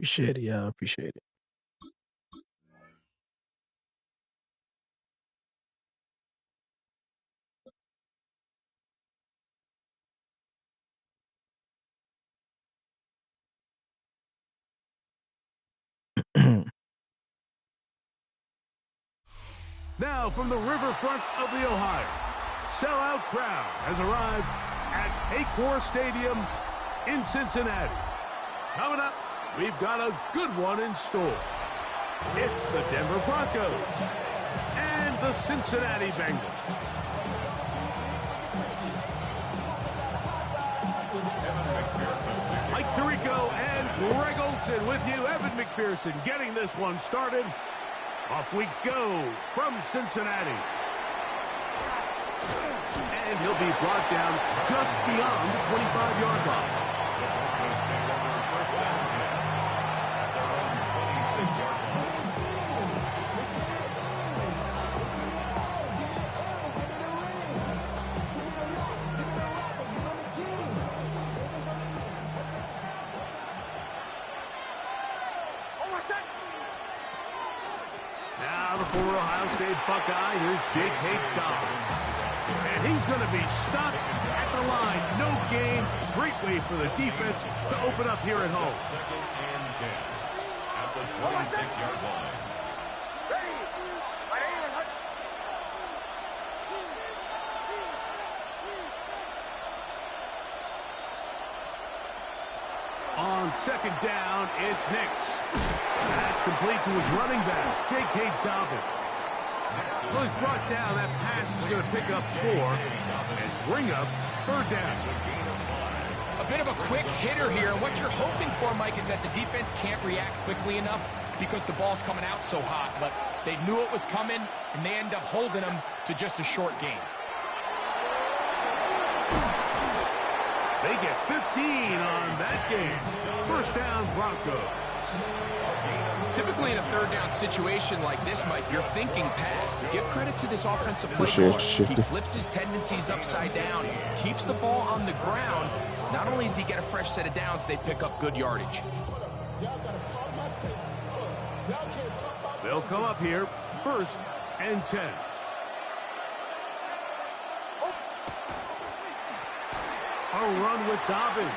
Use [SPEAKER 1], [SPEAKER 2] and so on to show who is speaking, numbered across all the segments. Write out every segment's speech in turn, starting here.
[SPEAKER 1] Appreciate it, y'all. Appreciate it.
[SPEAKER 2] Now from the riverfront of the Ohio, sellout crowd has arrived at Paycor Stadium in Cincinnati. Coming up, we've got a good one in store. It's the Denver Broncos and the Cincinnati Bengals. Mike Tirico and Greg Olson with you. Evan McPherson getting this one started. Off we go from Cincinnati. And he'll be brought down just beyond the 25-yard line. Now the former Ohio State Buckeye, here's Jake Dobbins. And he's going to be stopped at the line. No gain. Great way for the defense to open up here at home.
[SPEAKER 3] Second and 10 at the 26-yard line.
[SPEAKER 2] On second down, it's Nix. That's complete to his running back, J.K. Dobbins. Well, he's brought down. That pass is going to pick up 4 and bring up third down.
[SPEAKER 4] A bit of a quick hitter here. What you're hoping for, Mike, is that the defense can't react quickly enough because the ball's coming out so hot. But they knew it was coming, and they end up holding them to just a short gain.
[SPEAKER 2] They get 15 on that game. First down, Broncos.
[SPEAKER 4] Typically in a third down situation like this, Mike, you're thinking pass. But give credit to this offensive play caller. He flips his tendencies upside down, keeps the ball on the ground. Not only does he get a fresh set of downs, they pick up good yardage.
[SPEAKER 2] They'll come up here, first and 10. A run with Dobbins.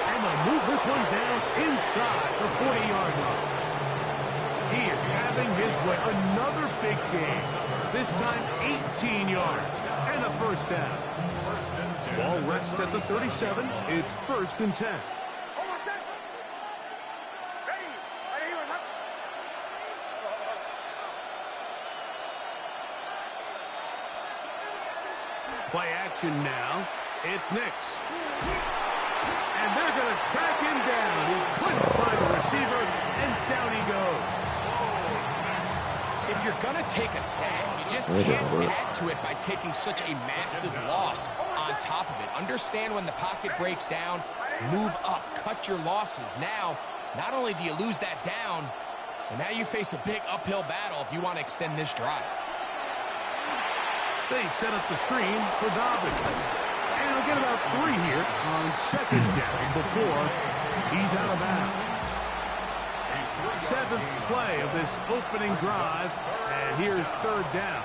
[SPEAKER 2] And they'll move this one down inside the 40-yard line. He is having his way. Another big game. This time 18 yards and a first down. Ball rests at the 37. It's first and 10. Play action now. It's Nix. And they're going to track him down. He couldn't find the receiver, and down he goes.
[SPEAKER 4] If you're going to take a sack, you just can't add to it by taking such a massive loss on top of it. Understand when the pocket breaks down, move up, cut your losses. Now, not only do you lose that down, but now you face a big uphill battle if you want to extend this drive.
[SPEAKER 2] They set up the screen for Dobbins. And he'll get about 3 here on second down before he's out of bounds. 7th play of this opening drive, and here's third down.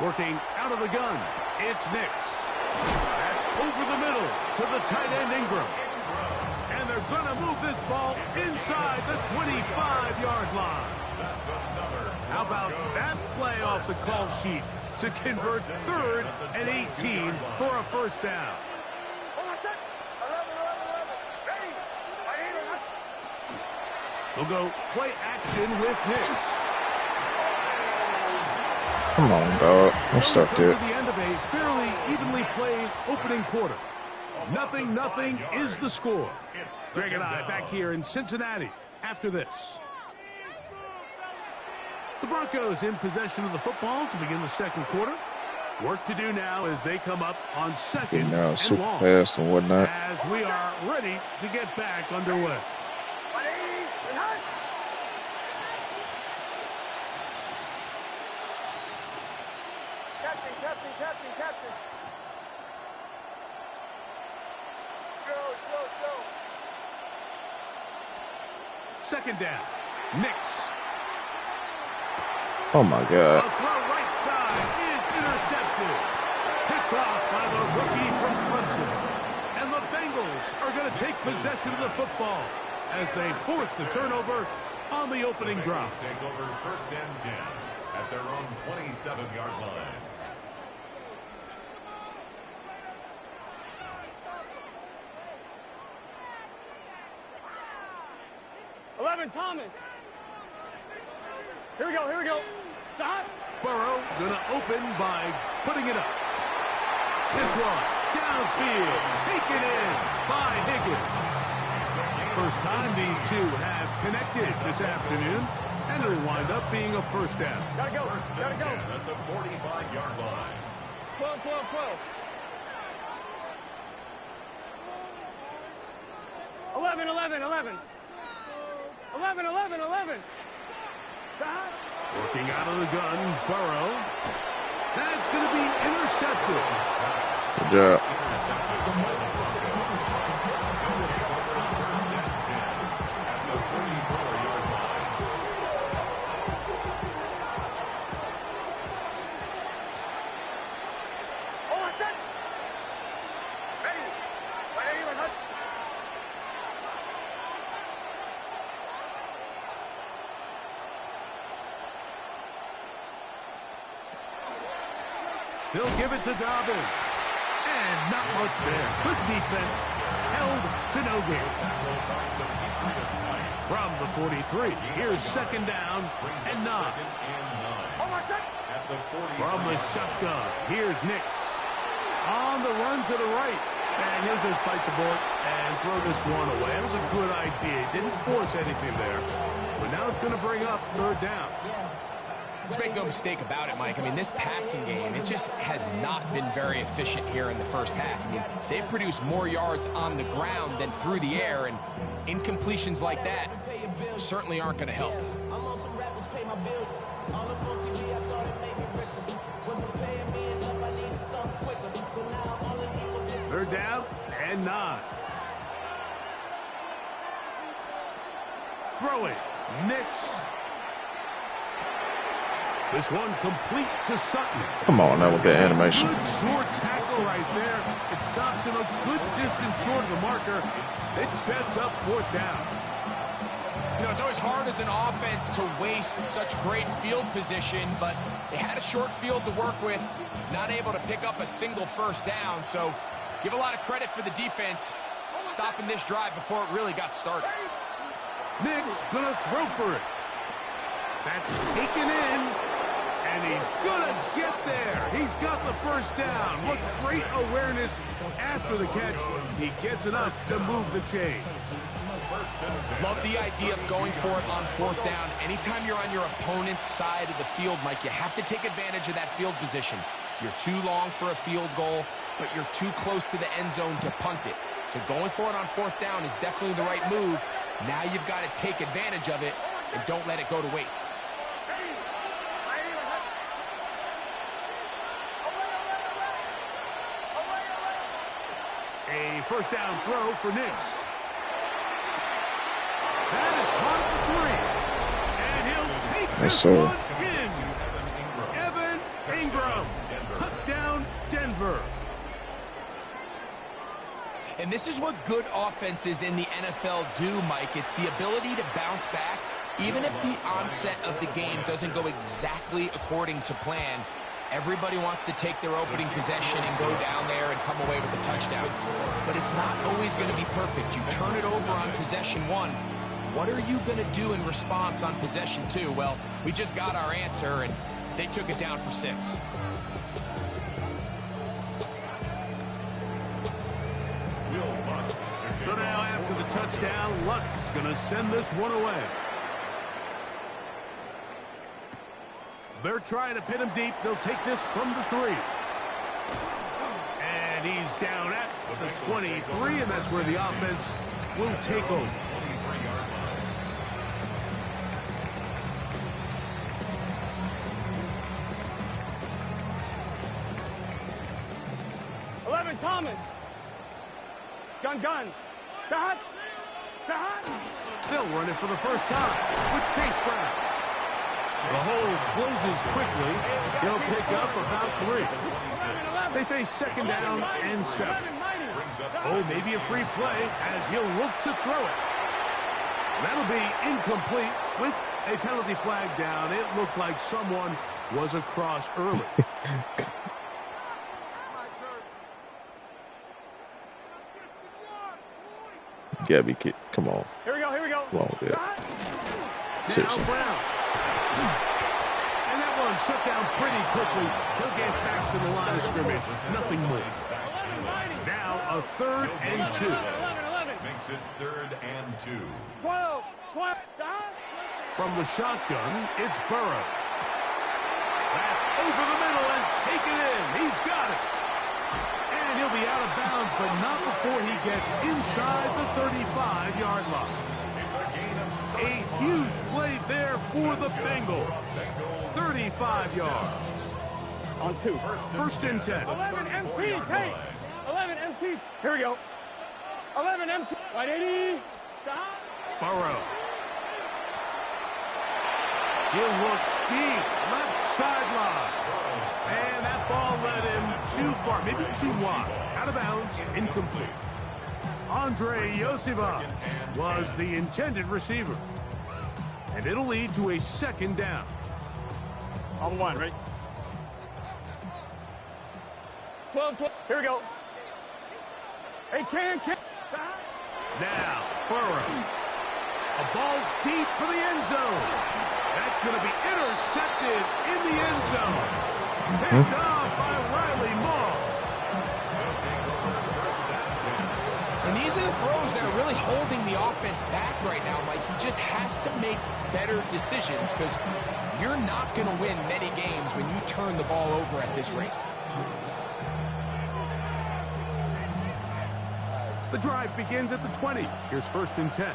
[SPEAKER 2] Working out of the gun, it's Nix. That's over the middle to the tight end Ingram. And they're going to move this ball inside the 25-yard line. How about that play off the call sheet to convert third and 18 for a first down? We'll go play action with Nix.
[SPEAKER 1] Come on, dog. I'm stuck
[SPEAKER 2] To
[SPEAKER 1] there.
[SPEAKER 2] the end of a fairly evenly played opening quarter. 0-0 is the score. Greg and I back here in Cincinnati after this. The Broncos in possession of the football to begin the second quarter. Work to do now as they come up on second
[SPEAKER 1] Now
[SPEAKER 2] and
[SPEAKER 1] super
[SPEAKER 2] long.
[SPEAKER 1] fast and whatnot.
[SPEAKER 2] As we are ready to get back underway.
[SPEAKER 5] Captain.
[SPEAKER 2] Second down. Nix.
[SPEAKER 1] Oh my
[SPEAKER 2] A
[SPEAKER 1] God.
[SPEAKER 2] throw right side is intercepted. Picked off by the rookie from Clemson. And the Bengals are going to take possession of the football as they force the turnover on the opening drive.
[SPEAKER 3] Take over first and 10 at their own 27-yard line.
[SPEAKER 5] Thomas. Here we go. Stop.
[SPEAKER 2] Burrow gonna open by putting it up. This one downfield, taken in by Higgins. First time these two have connected this afternoon, and it'll wind up being a first down.
[SPEAKER 5] Gotta go.
[SPEAKER 3] At the 45-yard line.
[SPEAKER 5] 12. 11. Stop.
[SPEAKER 2] Working out of the gun, Burrow. That's going to be intercepted.
[SPEAKER 1] Good job.
[SPEAKER 2] They'll give it to Dobbins. And not much there. Good defense. Held to no gain. From the 43, here's second down and 9. From the shotgun, here's Nix. On the run to the right. And he'll just bite the bullet and throw this one away. It was a good idea. Didn't force anything there. But now it's going to bring up third down.
[SPEAKER 4] Let's make no mistake about it, Mike. I mean, this passing game, it just has not been very efficient here in the first half. I mean, they've produced more yards on the ground than through the air, and incompletions like that certainly aren't going to help.
[SPEAKER 2] Third down and 9. Throw it. Nix. This one complete to Sutton.
[SPEAKER 1] Come on now with that animation.
[SPEAKER 2] Good short tackle right there. It stops him a good distance short of the marker. It sets up fourth down.
[SPEAKER 4] You know, it's always hard as an offense to waste such great field position, but they had a short field to work with, not able to pick up a single first down. So give a lot of credit for the defense stopping this drive before it really got started.
[SPEAKER 2] Nix gonna throw for it. That's taken in. And he's gonna get there. He's got the first down. What great awareness after the catch. He gets enough to move the chain.
[SPEAKER 4] Love the idea of going for it on fourth down. Anytime you're on your opponent's side of the field, Mike, you have to take advantage of that field position. You're too long for a field goal, but you're too close to the end zone to punt it. So going for it on fourth down is definitely the right move. Now you've got to take advantage of it and don't let it go to waste.
[SPEAKER 2] A first down throw for Nix. That is caught at the 3. And he'll take this one in. Evan Ingram. Touchdown, Denver.
[SPEAKER 4] And this is what good offenses in the NFL do, Mike. It's the ability to bounce back, even if the onset of the game doesn't go exactly according to plan. Everybody wants to take their opening possession and go down there and come away with a touchdown. But it's not always going to be perfect. You turn it over on possession 1. What are you going to do in response on possession 2? Well, we just got our answer, and they took it down for 6.
[SPEAKER 2] So now after the touchdown, Lutz going to send this one away. They're trying to pin him deep. They'll take this from the 3. And he's down at the 23, and that's where the offense will take over.
[SPEAKER 5] Thomas. Gun. Start.
[SPEAKER 2] They'll run it for the first time with Case Brown. The hole closes quickly. He'll pick up about 3. They face second down and 7. Oh, maybe a free play as he'll look to throw it. That'll be incomplete with a penalty flag down. It looked like someone was across early.
[SPEAKER 1] Gabby, kid, come on.
[SPEAKER 5] Here we go.
[SPEAKER 1] Come on with it.
[SPEAKER 2] Now
[SPEAKER 1] Seriously.
[SPEAKER 2] Brown. And that one shut down pretty quickly. He'll get back to the line of scrimmage. Nothing more. Now a 3rd and 2.
[SPEAKER 5] 11.
[SPEAKER 3] Makes it 3rd and 2.
[SPEAKER 5] 12. Start.
[SPEAKER 2] From the shotgun, it's Burrow. That's over the middle and taken in. He's got it. And he'll be out of bounds, but not before he gets inside the 35-yard line. A huge play there for the Bengals. 35 yards.
[SPEAKER 5] On 2.
[SPEAKER 2] First and 10.
[SPEAKER 5] 11 MT. Take. 11 MT. Here we go. 11 MT. 180. Stop.
[SPEAKER 2] Burrow. He'll look deep, left sideline. And that ball led him too far, maybe too wide. Out of bounds, incomplete. Andre Yoseva was the intended receiver. And it'll lead to a second down.
[SPEAKER 5] On 1, ready? 12. Here we go. Hey, can. Stop.
[SPEAKER 2] Now, Burrow. A ball deep for the end zone. That's going to be intercepted in the end zone. Picked off by Riley Moss.
[SPEAKER 4] And these are the throws that are really holding the offense back right now, Mike. He just has to make better decisions because you're not going to win many games when you turn the ball over at this rate.
[SPEAKER 2] The drive begins at the 20. Here's 1st and 10.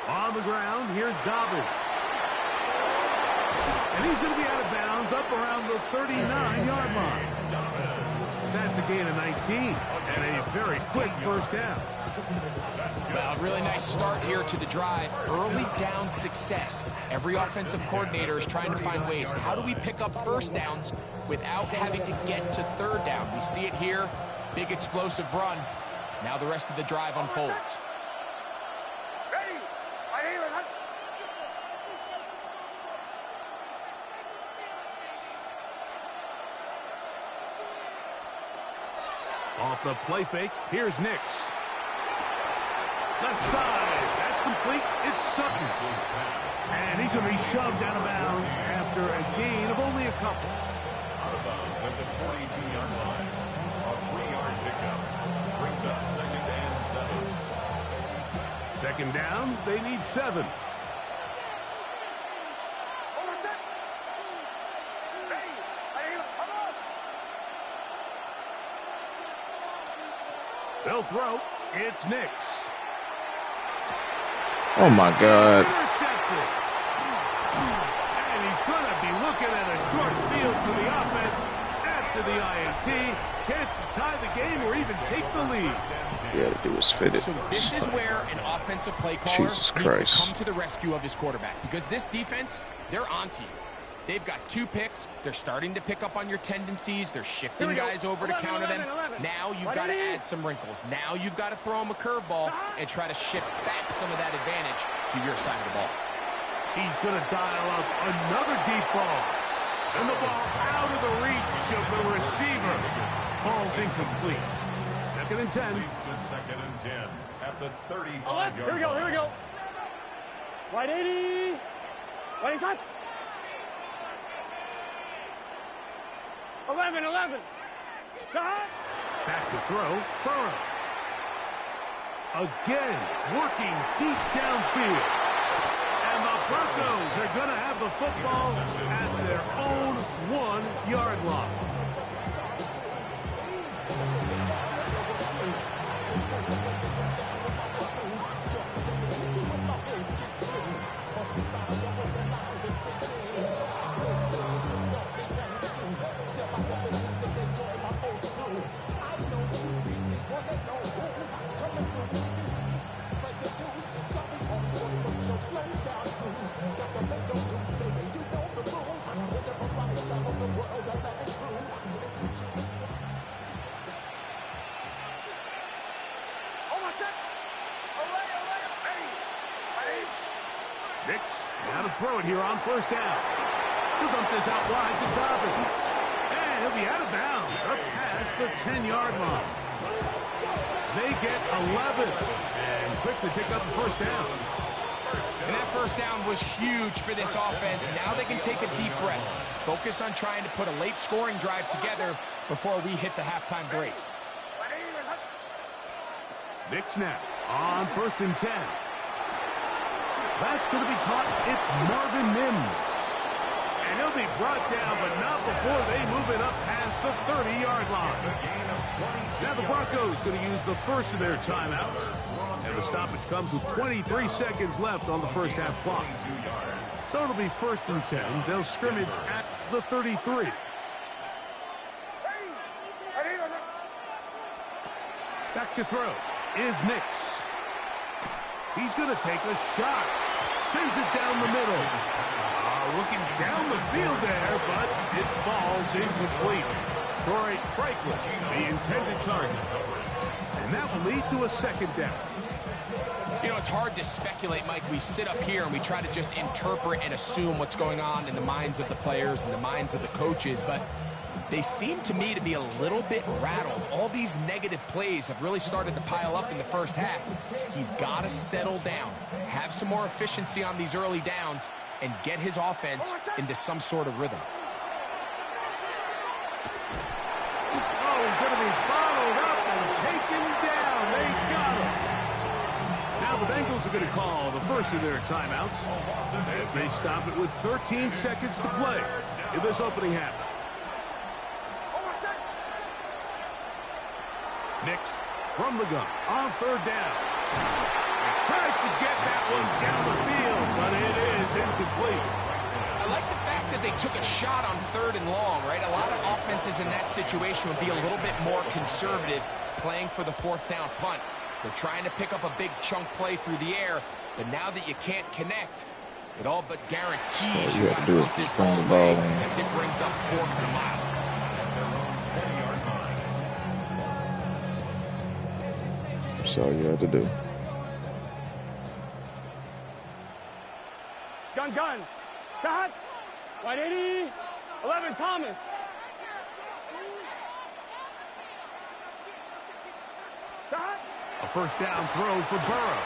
[SPEAKER 2] On the ground, here's Dobbins. And he's going to be out of bounds up around the 39-yard line. That's a gain of 19 and a very quick first down.
[SPEAKER 4] Well, really nice start here to the drive. Early down success. Every offensive coordinator is trying to find ways. How do we pick up first downs without having to get to 3rd down? We see it here. Big explosive run. Now the rest of the drive unfolds.
[SPEAKER 2] Off the play fake, here's Nix. Left side, that's complete. It's Sutton. And he's going to be shoved out of bounds after a gain of only a couple.
[SPEAKER 3] Out of bounds at the 42-yard line. A 3-yard pickup. Brings up 2nd and 7.
[SPEAKER 2] Second down, they need 7. They'll throw. It's Nix.
[SPEAKER 1] Oh, my God.
[SPEAKER 2] Intercepted. And he's going to be looking at a short field for the offense after the INT. Chance to tie the game or even take the lead.
[SPEAKER 1] Yeah, it was fitted.
[SPEAKER 4] So this is where an offensive play caller
[SPEAKER 1] Jesus
[SPEAKER 4] needs to
[SPEAKER 1] Christ.
[SPEAKER 4] come to the rescue of his quarterback. Because this defense, they're onto you. They've got 2 picks. They're starting to pick up on your tendencies. They're shifting guys over to counter them. Now you've got to add some wrinkles. Now you've got to throw them a curveball and try to shift back some of that advantage to your side of the ball.
[SPEAKER 2] He's going to dial up another deep ball. And the ball out of the reach of the receiver. Ball's incomplete. 2nd and 10.
[SPEAKER 3] Leads to 2nd and 10 at the 35-yard line.
[SPEAKER 5] Here we go. 180. 180. 11. Stop.
[SPEAKER 2] Back to throw. Burrow. Again, working deep downfield. And the Broncos are going to have the football at their own 1-yard line. Nix now to throw it here on first down. He'll dump this out wide to Dobbins. And he'll be out of bounds up past the 10-yard line. They get 11 and quickly pick up the first down.
[SPEAKER 4] And that first down was huge for this offense. Now they can take a deep breath. Focus on trying to put a late scoring drive together before we hit the halftime break.
[SPEAKER 2] Nix now on first and 10. That's going to be caught. It's Marvin Mims. And he'll be brought down, but not before they move it up past the 30-yard line. Now the Broncos going to use the first of their timeouts. And the stoppage comes with 23 seconds left on the first half clock. So it'll be first and 10. They'll scrimmage at the 33. Back to throw is Nix. He's going to take a shot. Sends it down the middle. Looking down the field there, but it falls incomplete. Troy Franklin, the intended target. And that will lead to a second down.
[SPEAKER 4] You know, it's hard to speculate, Mike. We sit up here and we try to just interpret and assume what's going on in the minds of the players and the minds of the coaches, but they seem to me to be a little bit rattled. All these negative plays have really started to pile up in the first half. He's got to settle down, have some more efficiency on these early downs, and get his offense into some sort of rhythm.
[SPEAKER 2] Oh, he's going to be bottled up and taken down. They got him. Now the Bengals are going to call the first of their timeouts as they stop it with 13 seconds to play in this opening half. Nix from the gun on third down. He tries to get that one down the field, but it is incomplete.
[SPEAKER 4] I like the fact that they took a shot on third and long, right? A lot of offenses in that situation would be a little bit more conservative playing for the fourth down punt. They're trying to pick up a big chunk play through the air, but now that you can't connect, it all but guarantees you got to put this ball away as it brings up fourth and a mile.
[SPEAKER 1] That's all you had to do.
[SPEAKER 5] Gun. Cut. 180. 11, Thomas. Cut.
[SPEAKER 2] A first down throw for Burrow.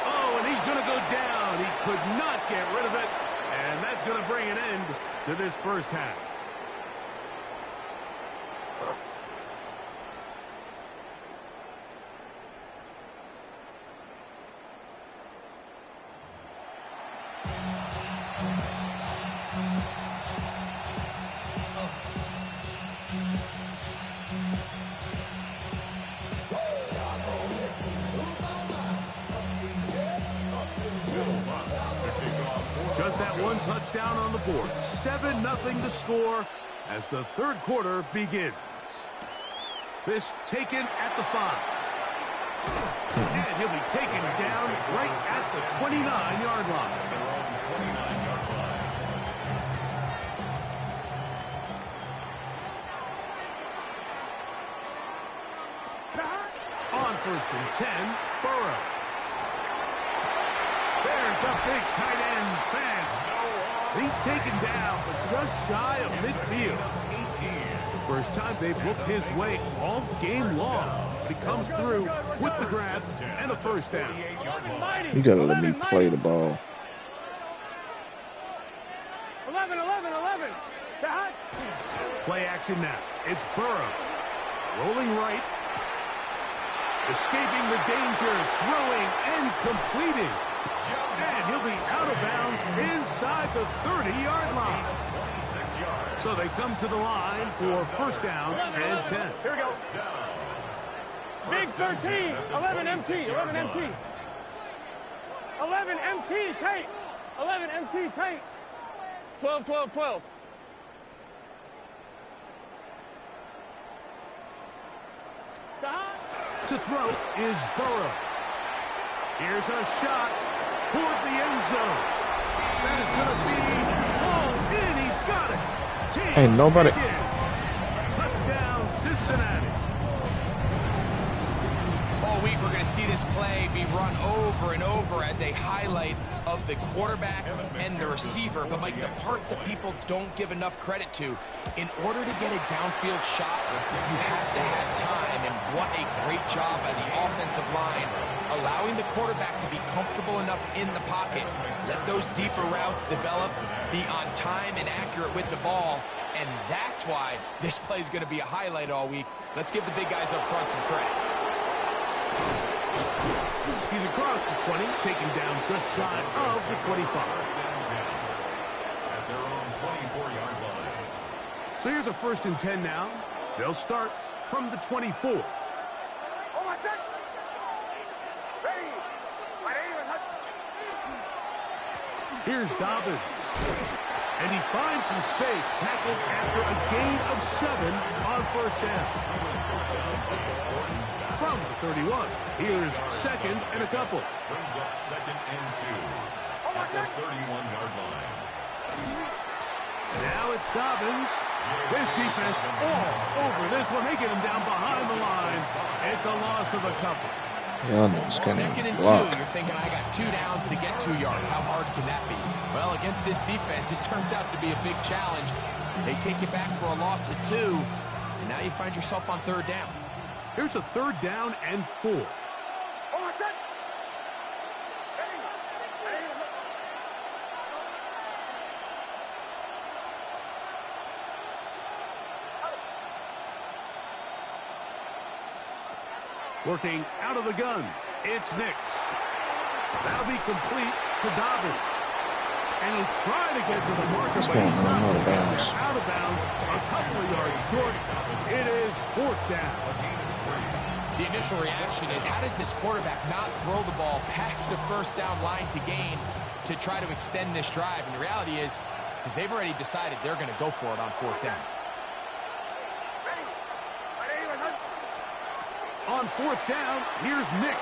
[SPEAKER 2] Oh, and he's going to go down. He could not get rid of it. And that's going to bring an end to this first half. Just that one touchdown on the board. 7-0 to score as the third quarter begins. This taken at the 5. And he'll be taken down right at the 29-yard line. On first and 10, Burrow. There's the big tight end fan. He's taken down, but just shy of midfield. First time they've looked his way all game long. He comes through with the grab and a first down.
[SPEAKER 1] You gotta let me play the ball.
[SPEAKER 5] 11.
[SPEAKER 2] Play action now. It's Burrow. Rolling right. Escaping the danger. Throwing and completing. And he'll be out of bounds inside the 30-yard line. So they come to the line for first down and 10.
[SPEAKER 5] Here we go. Big 13. 11 MT. 11 MT. 11 MT. Tight. 11 MT. Tight. 12.
[SPEAKER 2] To throw is Burrow. Here's a shot toward the end zone. That is going to be hauled in. He's got it.
[SPEAKER 1] Ain't nobody.
[SPEAKER 2] Touchdown, Cincinnati.
[SPEAKER 4] see this play be run over and over as a highlight of the quarterback and the receiver. But, Mike, the part that people don't give enough credit to, in order to get a downfield shot, you have to have time. And what a great job by the offensive line, allowing the quarterback to be comfortable enough in the pocket, let those deeper routes develop, be on time and accurate with the ball. And that's why this play is going to be a highlight all week. Let's give the big guys up front some credit.
[SPEAKER 2] He's across the 20, taking down just shy of the 25.
[SPEAKER 3] At their own 24-yard line.
[SPEAKER 2] So here's a 1st and 10 now. They'll start from the 24. Here's Dobbins. And he finds some space, tackled after a gain of 7 on 1st down. From the 31, here's 2nd and a couple.
[SPEAKER 3] Brings up 2nd and 2 at the 31-yard line.
[SPEAKER 2] Now it's Dobbins. This defense all over this one. They get him down behind the line. It's a loss of a couple.
[SPEAKER 1] Yeah, no, it's
[SPEAKER 4] 2nd and 2. You're thinking, I got 2 downs to get 2 yards. How hard can that be? Well, against this defense, it turns out to be a big challenge. They take it back for a loss of 2, and now you find yourself on 3rd down.
[SPEAKER 2] Here's a 3rd down and 4. Working out of the gun, it's Nix. That'll be complete to Dobbins. And he'll try to get to the marker, but he's not going to get there. Out of bounds, a couple of yards short. It is 4th down.
[SPEAKER 4] The initial reaction is, how does this quarterback not throw the ball past the 1st down line to gain to try to extend this drive? And the reality is, because they've already decided they're going to go for it on 4th down.
[SPEAKER 2] On 4th down, here's Nix.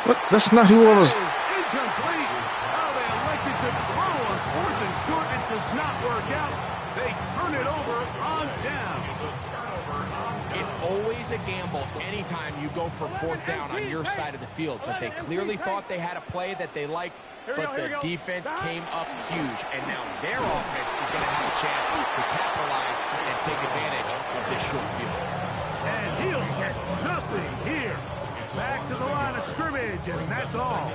[SPEAKER 1] What? That's not who I was.
[SPEAKER 2] Incomplete. Oh, they elected to throw on 4th and short. It does not work out. They turn it over on down.
[SPEAKER 4] It's always a gamble anytime you go for 4th down on your side of the field. But they clearly thought they had a play that they liked, but the defense came up huge. And now their offense is going to have a chance to capitalize and take advantage of this short field.
[SPEAKER 2] And he'll get nothing here. Back to the line of scrimmage, and that's all.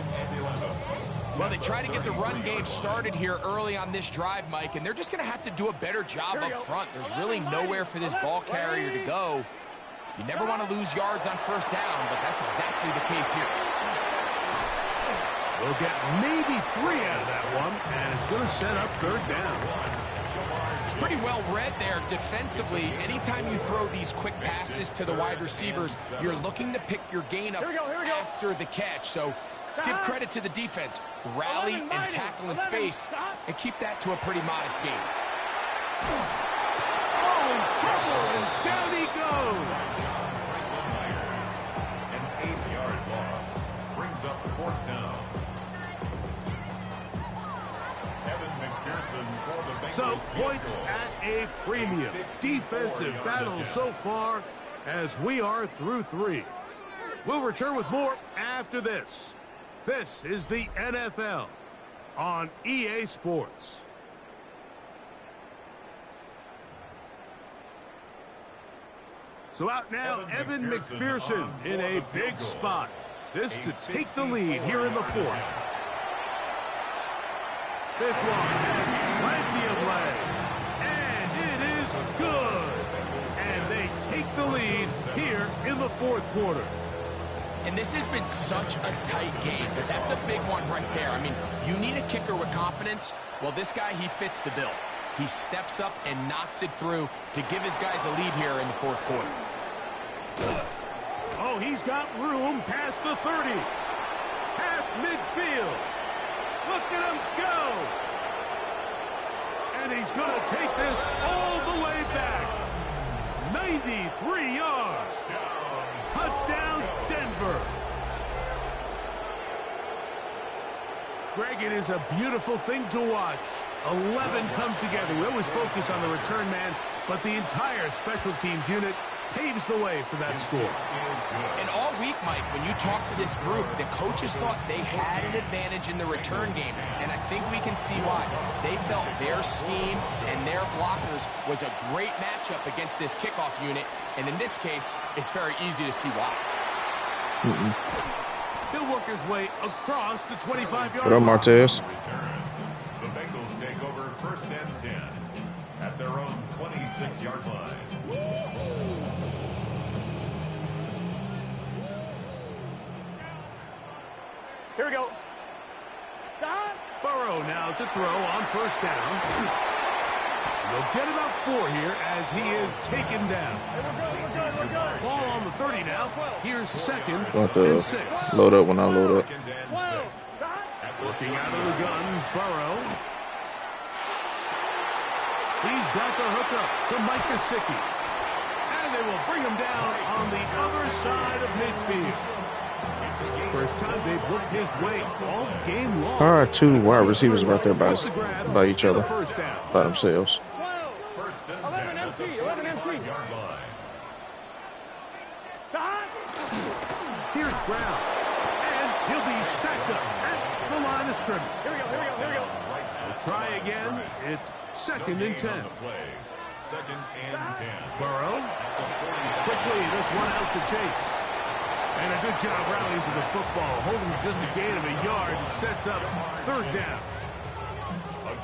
[SPEAKER 4] Well, they try to get the run game started here early on this drive, Mike, and they're just going to have to do a better job up front. There's really nowhere for this ball carrier to go. You never want to lose yards on 1st down, but that's exactly the case here.
[SPEAKER 2] We'll get maybe 3 out of that one, and it's going to set up 3rd down.
[SPEAKER 4] It's pretty well read there defensively. Anytime you throw these quick passes to the wide receivers, you're looking to pick your gain up after the catch. So let's give credit to the defense. Rally and tackle in space and keep that to a pretty modest gain.
[SPEAKER 2] Oh, in trouble, and down he goes.
[SPEAKER 3] An 8-yard loss brings up 4th down.
[SPEAKER 2] So points at a premium. Defensive battle so far as we are through 3. We'll return with more after this. This is the NFL on EA Sports. So out now, Evan McPherson in a big spot. This to take the lead here in the 4th. This one has plenty of leg, and it is good. And they take the lead here in the 4th quarter.
[SPEAKER 4] And this has been such a tight game, but that's a big one right there. I mean, you need a kicker with confidence. Well, this guy, he fits the bill. He steps up and knocks it through to give his guys a lead here in the 4th quarter.
[SPEAKER 2] Oh, he's got room past the 30. Past midfield. Look at him go. And he's going to take this all the way back. 93 yards. Touchdown, Denver. Greg, it is a beautiful thing to watch. 11 come together. We always focus on the return man, but the entire special teams unit paves the way for that score.
[SPEAKER 4] And all week, Mike, when you talk to this group, the coaches thought they had an advantage in the return game, and I think we can see why. They felt their scheme and their blockers was a great matchup against this kickoff unit, and in this case, it's very easy to see why.
[SPEAKER 2] He'll work his way across the 25-yard
[SPEAKER 1] What up,
[SPEAKER 2] line.
[SPEAKER 1] Martez?
[SPEAKER 3] The Bengals take over 1st and 10 at their own 26-yard line.
[SPEAKER 5] Here we go. Stop.
[SPEAKER 2] Burrow now to throw on 1st down. He'll get about 4 here as he is taken down.
[SPEAKER 5] Hey, we're good.
[SPEAKER 2] Ball on the 30 now. Here's 2nd
[SPEAKER 1] Want
[SPEAKER 2] and
[SPEAKER 1] to
[SPEAKER 2] 6.
[SPEAKER 1] load up when I load up.
[SPEAKER 3] 2nd and
[SPEAKER 5] Whoa.
[SPEAKER 3] 6.
[SPEAKER 5] Stop.
[SPEAKER 2] Looking out of the gun, Burrow. He's got the hookup to Mike Gesicki. And they will bring him down on the other side of midfield. First time they've looked his way all game long.
[SPEAKER 1] All right, 2 wide receivers right there by each
[SPEAKER 2] The
[SPEAKER 1] other,
[SPEAKER 2] first down.
[SPEAKER 1] by themselves.
[SPEAKER 3] 1st and
[SPEAKER 5] 11
[SPEAKER 3] 10 at the
[SPEAKER 5] empty, 11 empty.
[SPEAKER 3] 45-yard line.
[SPEAKER 5] Stop.
[SPEAKER 2] Here's Brown. And he'll be stacked up at the line of scrimmage.
[SPEAKER 5] Here we go.
[SPEAKER 2] We'll try again. It's 2nd and 10.
[SPEAKER 3] On the play. 2nd and 10.
[SPEAKER 2] Burrow. Quickly, this one out to Chase. And a good job rallying to the football, holding just a gain of a yard and sets up 3rd down.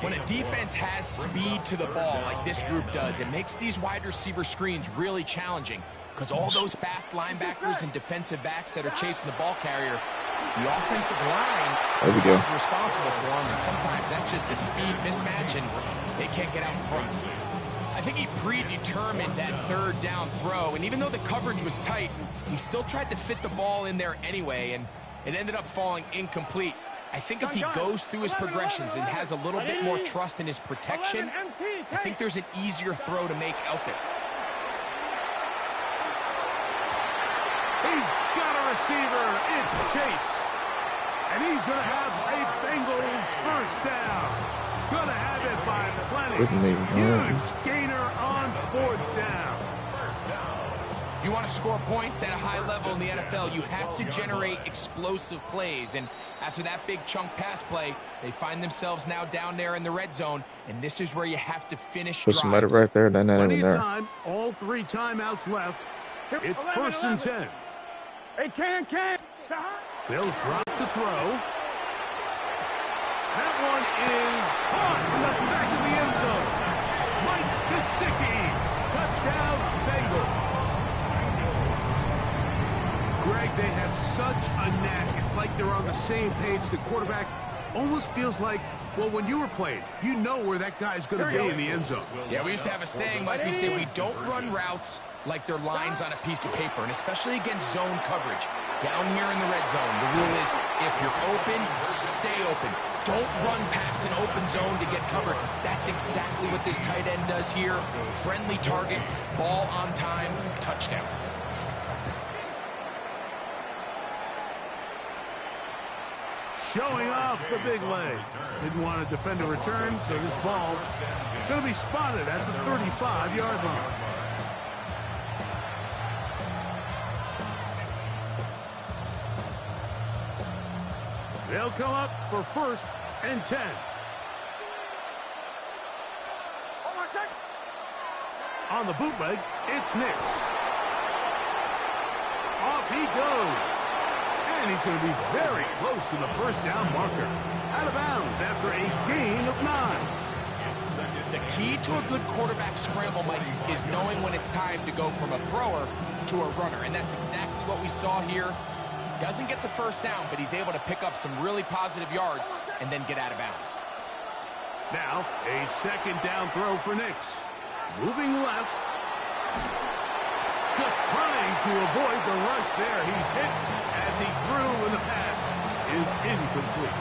[SPEAKER 4] When a defense has speed to the ball like this group does, it makes these wide receiver screens really challenging because all those fast linebackers and defensive backs that are chasing the ball carrier, the offensive line
[SPEAKER 1] There we go.
[SPEAKER 4] is responsible for them, and sometimes that's just a speed mismatch, and they can't get out in front. I think he predetermined that 3rd down throw, and even though the coverage was tight, he still tried to fit the ball in there anyway, and it ended up falling incomplete. I think if he goes through his progressions and has a little bit more trust in his protection, I think there's an easier throw to make out there.
[SPEAKER 2] He's got a receiver. It's Chase. And he's going to have a Bengals 1st down. Going to have it by plenty. Huge gainer on 4th down.
[SPEAKER 4] If you want to score points at a high level in the NFL, you have to generate explosive plays. And after that big chunk pass play, they find themselves now down there in the red zone. And this is where you have to finish
[SPEAKER 1] Put somebody right there, then that
[SPEAKER 2] Plenty
[SPEAKER 1] in
[SPEAKER 2] of
[SPEAKER 1] there.
[SPEAKER 2] time. All 3 timeouts left. It's 1st and 10.
[SPEAKER 5] Hey, can. Stop.
[SPEAKER 2] They'll drop to throw. That one is caught in the back of the end zone. Mike Gesicki. Touchdown, Bengals. Greg, they have such a knack. It's like they're on the same page. The quarterback almost feels like, well, when you were playing, you know where that guy's going to be in the end zone.
[SPEAKER 4] Yeah, we used to have a saying, Mike, we say we don't run routes like they're lines on a piece of paper, and especially against zone coverage. Down here in the red zone, the rule is if you're open, stay open. Don't run past an open zone to get covered. That's exactly what this tight end does here. Friendly target, ball on time, touchdown.
[SPEAKER 2] Showing off the big leg. Didn't want to defend a return, so this ball is going to be spotted at the 35-yard line. They'll come up for 1st and 10. On the bootleg, it's Nix. Off he goes. And he's going to be very close to the 1st down marker. Out of bounds after a gain of 9.
[SPEAKER 4] The key to a good quarterback scramble, Mike, is knowing when it's time to go from a thrower to a runner. And that's exactly what we saw here. Doesn't get the 1st down, but he's able to pick up some really positive yards and then get out of bounds.
[SPEAKER 2] Now, a 2nd down throw for Nix. Moving left. Just trying to avoid the rush there. He's hit as he threw, and the pass is incomplete.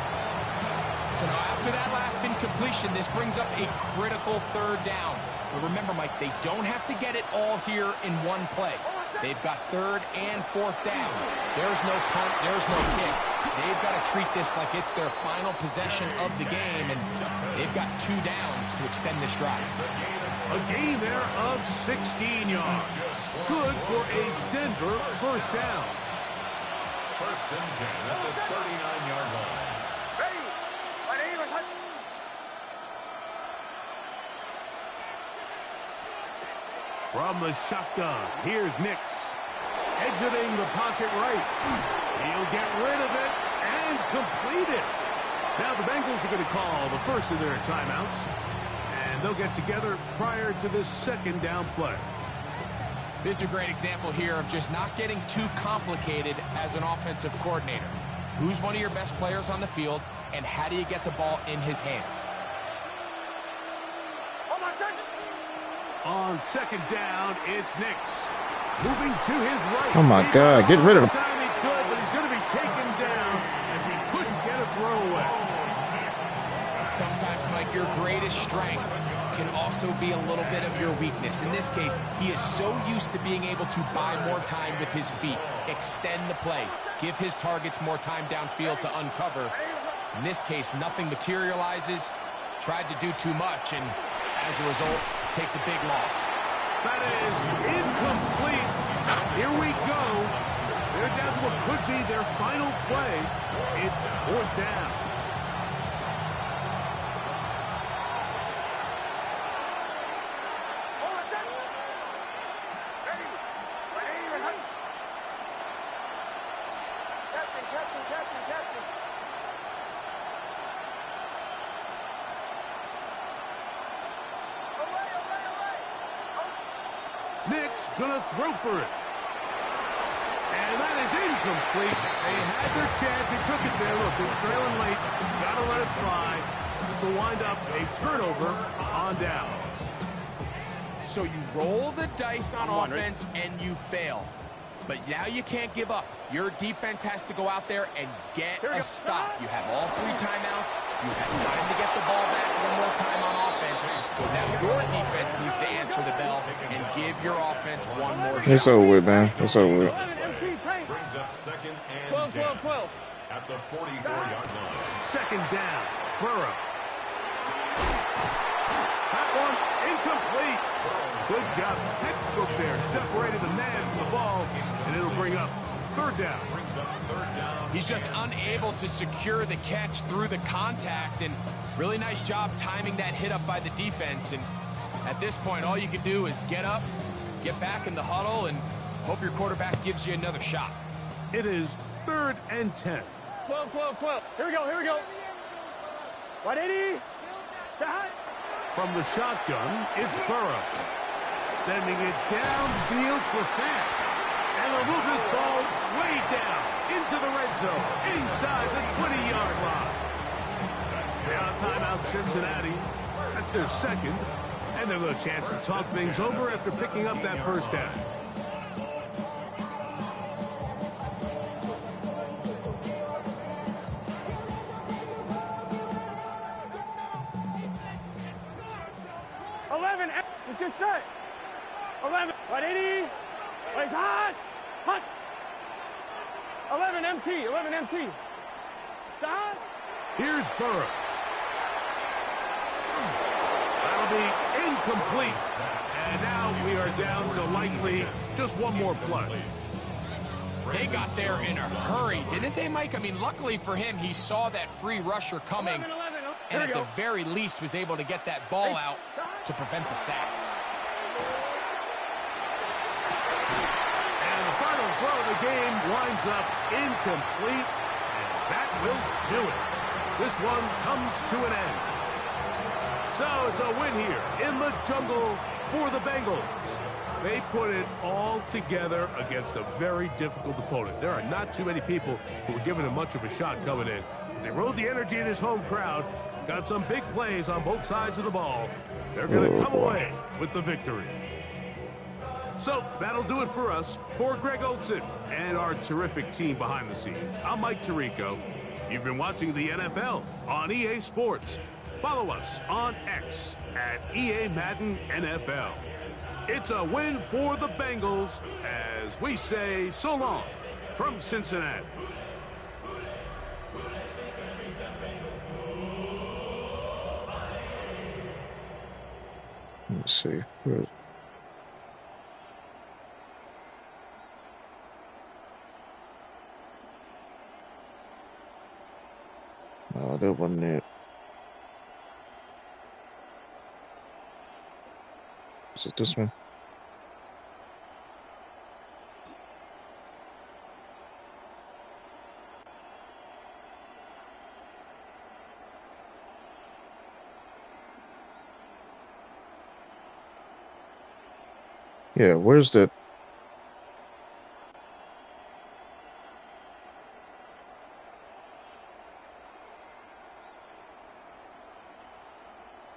[SPEAKER 4] So now after that last incompletion, this brings up a critical 3rd down. But remember, Mike, they don't have to get it all here in one play. They've got 3rd and 4th down. There's no punt, there's no kick. They've got to treat this like it's their final possession of the game, and they've got 2 downs to extend this drive.
[SPEAKER 2] A gain there of 16 yards. Good for a Denver first down.
[SPEAKER 3] 1st and 10 at the 39-yard line.
[SPEAKER 2] From the shotgun, here's Nix. Exiting the pocket right. He'll get rid of it and complete it. Now the Bengals are going to call the first of their timeouts. And they'll get together prior to this 2nd down play.
[SPEAKER 4] This is a great example here of just not getting too complicated as an offensive coordinator. Who's one of your best players on the field, and how do you get the ball in his hands?
[SPEAKER 2] On 2nd down, it's Nix. Moving to his right.
[SPEAKER 1] Oh my God, get rid of him.
[SPEAKER 2] Time he could, but he's going to be taken down as he couldn't get a throw away.
[SPEAKER 4] Sometimes, Mike, your greatest strength can also be a little bit of your weakness. In this case, he is so used to being able to buy more time with his feet, extend the play, give his targets more time downfield to uncover. In this case, nothing materializes, tried to do too much, and as a result, takes a big loss.
[SPEAKER 2] That is incomplete. Here we go. They're down to what could be their final play. It's 4th down. Nix gonna throw for it. And that is incomplete. They had their chance. They took it there. Look, they're trailing late. Gotta let it fly. This will wind up a turnover on downs.
[SPEAKER 4] So you roll the dice on offense and you fail. But now you can't give up. Your defense has to go out there and get a stop. You have all 3 timeouts. You have time to get the ball back one more time on offense. So now your defense needs to answer the bell and give your offense one more shot.
[SPEAKER 1] It's over with, man. It's over with.
[SPEAKER 3] Brings up 2nd and 10 at the 44-yard line.
[SPEAKER 2] 2nd down. Burrow. That one incomplete. Good job. Textbook there. Separated the man from the ball, and it'll bring up 3rd down.
[SPEAKER 3] Brings up 3rd down.
[SPEAKER 4] He's just unable to secure the catch through the contact, and really nice job timing that hit up by the defense. And at this point, all you can do is get up, get back in the huddle, and hope your quarterback gives you another shot.
[SPEAKER 2] It is 3rd and 10.
[SPEAKER 5] 12. Here we go. 180.
[SPEAKER 2] From the shotgun, it's Burrow. Sending it downfield for Fant. And they'll move this ball way down into the red zone, inside the 20-yard line. They're on timeout, Cincinnati. That's their 2nd. And they've got a chance to talk things over after picking up that 1st down.
[SPEAKER 5] Let's get set. 11. 180. Plays hot. Hunt. 11 MT. 11 MT. Stop.
[SPEAKER 2] Here's Burrow. That'll be incomplete. And now we are down to likely just one more play.
[SPEAKER 4] They got there in a hurry, didn't they, Mike? I mean, luckily for him, he saw that free rusher coming, and at the very least was able to get that ball out to prevent the sack.
[SPEAKER 2] And the final throw of the game winds up incomplete, and that will do it. This one comes to an end. So it's a win here in the jungle for the Bengals. They put it all together against a very difficult opponent. There are not too many people who were giving him much of a shot coming in. They rode the energy in his home crowd, got some big plays on both sides of the ball. They're going to come away with the victory. So that'll do it for us. For Greg Olson and our terrific team behind the scenes, I'm Mike Tirico. You've been watching the NFL on EA Sports. Follow us on X at EA Madden NFL. It's a win for the Bengals as as we say so long from Cincinnati.
[SPEAKER 1] Let's see. No, that wasn't it. Is it this one? Yeah, where's that?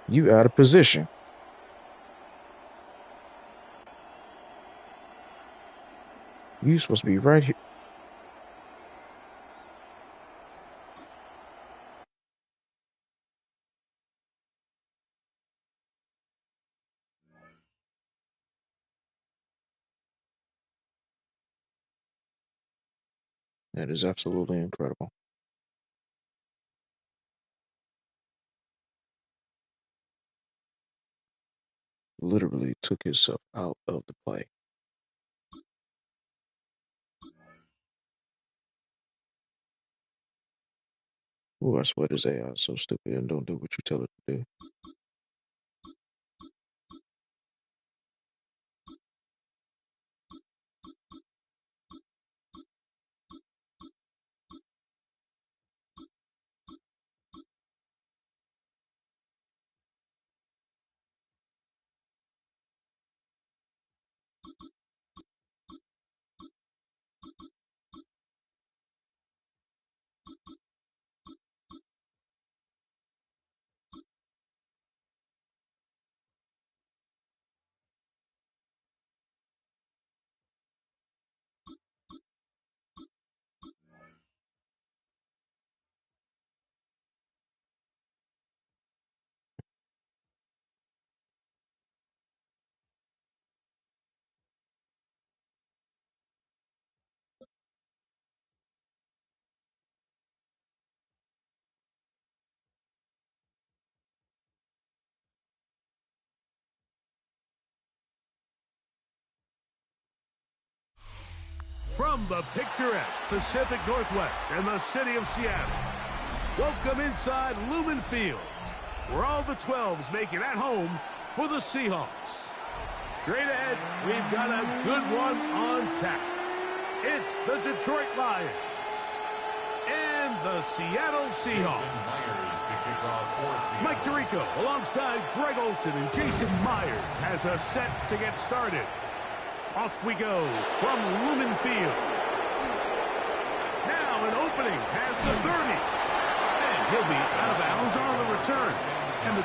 [SPEAKER 1] You out of position. You supposed to be right here. That is absolutely incredible. Literally took himself out of the play. Oh, I swear this AI is so stupid and don't do what you tell it to do.
[SPEAKER 2] From the picturesque Pacific Northwest and the city of Seattle, welcome inside Lumen Field, where all the 12s make it at home for the Seahawks. Straight ahead, we've got a good one on tap. It's the Detroit Lions and the Seattle Seahawks. Mike Tirico alongside Greg Olsen and Jason Myers has us set to get started. Off we go from Lumen Field. Now an opening past the 30. And he'll be out of bounds on the return. And the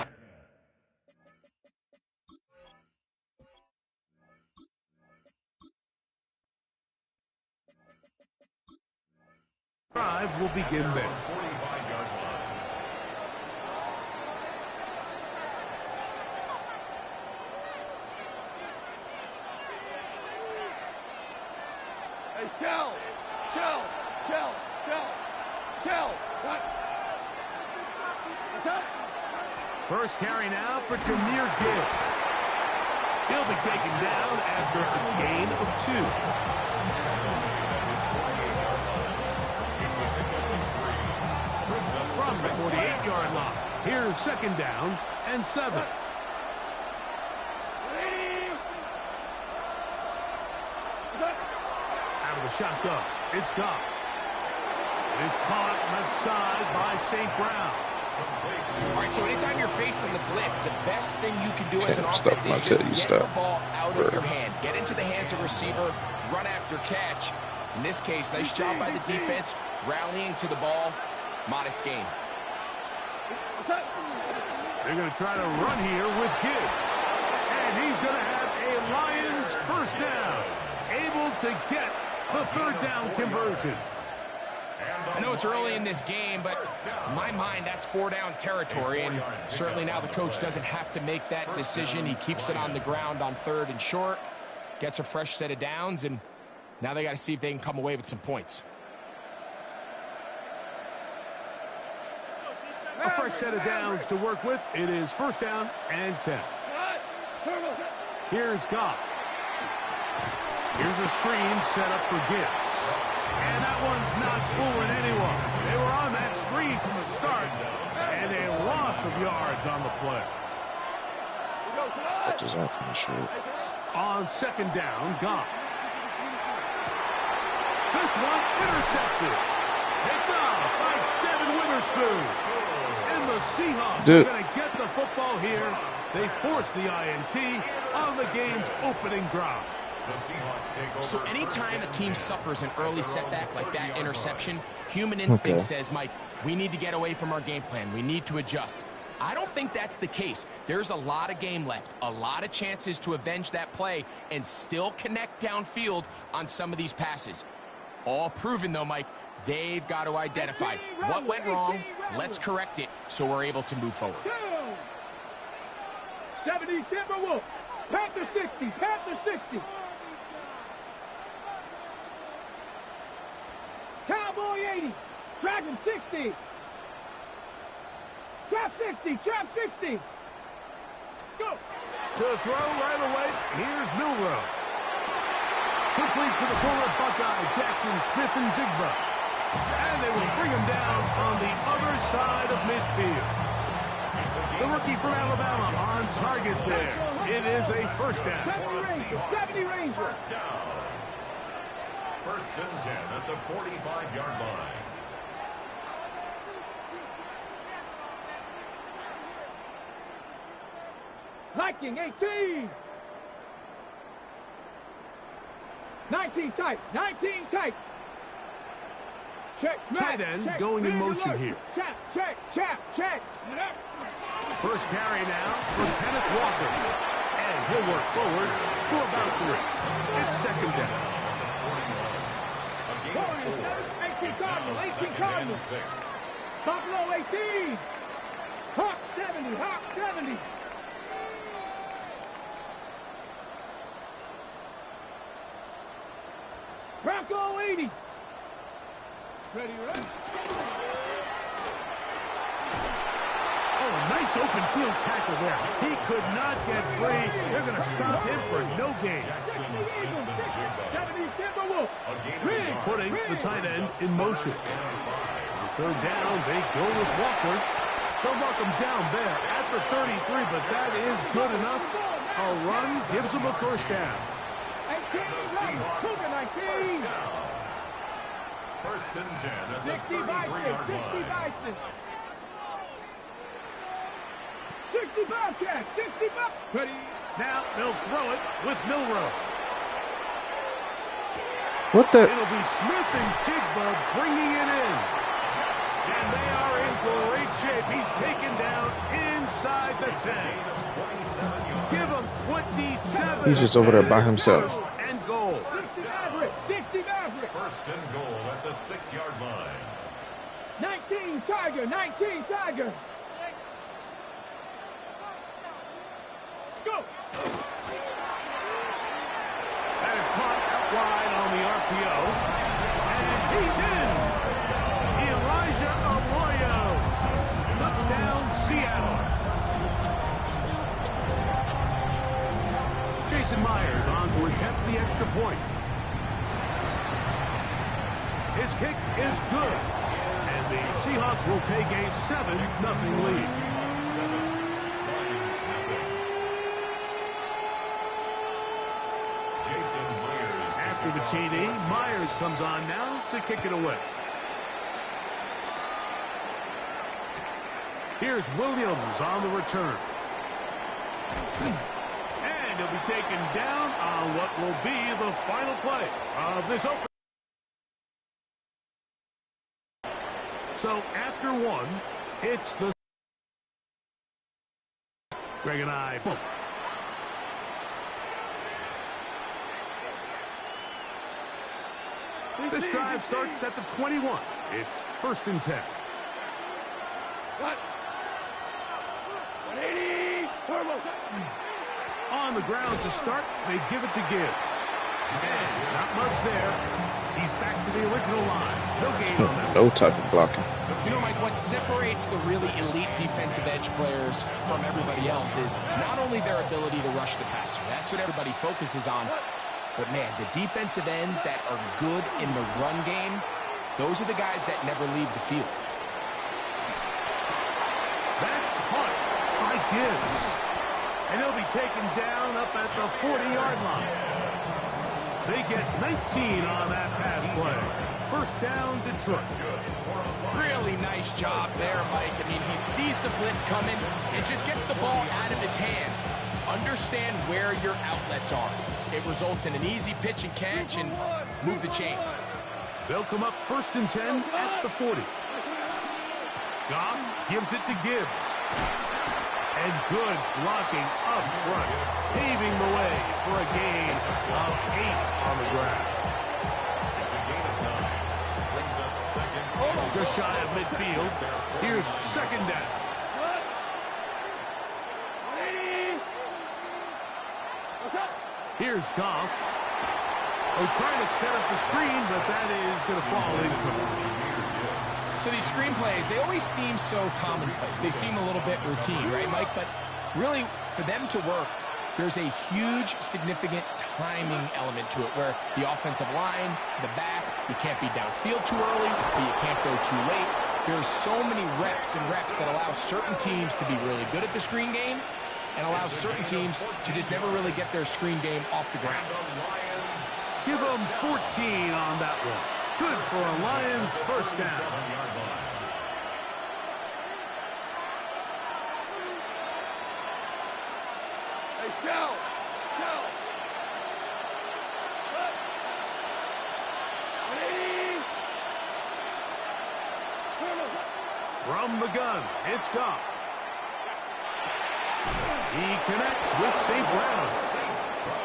[SPEAKER 2] drive will begin there.
[SPEAKER 5] Hey, Shell! What? What's up?
[SPEAKER 2] First carry now for Jahmyr Gibbs. He'll be taken down after a gain of 2. From the 48-yard line, here's second down and 7. Out of the shotgun, it's Goff. It is caught on the side by St. Brown.
[SPEAKER 4] All right, so anytime you're facing the blitz, the best thing you can do as an
[SPEAKER 1] Stop,
[SPEAKER 4] offense is just get the ball out of your hand. Get into the hands of the receiver, run after catch. In this case, nice job by the defense, rallying to the ball. Modest gain.
[SPEAKER 2] They're going to try to run here with Gibbs. And he's going to have a Lions first down. Able to get the third down conversions.
[SPEAKER 4] I know it's early in this game, but in my mind, that's 4-down territory, and certainly now the coach doesn't have to make that decision. He keeps it on the ground on 3rd and short, gets a fresh set of downs, and Now they got to see if they can come away with some points.
[SPEAKER 2] A fresh set of downs to work with. It is 1st down and 10. Here's Goff. Here's a screen set up for Gibbs. And that one's not fooling anyone. They were on that screen from the start. And a loss of yards on the play.
[SPEAKER 1] That's his off from the shoot.
[SPEAKER 2] On 2nd down, Goff. This one intercepted. Picked off by Devin Witherspoon. And the Seahawks are going to get the football here. They force the INT on the game's opening drive.
[SPEAKER 4] So anytime a team suffers an early setback like that interception, human instinct says, Mike, we need to get away from our game plan. We need to adjust. I don't think that's the case. There's a lot of game left, a lot of chances to avenge that play and still connect downfield on some of these passes. All proven, though, Mike, they've got to identify what went wrong. Let's correct it so we're able to move forward.
[SPEAKER 5] 70 Timberwolves. Panther 60. Panther 60. Cowboy 80. Dragon 60. Trap 60. Trap 60. Go.
[SPEAKER 2] To throw right away, here's Milrow. Complete to the former Buckeye, Jackson Smith-Njigba. And they will bring him down on the other side of midfield. The rookie from Alabama on target there. It is a 1st down.
[SPEAKER 5] 70 Rangers.
[SPEAKER 3] 1st down. 1st and 10 at the 45-yard line.
[SPEAKER 5] Viking 18. 19 tight. 19 tight. Check.
[SPEAKER 2] Tight end going in motion here.
[SPEAKER 5] Check. Check. Check. Check.
[SPEAKER 2] 1st carry now for Kenneth Walker. And he'll work forward for about 3. It's 2nd down.
[SPEAKER 5] Warriors 18 Cardinals. 18 Cardinals. Buffalo 18. Hawk 70. Hawk 70. Bronco 80. Ready, right?
[SPEAKER 2] Oh, a nice open field tackle there. He could not get free. They're going to stop him for no gain.
[SPEAKER 5] 70 Timberwolves.
[SPEAKER 2] Putting the tight end in motion. On 3rd down, they go with Walker. They'll mark him down there at the 33, but that is good enough. A run gives him a 1st down.
[SPEAKER 5] 19.
[SPEAKER 3] 1st and 10 at the
[SPEAKER 5] 60
[SPEAKER 3] 33-yard line.
[SPEAKER 5] Bison. 65 catch. 65. Ready.
[SPEAKER 2] Now they'll throw it with Milrow.
[SPEAKER 1] What the?
[SPEAKER 2] It'll be Smith-Njigba bringing it in. And they are in great shape. He's taken down inside the 10. Give him 27.
[SPEAKER 1] He's just over there by himself.
[SPEAKER 2] And goal.
[SPEAKER 5] 60 Maverick. 60 Maverick.
[SPEAKER 3] 1st and goal at the 6-yard line.
[SPEAKER 5] 19 Tiger. 19 Tiger. Go.
[SPEAKER 2] That is caught out wide on the RPO. And he's in. Elijah Arroyo. Touchdown, Seattle. Jason Myers on to attempt the extra point. His kick is good. And the Seahawks will take a 7-0 lead. After the TD, Myers comes on now to kick it away. Here's Williams on the return. And he'll be taken down on what will be the final play of this open. So after 1, it's the Greg and I. This drive starts at the 21. It's 1st and 10.
[SPEAKER 5] What? 180. Turbo.
[SPEAKER 2] On the ground to start, they give it to Gibbs. And not much there. He's back to the original line. No gain on that.
[SPEAKER 1] No type of blocking.
[SPEAKER 4] You know, Mike, what separates the really elite defensive edge players from everybody else is not only their ability to rush the passer. That's what everybody focuses on. But, man, the defensive ends that are good in the run game, those are the guys that never leave the field.
[SPEAKER 2] That's caught by Gibbs. And he'll be taken down up at the 40-yard line. They get 19 on that pass play. First down, Detroit.
[SPEAKER 4] Really nice job there, Mike. I mean, he sees the blitz coming and just gets the ball out of his hands. Understand where your outlets are. It results in an easy pitch and catch and move the chains.
[SPEAKER 2] They'll come up first and 10 at the 40. Goff gives it to Gibbs. And good blocking up front, paving the way for a gain of 8 on the ground.
[SPEAKER 3] It's a gain of 9. Brings up second.
[SPEAKER 2] Just shy of midfield. Here's second down. Here's Goff. Oh, trying to set up the screen, but that is going to fall incomplete.
[SPEAKER 4] So these screen plays, they always seem so commonplace. They seem a little bit routine, right, Mike? But really, for them to work, there's a huge, significant timing element to it where the offensive line, the back, you can't be downfield too early, but you can't go too late. There's so many reps and reps that allow certain teams to be really good at the screen game and allow certain teams to just never really get their screen game off the ground.
[SPEAKER 2] Give them 14 on that one. Good for a Lions first down.
[SPEAKER 5] Hey, Joe! Joe!
[SPEAKER 2] From the gun, it's Goff. He connects with St. Brown.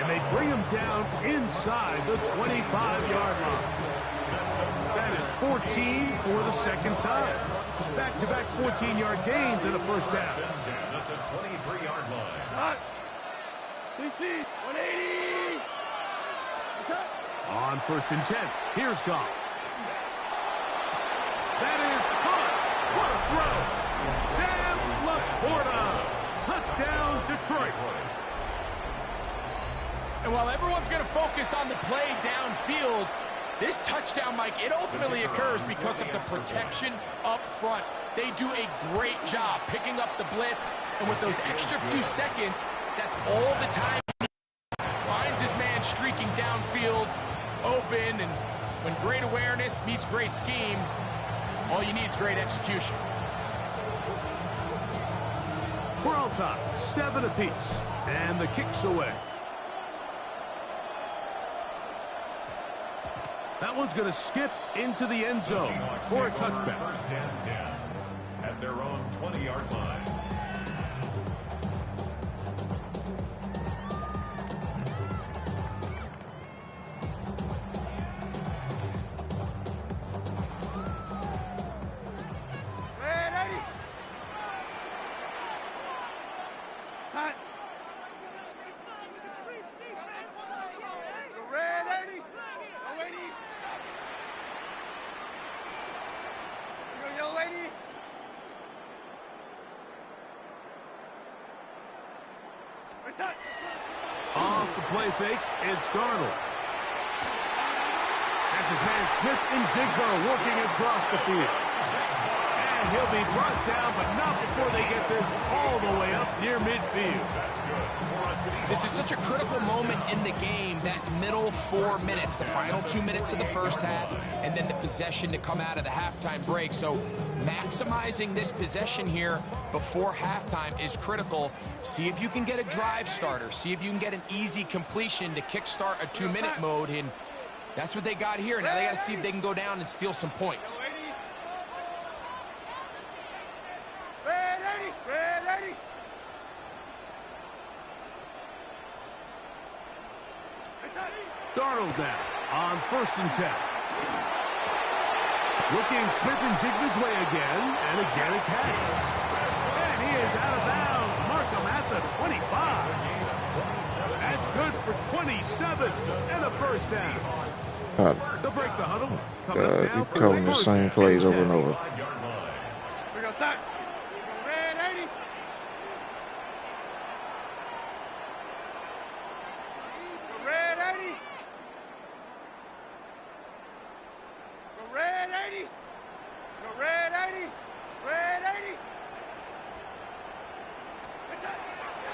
[SPEAKER 2] And they bring him down inside the 25-yard line. That is 14 for the second time. Back-to-back 14-yard gains and a first down.
[SPEAKER 3] At the 23-yard line.
[SPEAKER 5] 180!
[SPEAKER 2] On first and 10, here's Goff. That is caught. What a throw. Sam Laporta. Touchdown, Detroit.
[SPEAKER 4] And while everyone's going to focus on the play downfield, this touchdown, Mike, it ultimately occurs because of the protection up front. They do a great job picking up the blitz, and with those extra few seconds, that's all the time he finds his man streaking downfield, open, and when great awareness meets great scheme, all you need is great execution.
[SPEAKER 2] We're all tied, 7 apiece, and the kick's away. That one's going to skip into the end zone for a touchback.
[SPEAKER 3] First and 10 at their own 20-yard line.
[SPEAKER 5] Ready? Time. Ready? Ready? Yo, lady.
[SPEAKER 2] Off the play fake, it's Darnold. That's his man Smith and Jigbo working across the field. And he'll be brought down, but not before they get this all the way up near midfield.
[SPEAKER 4] This is such a critical moment in the game, that middle 4 minutes, the final 2 minutes of the first half, and then the possession to come out of the halftime break. So maximizing this possession here before halftime is critical. See if you can get a drive starter. See if you can get an easy completion to kickstart a 2-minute mode, and that's what they got here. Now they got to see if they can go down and steal some points.
[SPEAKER 5] Ready?
[SPEAKER 2] Darnold now on first and 10. Looking Smith and Jigba's way again, and again a catch. And he is out of bounds. Mark him at the 25. That's good for 27 and a first down. They'll break the huddle. Coming up now
[SPEAKER 1] Keep calling the same plays over and over.
[SPEAKER 5] We go side. Red 80. Go red 80. Go red 80. Go red 80. Red 80.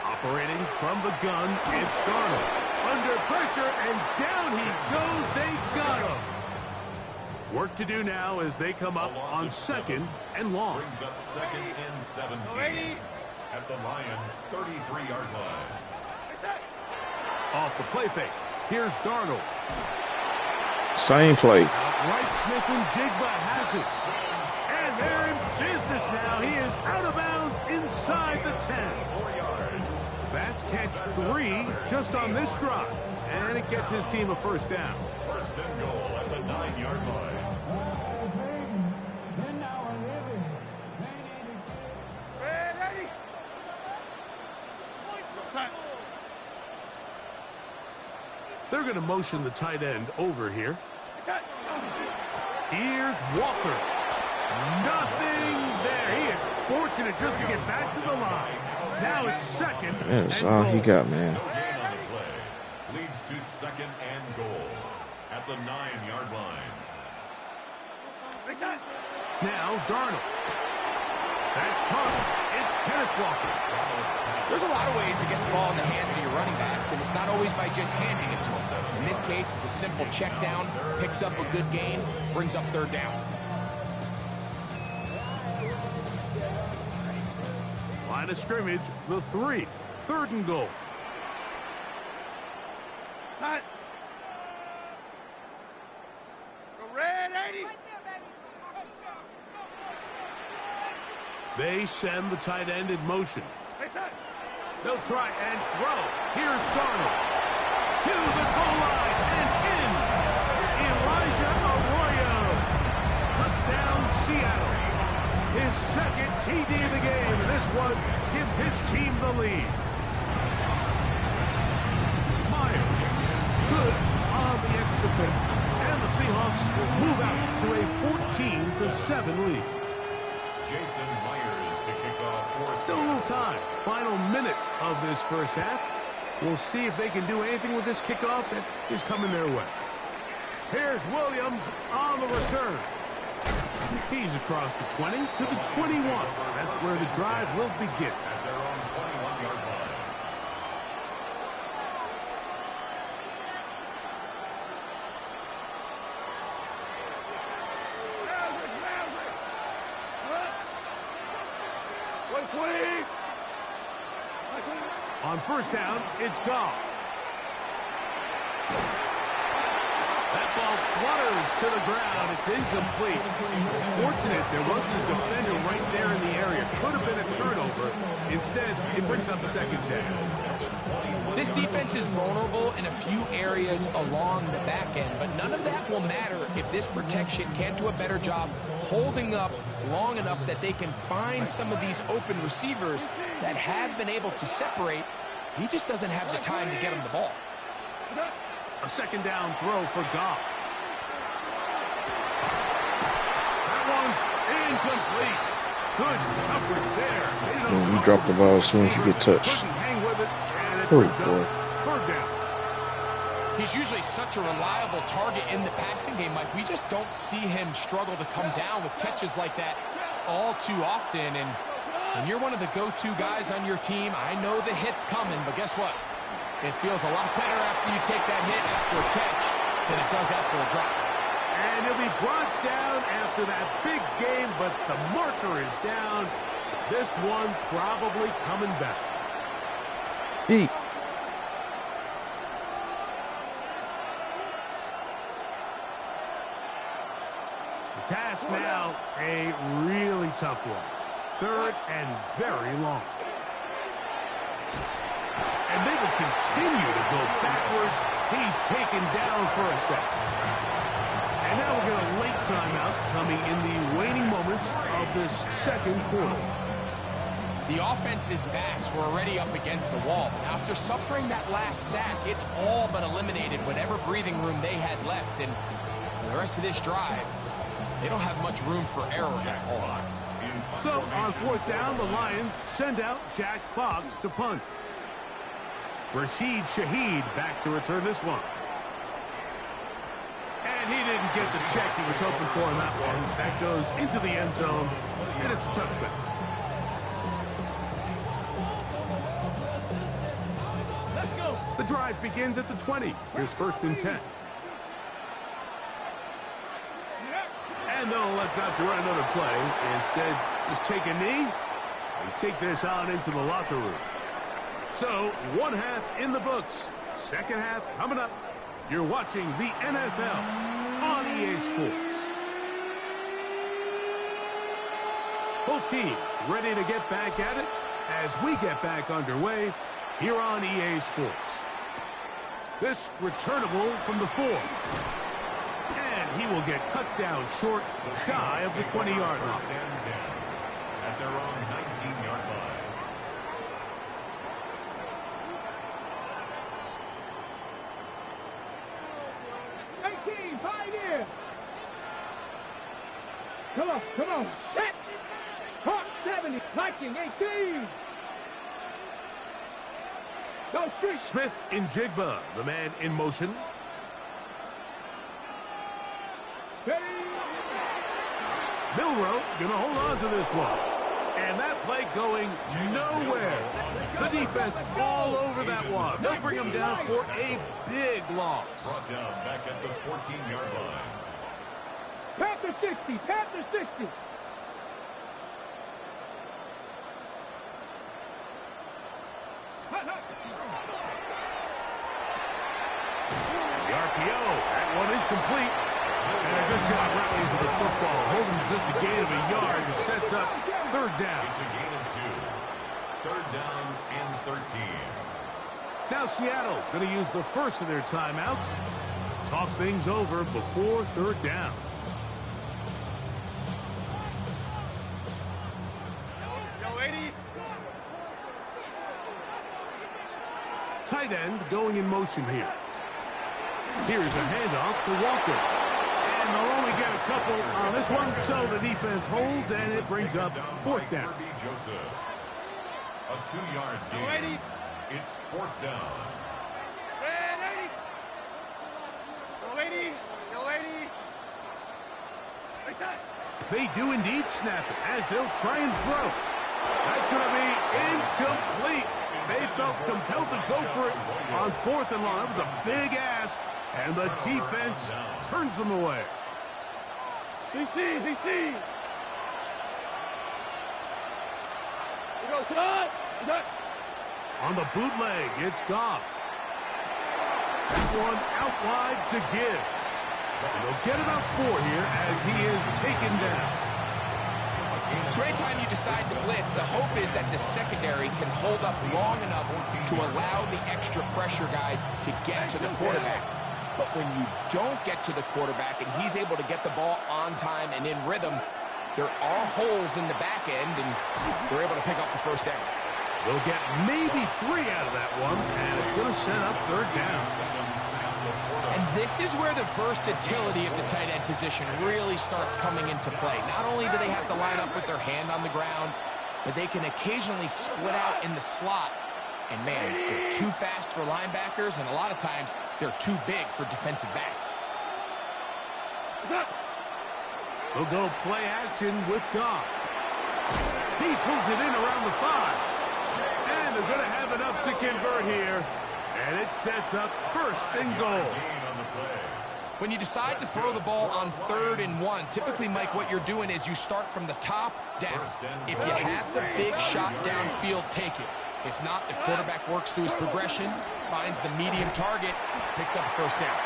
[SPEAKER 2] Operating from the gun, it's Darnold. Under pressure, and down he goes. They got him. Work to do now as they come up on 2nd and long.
[SPEAKER 3] Brings up 2nd and 17 at the Lions' 33-yard line.
[SPEAKER 2] Off the play fake. Here's Darnold.
[SPEAKER 1] Same play.
[SPEAKER 2] Right, Smith and Jigba has it. And they're in business now. He is out of bounds inside the 10.
[SPEAKER 3] 4 yards.
[SPEAKER 2] That's catch 3 just on this drive. And it gets his team a first down.
[SPEAKER 3] First and goal at the 9-yard line.
[SPEAKER 2] They're going to motion the tight end over here. Here's Walker. Nothing there. He is fortunate just to get back to the line. Now it's 2nd.
[SPEAKER 1] That's all he got, man.
[SPEAKER 3] No gain on the play. Leads to 2nd and goal at the 9-yard line.
[SPEAKER 2] Now Darnold. That's caught. It's Kenneth Walker.
[SPEAKER 4] There's a lot of ways to get the ball in the hands of your running backs, and it's not always by just handing it to them. In this case, it's a simple check down, picks up a good gain, brings up 3rd down.
[SPEAKER 2] Line of scrimmage, the 3. 3rd and goal.
[SPEAKER 5] Side. Go red 80.
[SPEAKER 2] They send the tight end in motion.
[SPEAKER 5] Hey, side.
[SPEAKER 2] They'll try and throw. Here's Darnold. To the goal line and in. Elijah Arroyo. Touchdown, Seattle. His 2nd TD of the game. And this one gives his team the lead. Myers. Good on the extra base. And the Seahawks will move out to a 14-7 lead.
[SPEAKER 3] Jason Myers to kick off for
[SPEAKER 2] Still a little time. Final minute of this first half. We'll see if they can do anything with this kickoff that is coming their way. Here's Williams on the return. He's across the 20 to the 21. That's where the drive will begin.
[SPEAKER 3] at their own 21-yard line.
[SPEAKER 2] On first down, it's Goff. That ball flutters to the ground. It's incomplete. Fortunate there wasn't a defender right there in the area. Could have been a turnover. Instead, it brings up 2nd down.
[SPEAKER 4] This defense is vulnerable in a few areas along the back end, but none of that will matter if this protection can't do a better job holding up long enough that they can find some of these open receivers that have been able to separate. He just doesn't have the time to get him the ball.
[SPEAKER 2] A 2nd down throw for Goff. That one's incomplete. Good coverage there.
[SPEAKER 1] You drop the ball as soon as you get touched.
[SPEAKER 2] Couldn't hang with it, and it
[SPEAKER 1] Oh,
[SPEAKER 2] brings up
[SPEAKER 1] boy.
[SPEAKER 2] 3rd down.
[SPEAKER 4] He's usually such a reliable target in the passing game, Mike. We just don't see him struggle to come down with catches like that all too often. And when you're one of the go-to guys on your team, I know the hit's coming, but guess what? It feels a lot better after you take that hit after a catch than it does after a drop.
[SPEAKER 2] And he'll be brought down after that big game, but the marker is down. This one probably coming back.
[SPEAKER 1] Deep.
[SPEAKER 2] The task now, a really tough one. 3rd and very long. And they will continue to go backwards. He's taken down for a sack. And now we're going to late timeout coming in the waning moments of this 2nd quarter.
[SPEAKER 4] The offense's backs were already up against the wall. But after suffering that last sack, it's all but eliminated whatever breathing room they had left. And for the rest of this drive, they don't have much room for error at all.
[SPEAKER 2] So on 4th down, the Lions send out Jack Fox to punt. Rashid Shaheed back to return this one. And he didn't get the check he was hoping for in that one. That goes into the end zone, and it's a touchback. Let's go. The drive begins at the 20. Here's 1st and 10. And they'll elect not to run another play. Instead, just take a knee and take this on into the locker room. So, 1 half in the books. 2nd half coming up. You're watching the NFL on EA Sports. Both teams ready to get back at it as we get back underway here on EA Sports. This returnable from the 4. And he will get cut down short, shy of the 20-yard line.
[SPEAKER 3] At their own 19-yard line.
[SPEAKER 5] Pioneer! Come on, come on. Set! Hawk 70, Viking 18! Go street!
[SPEAKER 2] Smith in Jigba, the man in motion.
[SPEAKER 5] Steady!
[SPEAKER 2] Milrow gonna hold on to this one. And that play going nowhere. The defense all over that one. They'll bring him down for a big loss.
[SPEAKER 3] Brought down back at the 14-yard line.
[SPEAKER 5] Panther 60, Panther 60.
[SPEAKER 2] The RPO, that one is complete. And a good job rallying to the football. Holding just a gain of a yard and sets up 3rd down.
[SPEAKER 3] It's a gain of 2. 3rd down and 13.
[SPEAKER 2] Now Seattle going to use the first of their timeouts. Talk things over before 3rd down. Tight end going in motion here. Here's a handoff to Walker. And they'll only get a couple on this one, so the defense holds, and it brings up 4th down.
[SPEAKER 3] Joseph. A 2-yard gain. It's 4th down.
[SPEAKER 2] They do indeed snap it as they'll try and throw. That's going to be incomplete. They felt compelled to go for it on 4th and long. That was a big ask, and the defense turns them away.
[SPEAKER 5] DC.
[SPEAKER 2] On the bootleg, it's Goff. That one out wide to Gibbs. And they'll get about 4 here as he is taken down.
[SPEAKER 4] So anytime you decide to blitz, the hope is that the secondary can hold up long enough to allow the extra pressure guys to get to the quarterback. But when you don't get to the quarterback and he's able to get the ball on time and in rhythm, there are holes in the back end, and they're able to pick up the 1st down.
[SPEAKER 2] They'll get maybe 3 out of that one, and it's going to set up 3rd down.
[SPEAKER 4] And this is where the versatility of the tight end position really starts coming into play. Not only do they have to line up with their hand on the ground, but they can occasionally split out in the slot. And man, they're too fast for linebackers, and a lot of times they're too big for defensive backs.
[SPEAKER 2] They'll go play action with Goff. He pulls it in around the 5. And they're going to have enough to convert here. And it sets up 1st and goal.
[SPEAKER 4] When you decide to throw the ball on 3rd and 1, typically, Mike, what you're doing is you start from the top down. If you have the big shot downfield, take it. If not, the quarterback works through his progression, finds the medium target, picks up a 1st down.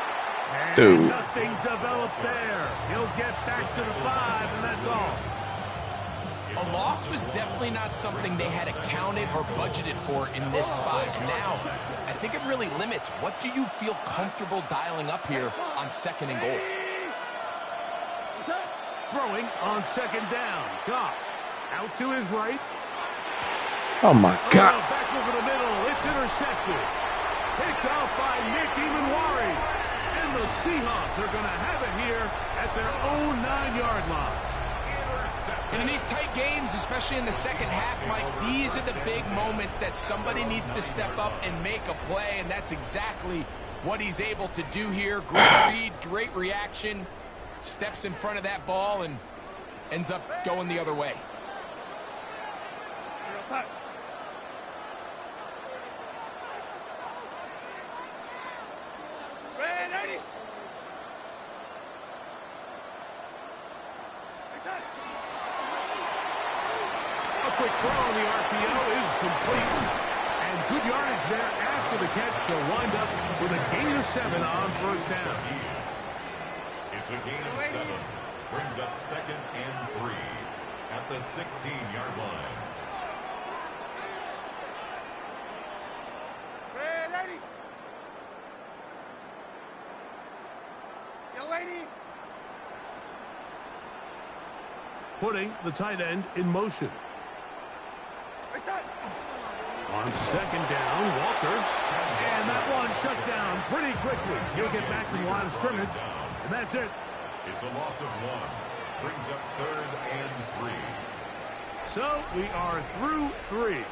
[SPEAKER 2] And nothing developed there. He'll get back to the 5, and that's all.
[SPEAKER 4] A loss was definitely not something they had accounted or budgeted for in this spot. And now, I think it really limits what do you feel comfortable dialing up here on 2nd and goal.
[SPEAKER 2] Throwing on 2nd down. Goff out to his right.
[SPEAKER 1] Oh, my God.
[SPEAKER 2] Back over the middle. It's intercepted. Picked off by Nick Emanwari. And the Seahawks are going to have it here at their own 9-yard line.
[SPEAKER 4] And in these tight games, especially in the second half, Mike, these are the big moments that somebody needs to step up and make a play, and that's exactly what he's able to do here. Great read, great reaction, steps in front of that ball and ends up going the other way.
[SPEAKER 2] A quick throw on the RPO is complete. And good yardage there after the catch. They'll wind up with a gain of 7 on first down.
[SPEAKER 3] It's a gain of 7. Brings up 2nd and 3 at the 16-yard line.
[SPEAKER 2] Putting the tight end in motion. On second down, Walker. And that one shut down pretty quickly. He'll get back to the line of scrimmage. And that's it.
[SPEAKER 3] It's a loss of 1. Brings up 3rd and 3.
[SPEAKER 2] So we are through 3.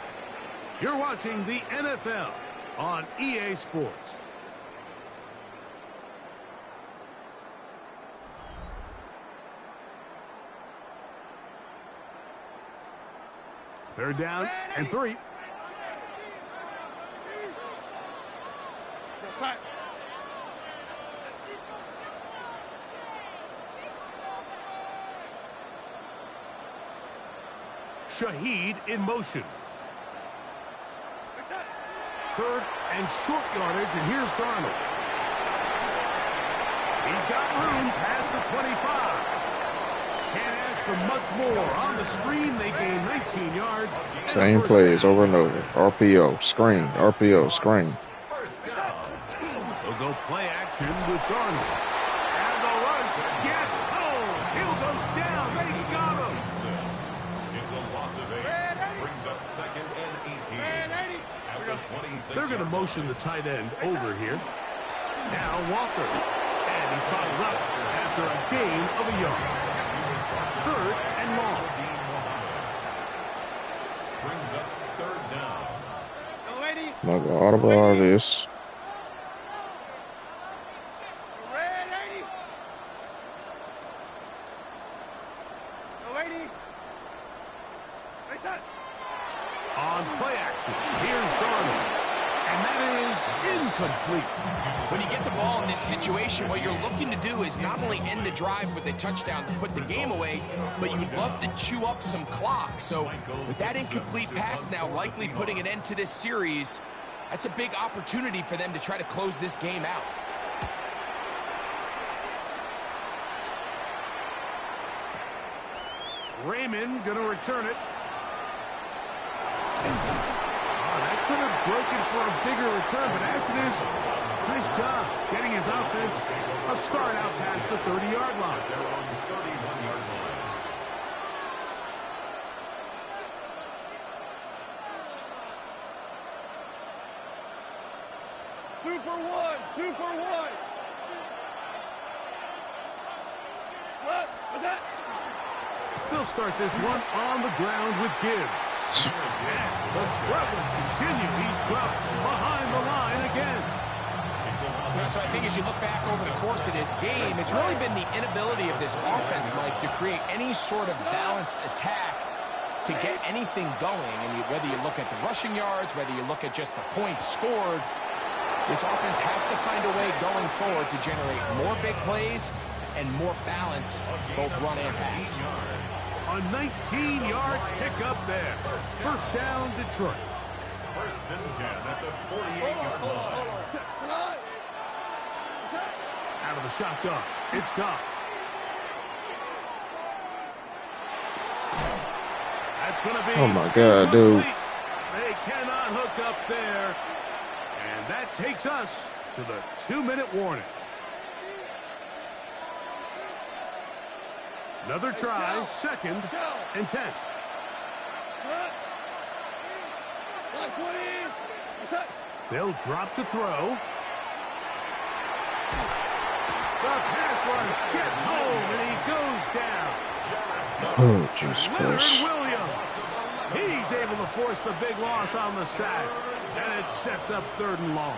[SPEAKER 2] You're watching the NFL on EA Sports. Third down and 3. Shaheed in motion. Third and short yardage, and here's Darnold. He's got room past the 25. Can't ask for much more. On the screen, they gain 19 yards.
[SPEAKER 1] Same plays over and over. RPO, screen, RPO, screen.
[SPEAKER 2] They'll go play action with Darnold. And the rush gets home. He'll go down. They got him.
[SPEAKER 3] It's a loss of 8. Brings up 2nd and 18. At the 26.
[SPEAKER 2] They're going to motion the tight end over here. Now Walker. And he's bottled up after a gain of a yard. Third and long.
[SPEAKER 3] Brings up 3rd down.
[SPEAKER 1] Not gonna audible out of this.
[SPEAKER 2] On play action, here's Darnold. And that is incomplete.
[SPEAKER 4] When you get the ball in this situation, what you're looking to do is not only end the drive with a touchdown to put the game away, but you'd love to chew up some clock. So with that incomplete pass now likely putting an end to this series, that's a big opportunity for them to try to close this game out.
[SPEAKER 2] Raymond going to return it. That could have broken for a bigger return, but as it is, nice job getting his offense a start out past the 30-yard line.
[SPEAKER 3] They're on the 31-yard line.
[SPEAKER 5] Super one. What's that?
[SPEAKER 2] They'll start this one on the ground with Gibbs. The struggles continue. He's dropped behind the line again.
[SPEAKER 4] So I think as you look back over the course of this game, it's really been the inability of this offense, Mike, to create any sort of balanced attack to get anything going. And whether you look at the rushing yards, whether you look at just the points scored, this offense has to find a way going forward to generate more big plays and more balance, both run and pass.
[SPEAKER 2] A 19-yard pickup there. First down, Detroit.
[SPEAKER 3] 1st and 10 at the 48-yard line.
[SPEAKER 2] Out of the shotgun, it's Goff. That's going to be...
[SPEAKER 1] Oh, my God, dude.
[SPEAKER 2] They cannot hook up there. And that takes us to the 2-minute warning. Another try, 2nd and 10. They'll drop to throw. The pass rush gets home, and he goes down.
[SPEAKER 1] Oh, Jesus
[SPEAKER 2] Leonard
[SPEAKER 1] Christ.
[SPEAKER 2] Williams. He's able to force the big loss on the sack, and it sets up 3rd and long.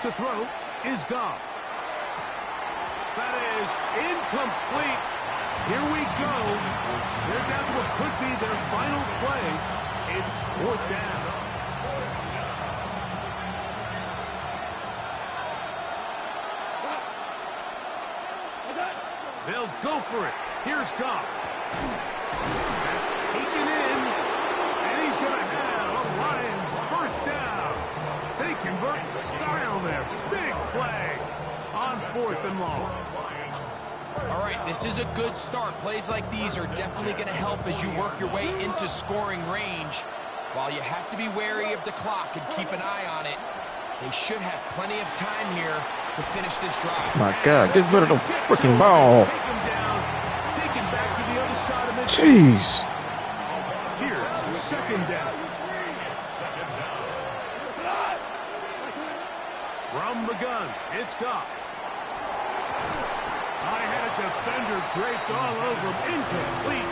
[SPEAKER 2] To throw is Goff. That is incomplete. Here we go. They're down to what could be their final play. It's 4th down. They'll go for it. Here's Goff. That's taken in, and he's going to have a Lions 1st down. They convert in style there. Big play on 4th and long.
[SPEAKER 4] All right, this is a good start. Plays like these are definitely going to help as you work your way into scoring range. While you have to be wary of the clock and keep an eye on it, they should have plenty of time here to finish this drive.
[SPEAKER 1] My God, get rid of the freaking ball.
[SPEAKER 2] Take him down. Taken back to the other side of it.
[SPEAKER 1] Jeez.
[SPEAKER 2] Here's 2nd down. From the gun, it's Goff. I had a defender draped all over him. Incomplete.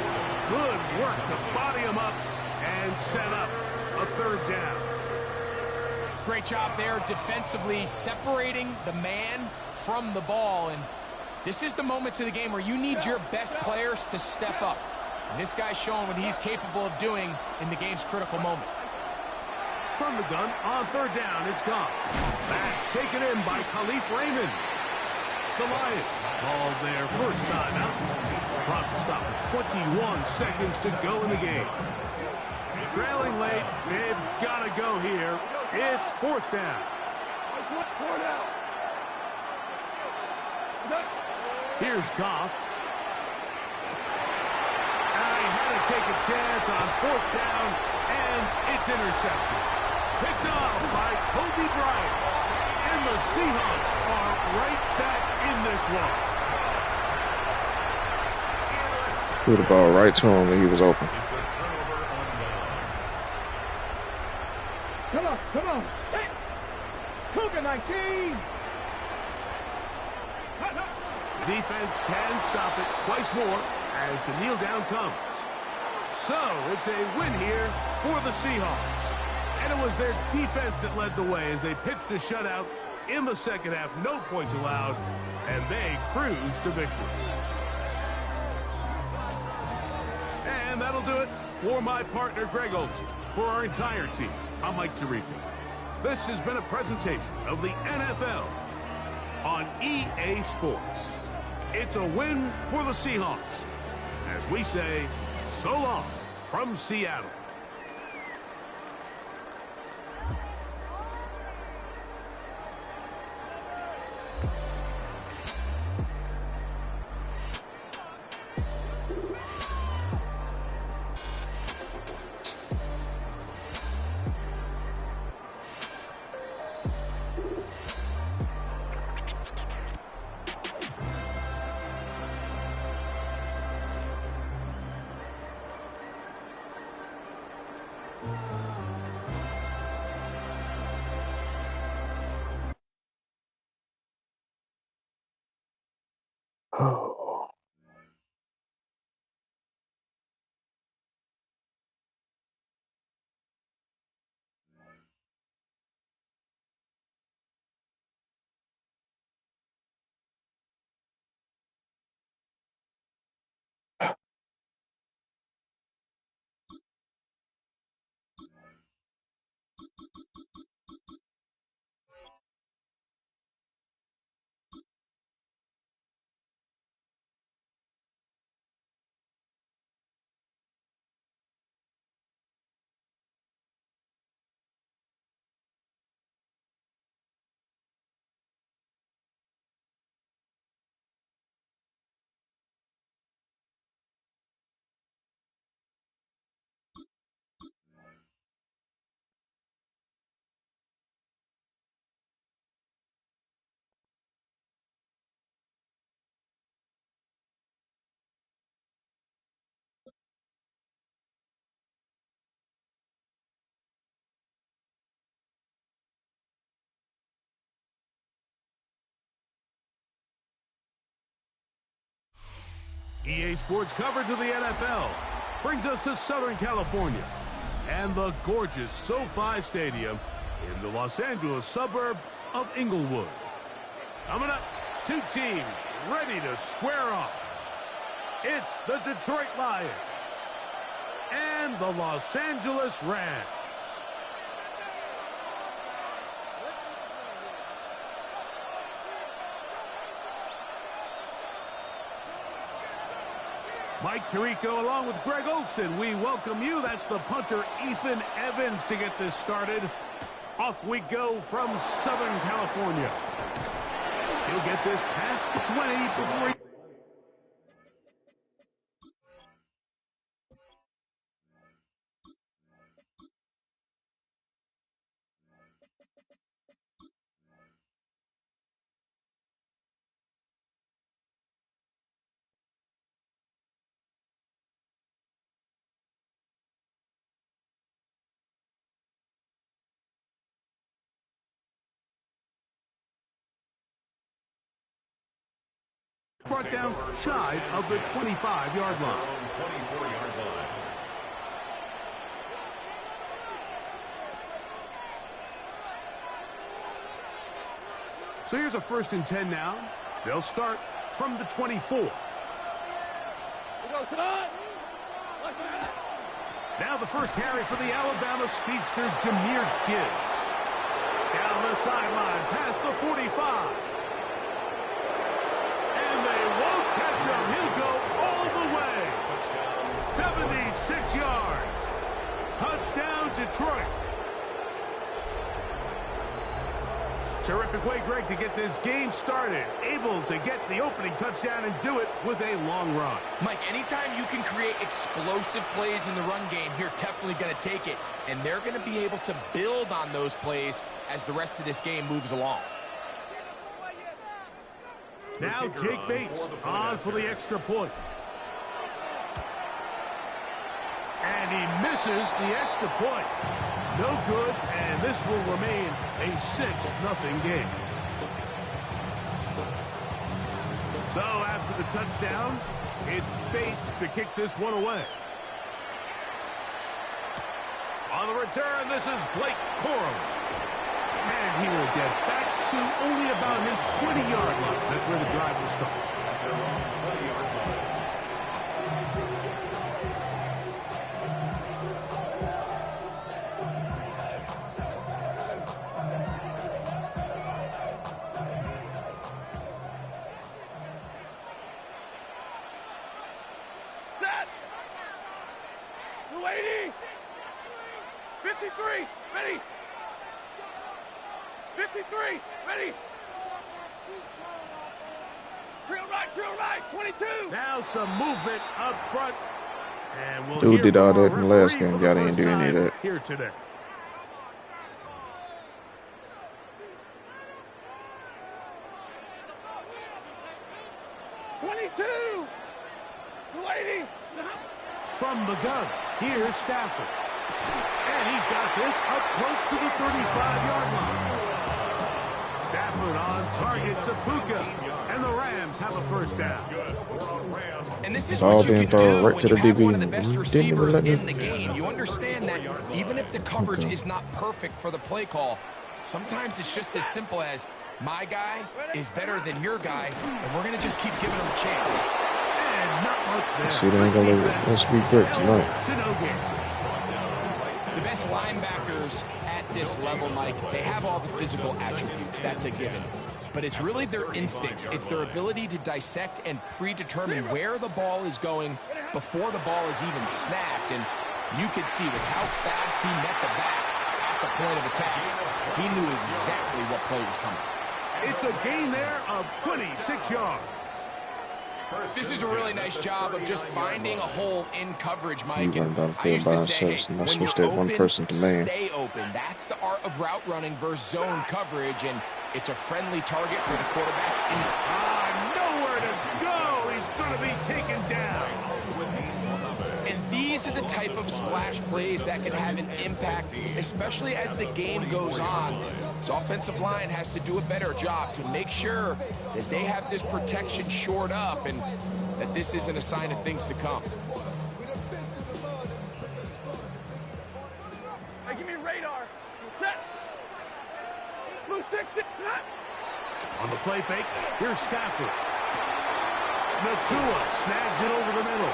[SPEAKER 2] Good work to body him up and set up a 3rd down.
[SPEAKER 4] Great job there defensively, separating the man from the ball. And this is the moments of the game where you need your best players to step up. And this guy's showing what he's capable of doing in the game's critical moment.
[SPEAKER 2] From the gun, on 3rd down, it's Goff. That's taken in by Khalif Raymond. The Lions called their 1st time out. Brought to stop with 21 seconds to go in the game. Trailing late, they've got to go here. It's 4th down. Here's Goff. And he had to take a chance on 4th down, and it's intercepted. Picked off by Kobe Bryant. And the Seahawks are right back in this one.
[SPEAKER 1] Threw the ball right to him when he was open.
[SPEAKER 3] It's a turnover on downs.
[SPEAKER 5] Come on. Hey, Cougar 19.
[SPEAKER 2] Defense can stop it twice more as the kneel down comes. So it's a win here for the Seahawks. And it was their defense that led the way as they pitched a shutout in the 2nd half. No points allowed, and they cruised to victory. And that'll do it for my partner, Greg Olson. For our entire team, I'm Mike Tirico. This has been a presentation of the NFL on EA Sports. It's a win for the Seahawks. As we say, so long from Seattle.
[SPEAKER 1] Oh.
[SPEAKER 2] EA Sports coverage of the NFL brings us to Southern California and the gorgeous SoFi Stadium in the Los Angeles suburb of Inglewood. Coming up, two teams ready to square off. It's the Detroit Lions and the Los Angeles Rams. Mike Tirico along with Greg Olson. We welcome you. That's the punter Ethan Evans to get this started. Off we go from Southern California. He'll get this past the 20 before he... brought down shy of the 25-yard line.
[SPEAKER 3] 24-yard line.
[SPEAKER 2] So here's a 1st and 10 now. They'll start from the 24. Now the first carry for the Alabama speedster, Jahmyr Gibbs. Down the sideline, past the 45. He'll go all the way. Touchdown. 76 yards. Touchdown, Detroit. Terrific way, Greg, to get this game started. Able to get the opening touchdown and do it with a long run.
[SPEAKER 4] Mike, anytime you can create explosive plays in the run game, you're definitely going to take it. And they're going to be able to build on those plays as the rest of this game moves along.
[SPEAKER 2] Now Jake Bates on for the extra point. And he misses the extra point. No good, and this will remain a 6-0 game. So after the touchdown, it's Bates to kick this one away. On the return, this is Blake Corum. And he will get back to only about his 20-yard line. That's where the drive will start.
[SPEAKER 3] At their own 20-yard line.
[SPEAKER 5] Set. 280. 53. Ready. 53, ready. Drill right, 22.
[SPEAKER 2] Now some movement up front. And we'll
[SPEAKER 1] Dude
[SPEAKER 2] hear
[SPEAKER 1] did all
[SPEAKER 2] from
[SPEAKER 1] that
[SPEAKER 2] our
[SPEAKER 1] in the last
[SPEAKER 2] referee
[SPEAKER 1] game.
[SPEAKER 2] for
[SPEAKER 1] Y'all
[SPEAKER 2] the
[SPEAKER 1] didn't
[SPEAKER 2] first
[SPEAKER 1] do any of
[SPEAKER 2] time
[SPEAKER 1] that.
[SPEAKER 2] here today. From the gun, here's Stafford. And he's got this up close to the 35-yard line. Stafford on target to Puka. And the Rams have a first down.
[SPEAKER 4] And this is
[SPEAKER 1] Ball
[SPEAKER 4] what you
[SPEAKER 1] being
[SPEAKER 4] can
[SPEAKER 1] thrown
[SPEAKER 4] do
[SPEAKER 1] right
[SPEAKER 4] when
[SPEAKER 1] to
[SPEAKER 4] you
[SPEAKER 1] the
[SPEAKER 4] have
[SPEAKER 1] DB.
[SPEAKER 4] one of the best
[SPEAKER 1] Didn't even
[SPEAKER 4] receivers
[SPEAKER 1] let me-
[SPEAKER 4] in the game. You understand that even if the coverage is not perfect for the play call, sometimes it's just as simple as my guy is better than your guy, and we're going to just keep giving him a chance.
[SPEAKER 2] And not much there.
[SPEAKER 1] See, they ain't gonna let us be great tonight.
[SPEAKER 2] To no gain.
[SPEAKER 4] The best linebackers at this level, Mike, they have all the physical attributes. That's a given. But it's really their instincts. It's their ability to dissect and predetermine where the ball is going before the ball is even snapped. And you could see with how fast he met the back at the point of attack, he knew exactly what play was coming.
[SPEAKER 2] It's a gain there of 26 yards.
[SPEAKER 4] This is a really nice job of just finding a hole in coverage, Mike.
[SPEAKER 1] We run
[SPEAKER 4] And
[SPEAKER 1] down the
[SPEAKER 4] I
[SPEAKER 1] field
[SPEAKER 4] used
[SPEAKER 1] by
[SPEAKER 4] to say,
[SPEAKER 1] ourselves, and I
[SPEAKER 4] when
[SPEAKER 1] switched
[SPEAKER 4] you're
[SPEAKER 1] that one
[SPEAKER 4] open,
[SPEAKER 1] person to man.
[SPEAKER 4] stay open. That's the art of route running versus zone coverage, and it's a friendly target for the quarterback.
[SPEAKER 2] Nowhere to go. He's going to be taken down.
[SPEAKER 4] And these are the type of splash plays that can have an impact, especially as the game goes on. So offensive line has to do a better job to make sure that they have this protection shored up. And that this isn't a sign of things to come.
[SPEAKER 5] Hey, give me radar. Set. Blue 60.
[SPEAKER 2] On the play fake, here's Stafford. Nakua snags it over the middle.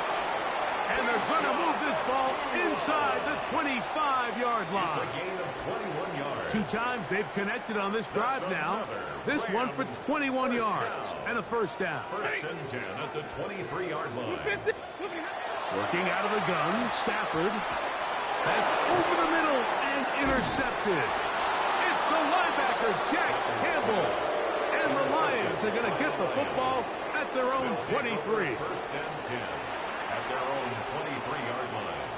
[SPEAKER 2] And they're going to move this ball inside the 25-yard line.
[SPEAKER 3] It's a gain of 21 yards.
[SPEAKER 2] 2 times they've connected on this drive now. This one for 21 yards and a first down.
[SPEAKER 3] First and 10 at the 23-yard line.
[SPEAKER 2] Working out of the gun, Stafford. That's over the middle and intercepted. It's the linebacker, Jack Campbell. And the Lions are going to get the football at their own 23.
[SPEAKER 3] First and 10 at their own 23-yard line.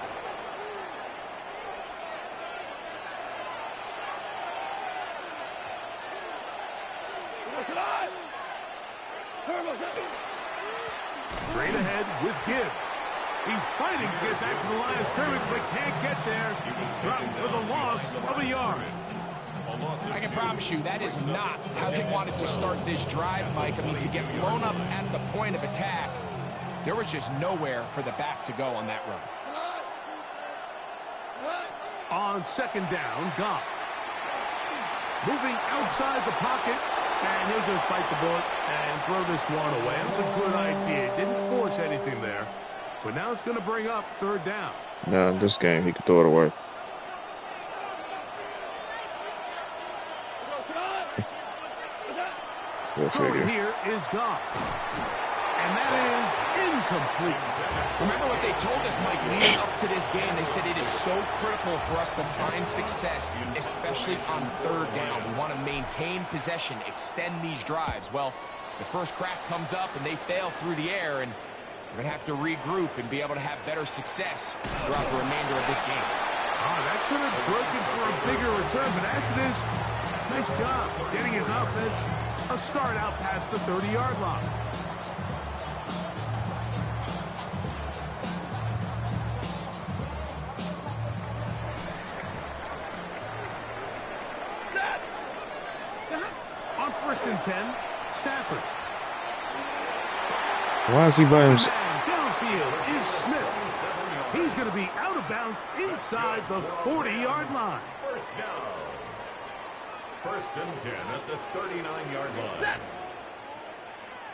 [SPEAKER 2] Straight ahead with Gibbs. He's fighting to get back to the line of scrimmage, but can't get there. He's dropped for the loss of a yard.
[SPEAKER 4] I can promise you that is not how they wanted to start this drive, Mike. I mean, to get blown up at the point of attack, there was just nowhere for the back to go on that run.
[SPEAKER 2] On second down, Goff. Moving outside the pocket, and he'll just bite the bullet and throw this one away. That's a good idea. Didn't force anything there. But now it's going to bring up third down.
[SPEAKER 1] No, in this game, he could throw it away. We'll
[SPEAKER 2] Throwing
[SPEAKER 1] figure.
[SPEAKER 2] here is Goff. And that is incomplete.
[SPEAKER 4] Remember what they told us, Mike, leading up to this game. They said it is so critical for us to find success, especially on third down. We want to maintain possession, extend these drives. Well, the first crack comes up and they fail through the air, and we're going to have to regroup and be able to have better success throughout the remainder of this game.
[SPEAKER 2] Oh, that could have broken for a bigger return, but as it is, nice job getting his offense a start out past the 30-yard line. On first and 10, Stafford.
[SPEAKER 1] Why is he by himself?
[SPEAKER 2] Downfield is Smith. He's going to be out of bounds inside the 40-yard line.
[SPEAKER 3] First down. First and 10 at the 39-yard line.
[SPEAKER 5] Set.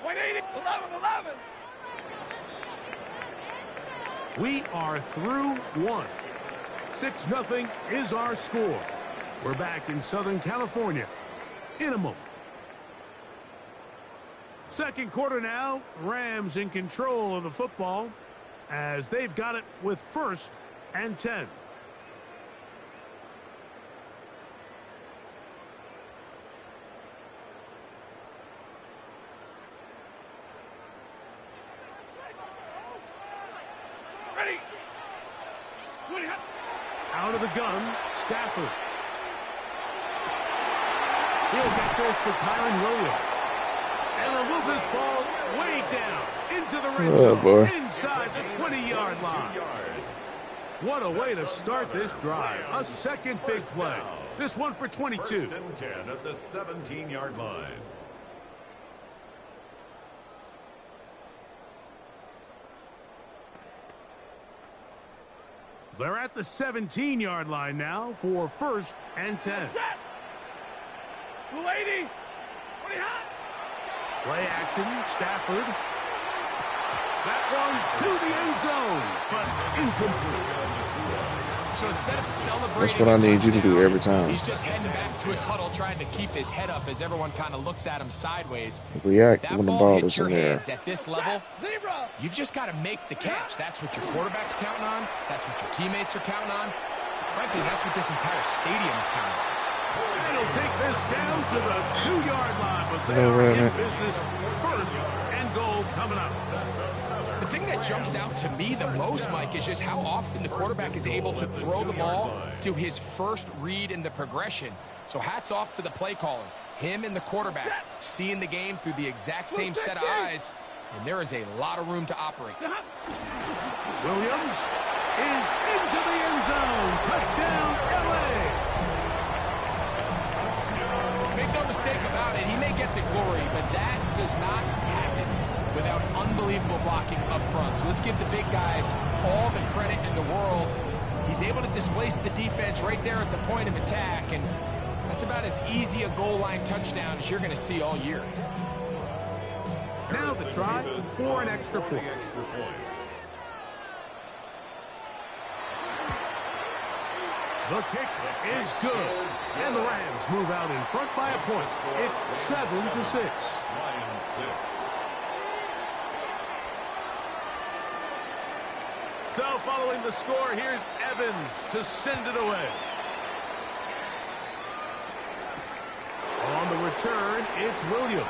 [SPEAKER 5] 180. 11.
[SPEAKER 2] We are through one. 6-0 is our score. We're back in Southern California in a moment. Second quarter now, Rams in control of the football as they've got it with first and 10.
[SPEAKER 5] Ready.
[SPEAKER 2] Out of the gun, Stafford. He'll get this to Kyron Williams. And they'll move this ball way down into the red zone, inside the 20-yard line. What a way to start this drive. A second big play. This one for 22.
[SPEAKER 3] First and 10 at the 17-yard line.
[SPEAKER 2] They're at the 17-yard line now for first and 10.
[SPEAKER 5] Blue 80. What do you have?
[SPEAKER 2] Play action, Stafford. That one to the end zone, but incomplete.
[SPEAKER 4] So instead of celebrating,
[SPEAKER 1] That's what I need you to do every time.
[SPEAKER 4] he's just heading back to his huddle, trying to keep his head up as everyone kind of looks at him sideways.
[SPEAKER 1] React
[SPEAKER 4] That
[SPEAKER 1] when the
[SPEAKER 4] ball
[SPEAKER 1] ball
[SPEAKER 4] hits
[SPEAKER 1] is
[SPEAKER 4] your
[SPEAKER 1] in there.
[SPEAKER 4] hands at this level.
[SPEAKER 5] Zebra.
[SPEAKER 4] You've just got to make the catch. That's what your quarterback's counting on. That's what your teammates are counting on. Frankly, that's what this entire stadium's counting on.
[SPEAKER 2] And he'll take this down to the 2-yard line, but they
[SPEAKER 1] No
[SPEAKER 2] are
[SPEAKER 1] way,
[SPEAKER 2] in
[SPEAKER 1] man.
[SPEAKER 2] business. First and goal coming up.
[SPEAKER 4] The thing that jumps out to me the most, Mike, is just how often the quarterback is able to throw the ball to his first read in the progression. So hats off to the play caller. Him and the quarterback seeing the game through the exact same set of eyes, and there is a lot of room to operate.
[SPEAKER 2] Williams is into the end zone. Touchdown, L.A.
[SPEAKER 4] Make no mistake about it, he may get the glory, but that does not happen without unbelievable blocking up front. So let's give the big guys all the credit in the world. He's able to displace the defense right there at the point of attack, and that's about as easy a goal line touchdown as you're going to see all year.
[SPEAKER 2] Now the try for an extra point. The kick is good, and the Rams move out in front by a point. It's 7-6.
[SPEAKER 3] Lions 6.
[SPEAKER 2] So following the score, here's Evans to send it away. On the return, it's Williams.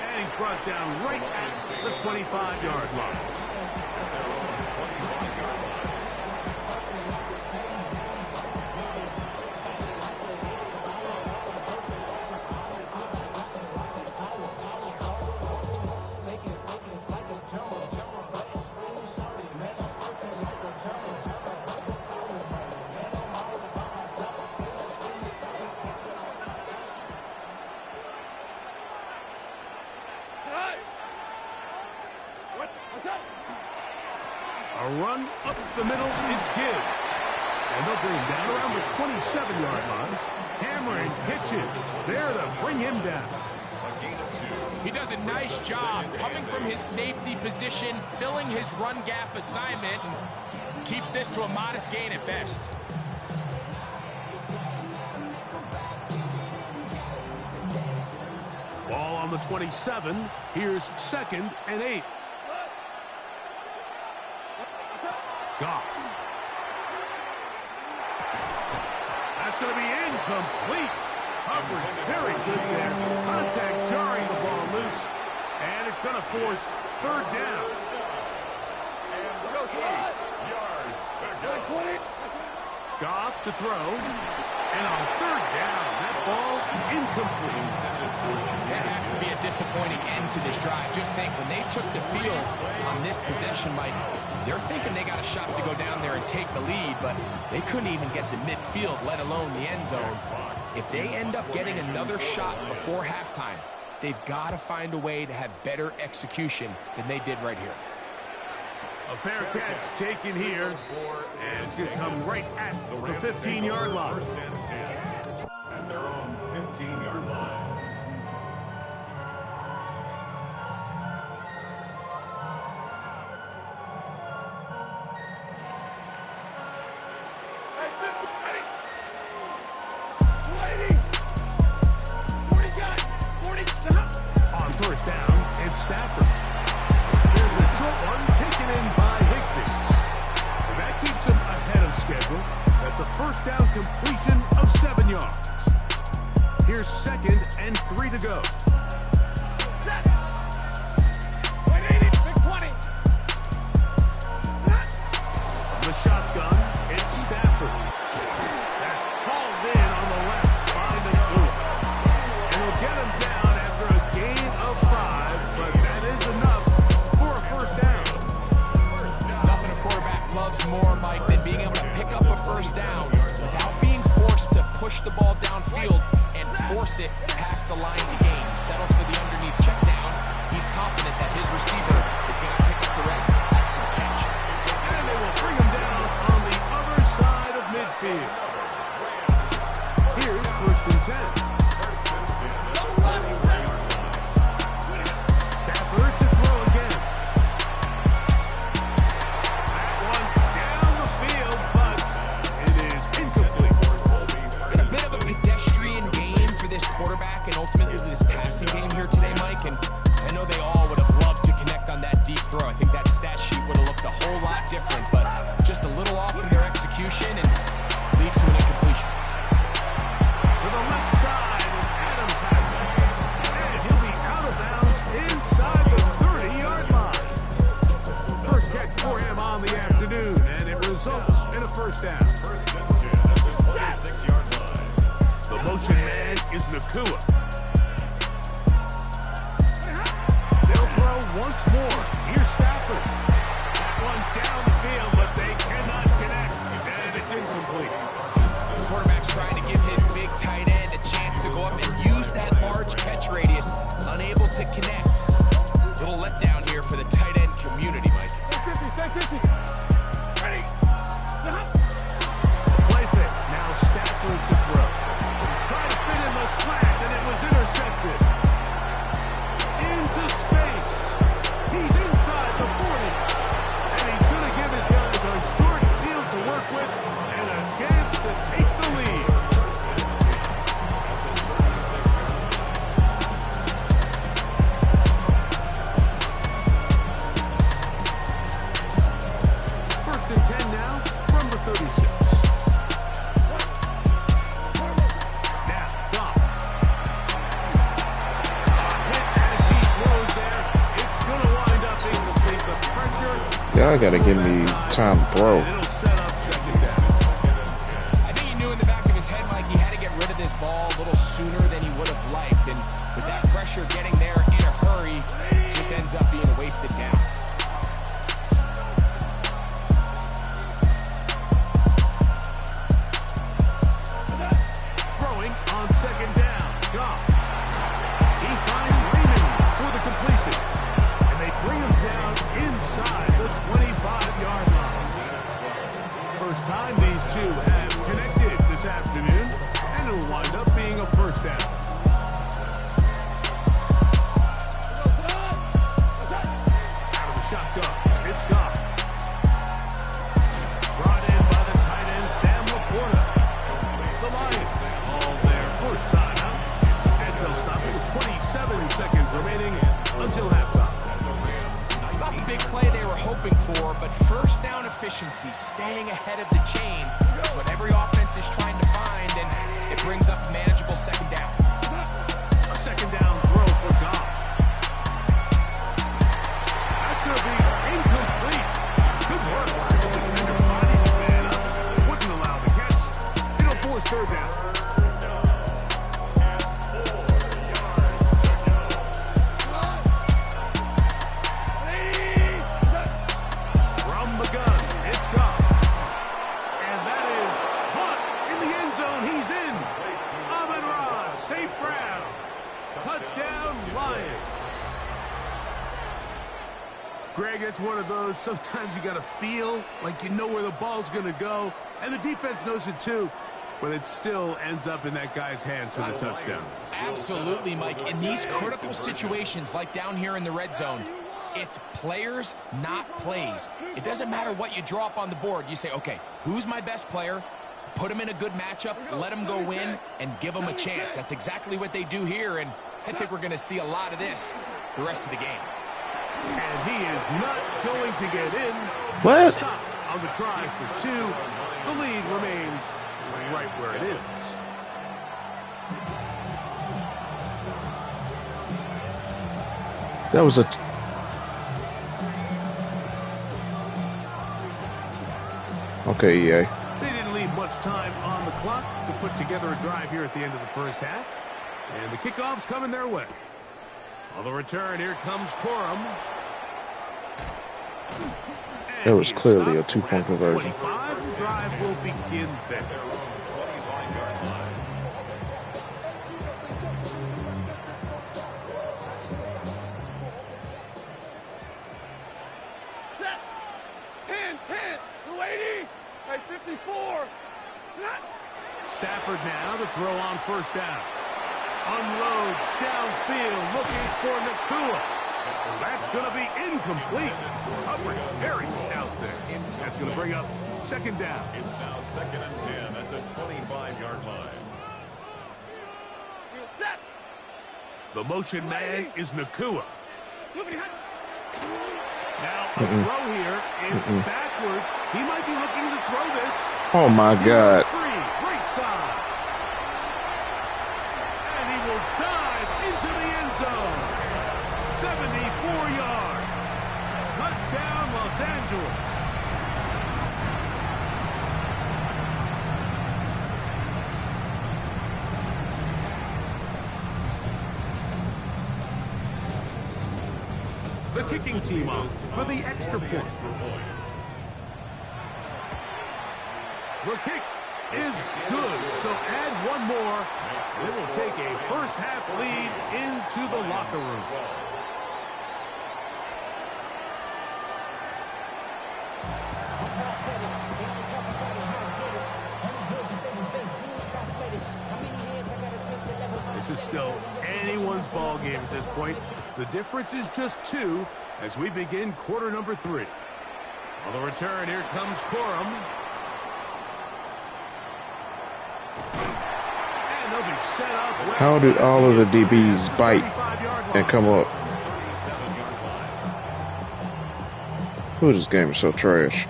[SPEAKER 2] And he's brought down right at the 25-yard line. A run up the middle, it's Gibbs. And they'll bring him down around the 27-yard line. Hammering pitches there to bring him down.
[SPEAKER 4] He does a nice job coming from his safety position, filling his run gap assignment, and keeps this to a modest gain at best.
[SPEAKER 2] Ball on the 27. Here's 2nd and 8. Goff. That's going to be incomplete. Coverage very good there. Contact jarring the ball loose. And it's going to force 3rd down.
[SPEAKER 3] And 8 yards to go.
[SPEAKER 2] Goff to throw. And on 3rd down, that ball incomplete.
[SPEAKER 4] That has to be a disappointing end to this drive. Just think, when they took the field on this possession, Mike, they're thinking they got a shot to go down there and take the lead, but they couldn't even get to midfield, let alone the end zone. If they end up getting another shot before halftime, they've got to find a way to have better execution than they did right here.
[SPEAKER 2] A fair catch taken here, and it's going to come right at the 15-yard line.
[SPEAKER 3] 1st and 10 at their own 15-yard line.
[SPEAKER 2] On 1st down, it's Stafford. There's a short one taken in by Higbee. And that keeps him ahead of schedule. That's a 1st down completion of 7 yards. Here's 2nd and 3 to go. From the shotgun, it's Stafford. That's called in on the left by McCool. And he'll get him down after a gain of 5, but that is enough for a 1st down.
[SPEAKER 4] Nothing a quarterback loves more, Mike, than being able to pick up a 1st down without being forced to push the ball downfield and force it past the line to gain. He settles for the underneath check down. He's confident that his receiver is going to pick up the rest after the catch.
[SPEAKER 2] And they will bring him down on the other side of midfield. Here's 1st and 10. Stafford to throw again. That one down the field, but it is incomplete.
[SPEAKER 4] It's been a bit of a pedestrian game for this quarterback and ultimately this passing game here today, Mike. And I know they all would have loved to connect on that deep throw. I think that stat sheet would have looked a whole lot different, but just a little off in their execution and leads to an incompletion.
[SPEAKER 2] To the left side, and Adams has it. And he'll be out of bounds inside the 30-yard line. 1st catch for him on the afternoon, and it results in a 1st down.
[SPEAKER 3] 1st and 10 at the 26-yard line.
[SPEAKER 2] The motion man is Nakua. They'll throw once more. Here's Stafford. That one down the field, but they cannot connect, and it's incomplete.
[SPEAKER 4] The quarterback's trying to give his big tight end a chance to go up and use that large catch radius. Unable to connect. Little
[SPEAKER 1] Y'all gotta give me time to throw.
[SPEAKER 2] It'll set up second down.
[SPEAKER 4] I think he knew in the back of his head, Mike, he had to get rid of this ball a little sooner than he would have liked. And with that pressure getting there in a hurry, it just ends up being a wasted down.
[SPEAKER 2] Throwing on second down. Goff. He finds Raymond for the completion. And they bring him down inside the 25-yard line. First time these two have connected this afternoon, and it'll wind up being a first down. Out of the shotgun, it's Goff. Brought in by the tight end, Sam Laporta. The Lions all their first time out, as they'll stop it with 27 seconds remaining until halftime.
[SPEAKER 4] It's not the big play they were hoping for, but first down efficiency, staying ahead of the chains, is what every offense is trying to find, and it brings up a manageable second down.
[SPEAKER 2] A second down throw for Goff. That's going to be incomplete. Good work by the defender, bodied the man up, wouldn't allow the catch. It'll force third down. From the gun, it's Goff. And that is caught in the end zone. He's in. Amon-Ra, St. Brown. Touchdown, Lions. Greg, it's one of those, sometimes you got to feel like you know where the ball's going to go, and the defense knows it too, but it still ends up in that guy's hands for the touchdown.
[SPEAKER 4] Absolutely, Mike. In these critical situations, like down here in the red zone, it's players, not plays. It doesn't matter what you draw up on the board. You say, okay, who's my best player? Put him in a good matchup, let him go win, and give him a chance. That's exactly what they do here, and I think we're going to see a lot of this the rest of the game.
[SPEAKER 2] And he is not going to get in.
[SPEAKER 1] What?
[SPEAKER 2] Stop on the try for two. The lead remains right where it is.
[SPEAKER 1] That was a. Okay, EA.
[SPEAKER 2] They didn't leave much time on the clock to put together a drive here at the end of the first half. And the kickoff's coming their way. On the return, here comes Corum.
[SPEAKER 1] That was clearly a two-point conversion.
[SPEAKER 2] 25, the drive will begin there.
[SPEAKER 5] Set. 10, 280, 54.
[SPEAKER 2] Stafford now to throw on first down. Unloads downfield looking for Nakua. That's going to be incomplete. Coverage very stout there. That's going to bring up second down.
[SPEAKER 3] It's now 2nd and 10 at the 25-yard line.
[SPEAKER 5] Set.
[SPEAKER 2] The motion man is Nakua. Now a throw here. It's backwards. He might be looking to throw this.
[SPEAKER 1] Oh my God.
[SPEAKER 2] Free. Great side. And he will dive into the end zone. 74 yards. Touchdown, Los Angeles. The kicking team off for the extra point. The kick is good, so add one more. It will take a first-half lead into the locker room. This is still anyone's ball game at this point. The difference is just 2 as we begin quarter number 3. On the return, here comes Corum. And they'll be set up.
[SPEAKER 1] How did all of the DBs bite and come up? Ooh, this game is so trash.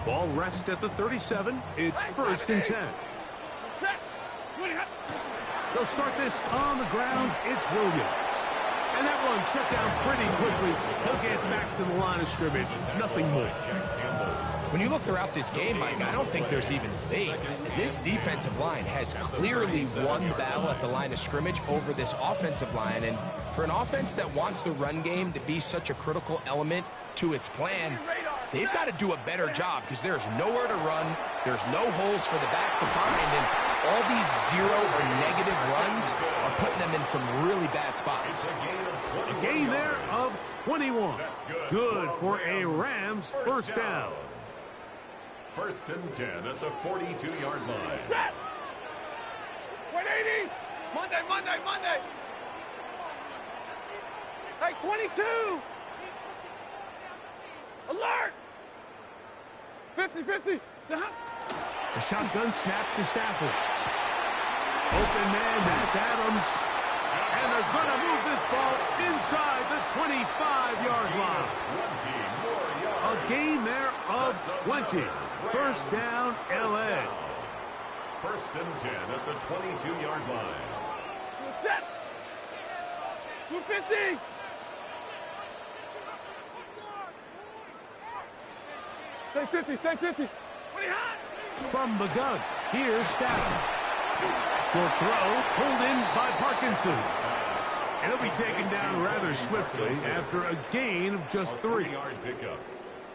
[SPEAKER 2] Ball rests at the 37. It's 1st and 10. They'll start this on the ground. It's Williams. And And that one shut down pretty quickly. He'll get back to the line of scrimmage. Nothing more.
[SPEAKER 4] When you look throughout this game, Mike, I don't think there's even debate. This defensive line has clearly won the battle at the line of scrimmage over this offensive line. And for an offense that wants the run game to be such a critical element to its plan, they've got to do a better job because there's nowhere to run. There's no holes for the back to find. And all these zero or negative runs are putting them in some really bad spots.
[SPEAKER 2] A gain there of 21. Good for a Rams first down.
[SPEAKER 3] 1st and 10 at the 42-yard line.
[SPEAKER 5] Set! 180! Monday! Hey, 22! Alert! 50!
[SPEAKER 2] The shotgun snap to Stafford. Open man, that's Adams. And they're going to move this ball inside the 25-yard line. A gain there of 20. First down, L.A.
[SPEAKER 3] 1st and 10 at the 22-yard line.
[SPEAKER 5] Set! 250! Stay 50!
[SPEAKER 2] From the gun, here's Stafford. Short throw, pulled in by Parkinson. And he'll be taken down rather swiftly after a gain of just 3.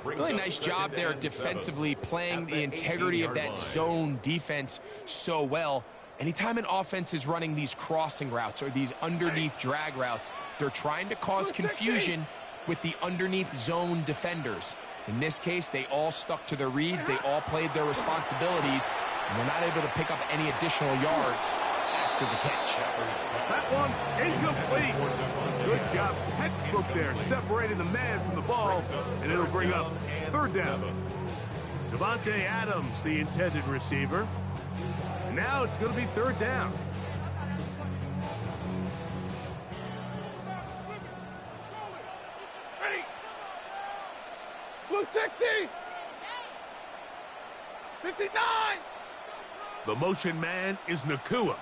[SPEAKER 4] Really nice job there defensively, playing the integrity of that zone defense so well. Anytime an offense is running these crossing routes or these underneath drag routes, they're trying to cause confusion with the underneath zone defenders. In this case, they all stuck to their reads, they all played their responsibilities, and they're not able to pick up any additional yards after the catch.
[SPEAKER 2] That one incomplete. Good job, textbook there, separating the man from the ball, and it'll bring up 3rd down. Devontae Adams, the intended receiver. And now it's going to be 3rd down.
[SPEAKER 5] Ready! Blue 60! 59!
[SPEAKER 2] The motion man is Nakua.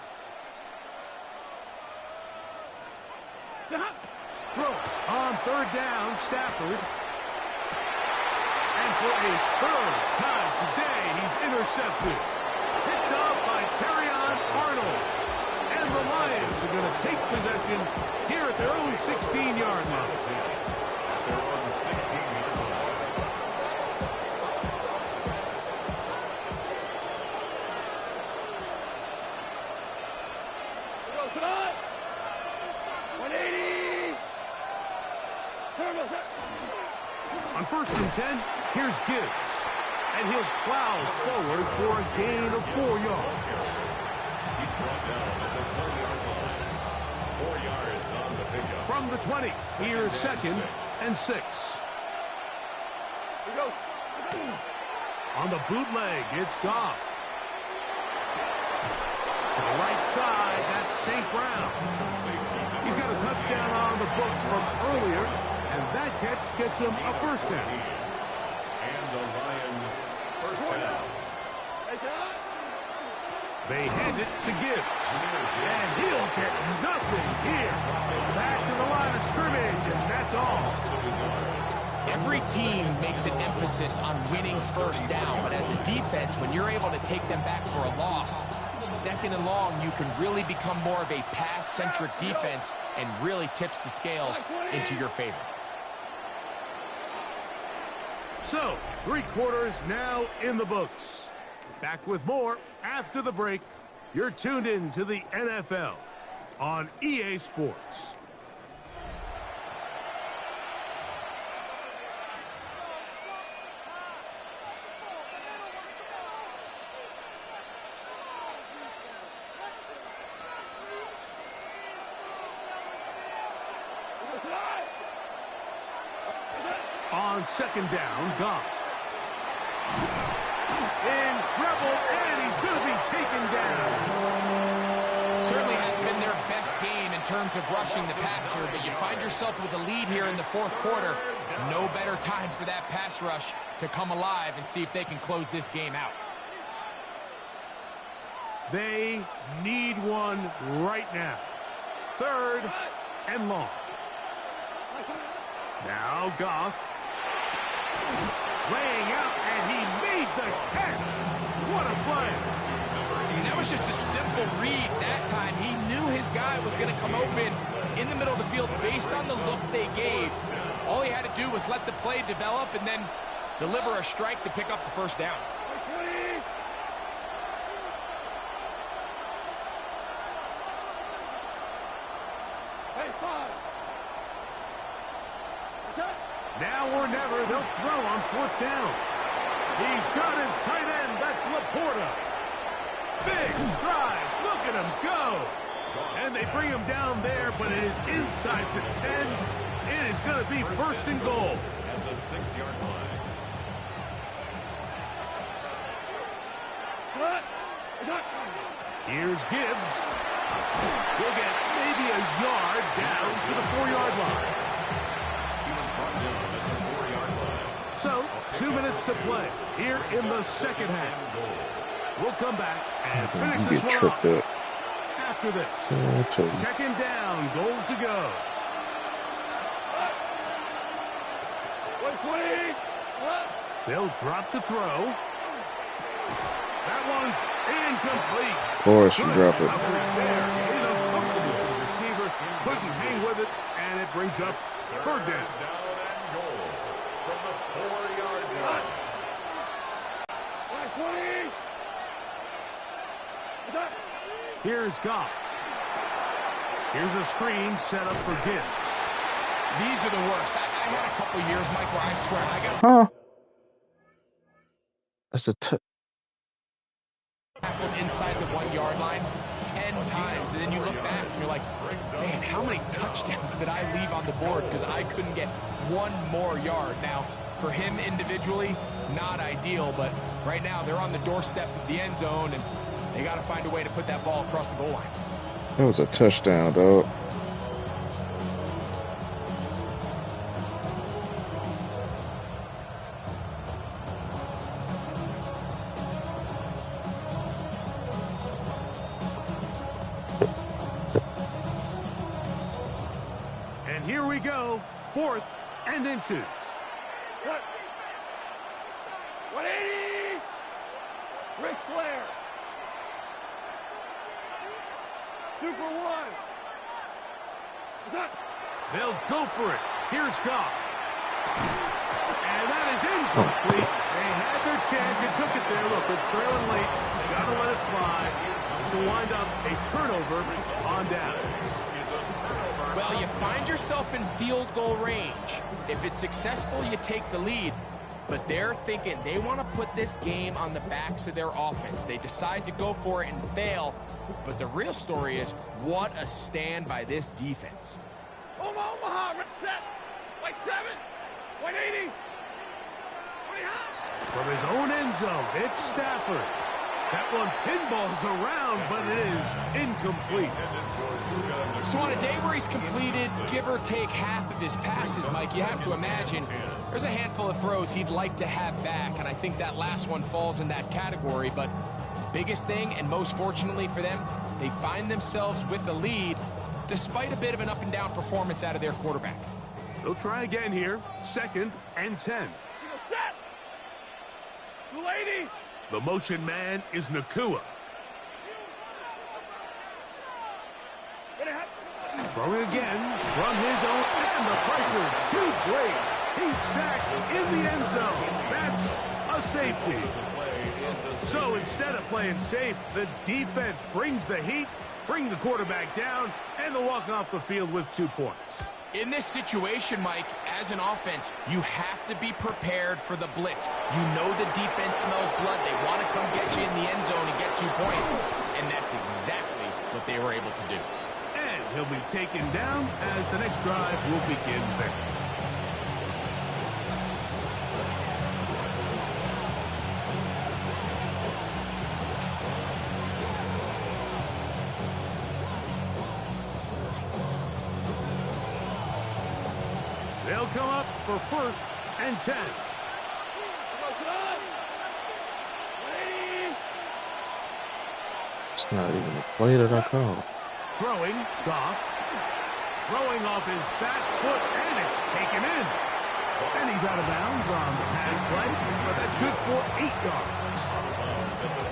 [SPEAKER 2] Throw on 3rd down, Stafford. And for a 3rd time today, he's intercepted. Picked up by Terrion Arnold. And the Lions are going to take possession here at their own 16-yard line.
[SPEAKER 3] They're on the 16-yard line.
[SPEAKER 2] On 1st and 10, here's Gibbs. And he'll plow forward for a gain of 4 yards.
[SPEAKER 3] He's brought down at the 20-yard line. 4 yards on the pickup.
[SPEAKER 2] From the 20, here's 2nd and 6. On the bootleg, it's Goff. To the right side, that's St. Brown. He's got a touchdown on the books from earlier, and that catch gets him a 1st down.
[SPEAKER 3] And the Lions first down.
[SPEAKER 2] They hand it to Gibbs. And he'll get nothing here. Back to the line of scrimmage, and that's all.
[SPEAKER 4] Every team makes an emphasis on winning 1st down, but as a defense, when you're able to take them back for a loss, 2nd and long, you can really become more of a pass-centric defense and really tips the scales into your favor.
[SPEAKER 2] So, 3 quarters now in the books. Back with more after the break. You're tuned in to the NFL on EA Sports. On 2nd down, Goff. In trouble, and he's going to be taken down.
[SPEAKER 4] Certainly hasn't been their best game in terms of rushing the passer, but you find yourself with a lead here in the 4th quarter. No better time for that pass rush to come alive and see if they can close this game out.
[SPEAKER 2] They need one right now. 3rd and long. Now Goff. Laying out, and he made the catch. What a play.
[SPEAKER 4] And that was just a simple read that time. He knew his guy was going to come open in the middle of the field based on the look they gave. All he had to do was let the play develop and then deliver a strike to pick up the first down.
[SPEAKER 2] Now or never, they'll throw on fourth down. He's got his tight end. That's Laporta. Big strides. Look at him go. And they bring him down there, but it is inside the 10. It is going to be first and goal.
[SPEAKER 3] At the 6-yard line.
[SPEAKER 2] Here's Gibbs. He'll get maybe a yard down to the 4-yard line.
[SPEAKER 3] He was brought down at the 4-yard line.
[SPEAKER 2] So, 2 minutes to play here in the second half. We'll come back and finish
[SPEAKER 1] You
[SPEAKER 2] this
[SPEAKER 1] get
[SPEAKER 2] one off
[SPEAKER 1] tripped up.
[SPEAKER 2] after this.
[SPEAKER 1] I tell you.
[SPEAKER 2] Second down, goal to go. They'll drop to throw. That one's incomplete.
[SPEAKER 1] Of course, you drop it.
[SPEAKER 2] Coverage there. Uncomfortable for the receiver. Couldn't hang with it, and it brings up third down.
[SPEAKER 3] Down and goal from the 4-yard line.
[SPEAKER 2] Here's Goff. Here's a screen set up for Gibbs.
[SPEAKER 4] These are the worst. I had a couple years, Mike, where I swear I got
[SPEAKER 1] Huh? That's a
[SPEAKER 4] tackled inside the 1-yard line 10 times, and then you look back and you're like, man, how many touchdowns did I leave on the board because I couldn't get one more yard? Now, for him individually, not ideal, but right now they're on the doorstep of the end zone, and they got to find a way to put that ball across the goal line.
[SPEAKER 1] That was a touchdown, dog.
[SPEAKER 2] And here we go, 4th and inches.
[SPEAKER 5] 180! Ric Flair! 2 for 1.
[SPEAKER 2] They'll go for it. Here's Goff. And that is incomplete. They had their chance. They took it there. Look, they're trailing late. Got to let it fly. This will wind up a turnover on downs.
[SPEAKER 4] Well, you find yourself in field goal range. If it's successful, you take the lead. But they're thinking they want to put this game on the backs of their offense. They decide to go for it and fail. But the real story is, what a stand by this defense.
[SPEAKER 5] Omaha, set. Like 7. 180.
[SPEAKER 2] From his own end zone, it's Stafford. That one pinballs around, but it is incomplete.
[SPEAKER 4] So on a day where he's completed, give or take half of his passes, Mike, you have to imagine there's a handful of throws he'd like to have back, and I think that last one falls in that category. But biggest thing, and most fortunately for them, they find themselves with a lead despite a bit of an up-and-down performance out of their quarterback.
[SPEAKER 2] They'll try again here. 2nd and 10.
[SPEAKER 5] Set. 280.
[SPEAKER 2] The motion man is Nakua. Throwing again from his own, and the pressure too great. He's sacked in the end zone. That's a safety. So instead of playing safe, the defense brings the heat, bring the quarterback down, and they'll walk off the field with 2 points.
[SPEAKER 4] In this situation, Mike, as an offense, you have to be prepared for the blitz. You know the defense smells blood. They want to come get you in the end zone and get 2 points, and that's exactly what they were able to do.
[SPEAKER 2] And he'll be taken down as the next drive will begin there. They'll come up for 1st and 10.
[SPEAKER 1] It's not even a play that I called.
[SPEAKER 2] Throwing, Goff. Throwing off his back foot, and it's taken in. And he's out of bounds on the pass play, but that's good for 8 yards.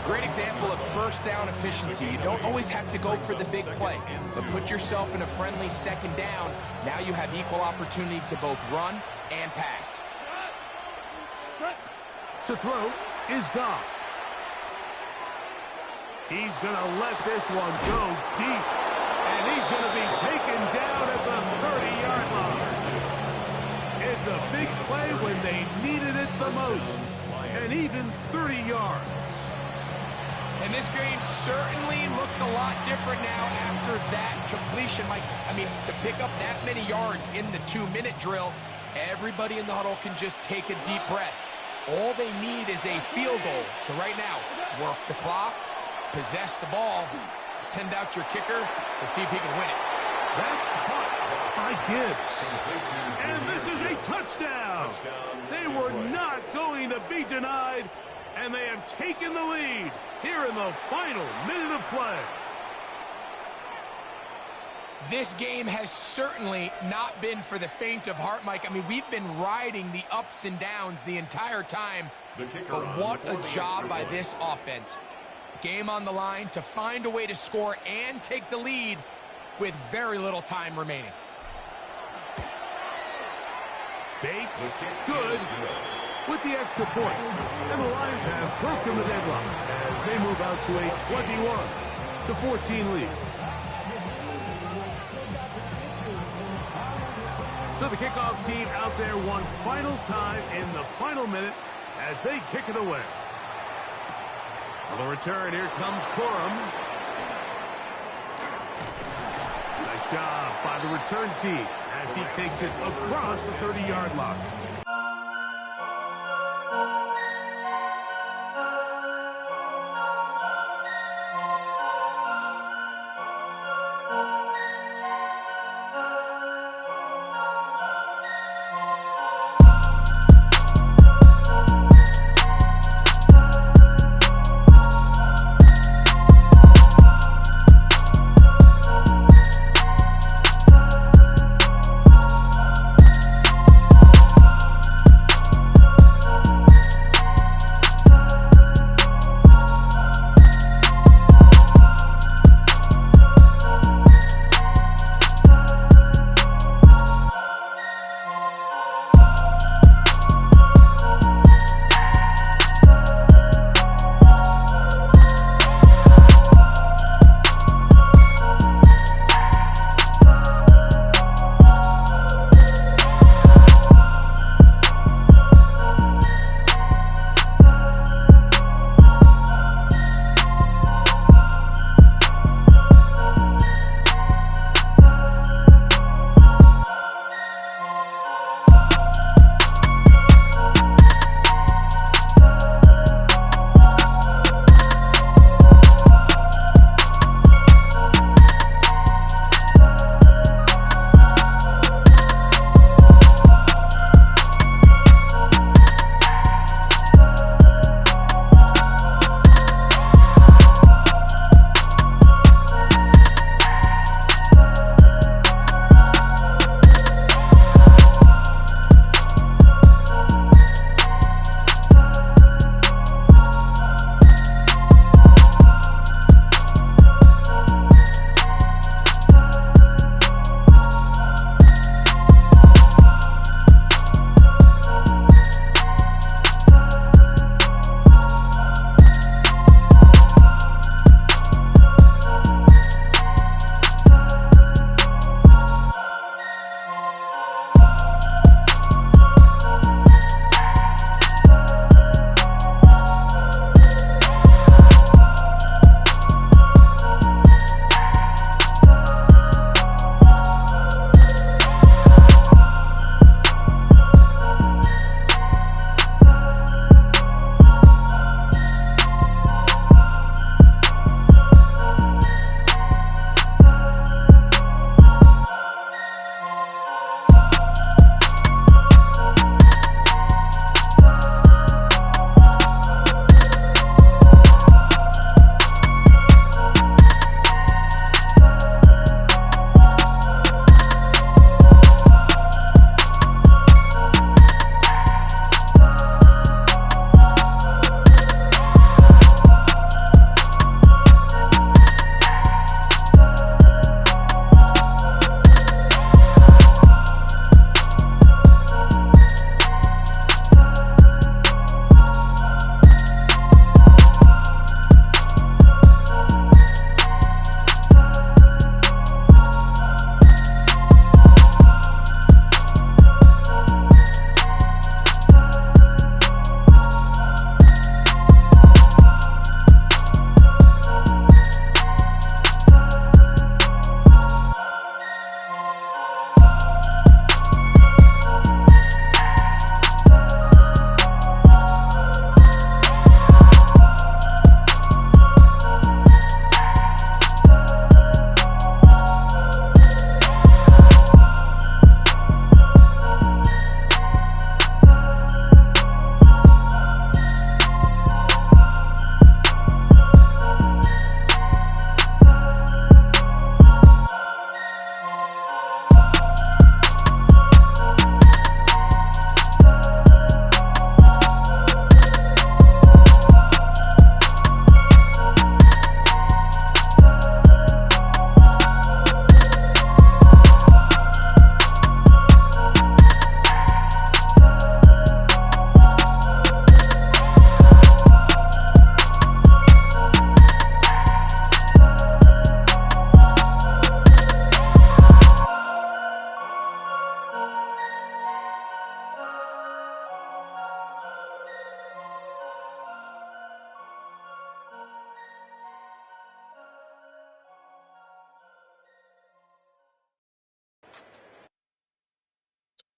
[SPEAKER 4] Great example of first down efficiency. You don't always have to go for the big play, but put yourself in a friendly second down. Now you have equal opportunity to both run and pass.
[SPEAKER 2] To throw is Goff. He's going to let this one go deep. And he's going to be taken down at the 30-yard line. It's a big play when they needed it the most. And even 30 yards.
[SPEAKER 4] And this game certainly looks a lot different now after that completion. To pick up that many yards in the 2-minute drill, everybody in the huddle can just take a deep breath. All they need is a field goal. So right now, work the clock, possess the ball, send out your kicker to see if he can win it.
[SPEAKER 2] That's caught by Gibbs. And this is a touchdown. They were not going to be denied, and they have taken the lead here in the final minute of play.
[SPEAKER 4] This game has certainly not been for the faint of heart, Mike. We've been riding the ups and downs the entire time, but what a job by this offense. Game on the line to find a way to score and take the lead with very little time remaining.
[SPEAKER 2] Bates, good with the extra points. And the Lions have broken the deadlock as they move out to a 21-14 lead. So the kickoff team out there one final time in the final minute as they kick it away. On the return, here comes Corum. Nice job by the return team as he takes it across the 30-yard line.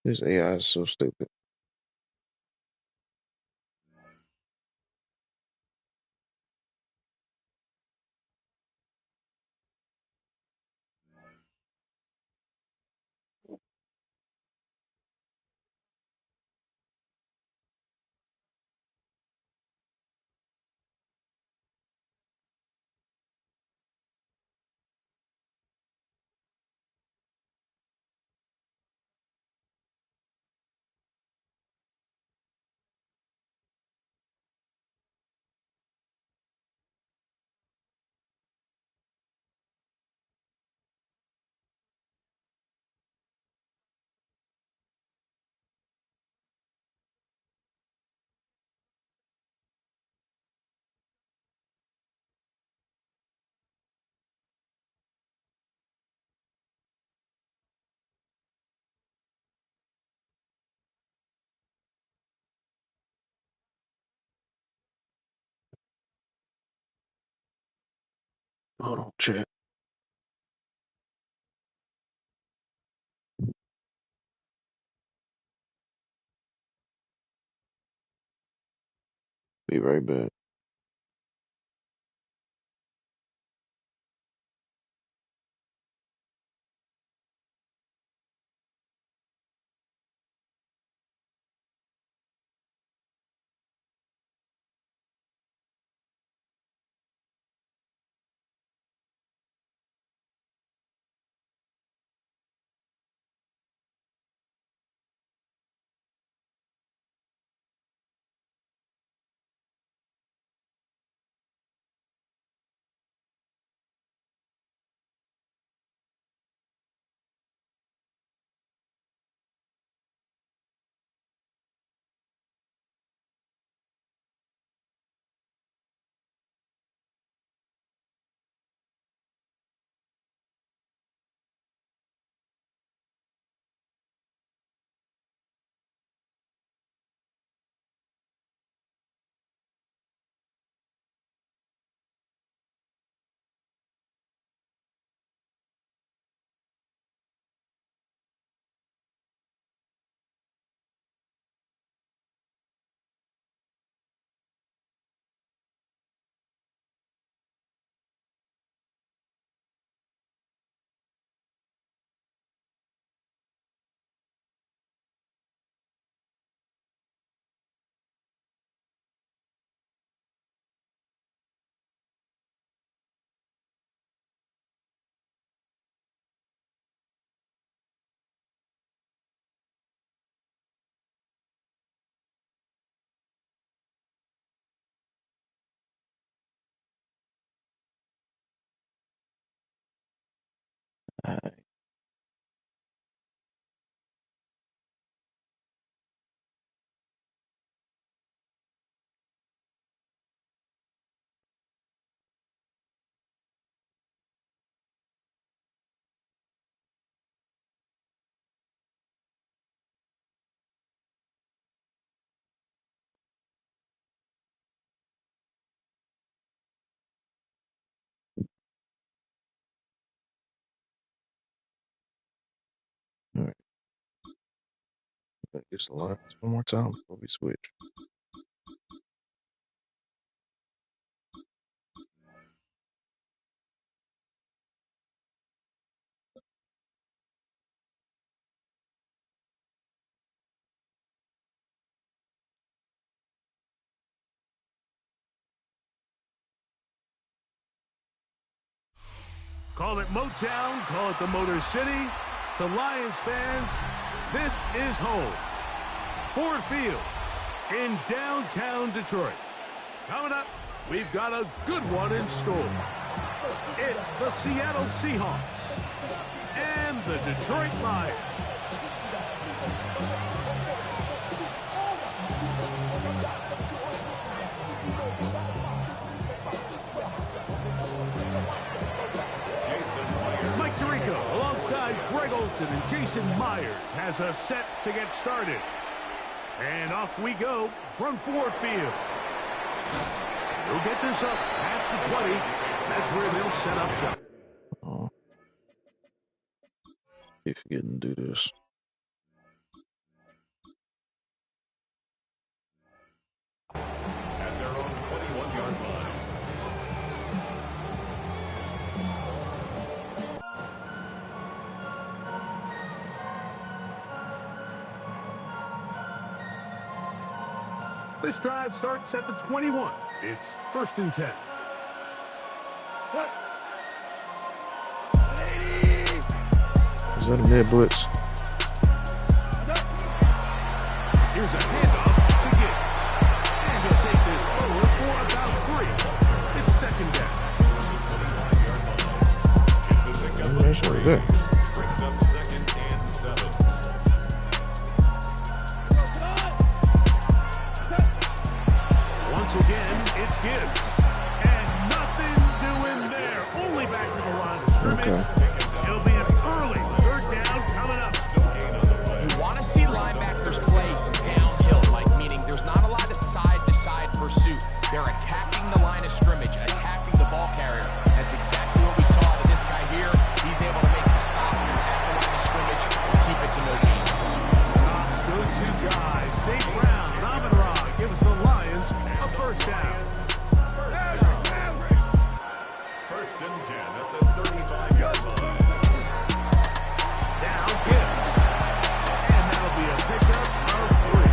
[SPEAKER 1] This AI is so stupid. Hold on, chat. Be right back. Alright. Alright. Just one more time before we switch.
[SPEAKER 2] Call it Motown, call it the Motor City. To Lions fans, this is home. Ford Field in downtown Detroit. Coming up, we've got a good one in store. It's the Seattle Seahawks and the Detroit Lions. Mike Tirico, alongside Greg Olson and Jason Myers, has us set to get started. And off we go from Ford Field. They'll get this up past the 20. That's where they'll set up shop.
[SPEAKER 1] Oh, keep forgetting to do this.
[SPEAKER 2] This drive starts at the 21. It's 1st and 10.
[SPEAKER 1] Is that a mid blitz?
[SPEAKER 2] Here's a handoff to Gibbs. And he'll take this forward for about 3. It's 2nd down.
[SPEAKER 1] Animation is there.
[SPEAKER 3] Brings up 2nd and 7.
[SPEAKER 2] Once again, it's Gibbs. And nothing doing there. Only back to the line of scrimmage. It'll be an early 3rd down coming up.
[SPEAKER 4] You want to see linebackers play downhill, like meaning there's not a lot of side-to-side pursuit. They're attacking the line of scrimmage, attacking the ball carrier. That's exactly what we saw out of this guy here. He's able to make the stop at the line of scrimmage and keep it to no gain.
[SPEAKER 2] Cops go to guys. St. Brown, Amon-Ra gives the Lions a 1st down.
[SPEAKER 3] 1st and 10 at the 35-yard line.
[SPEAKER 2] Now Gibbs. And that'll be a pickup of 3.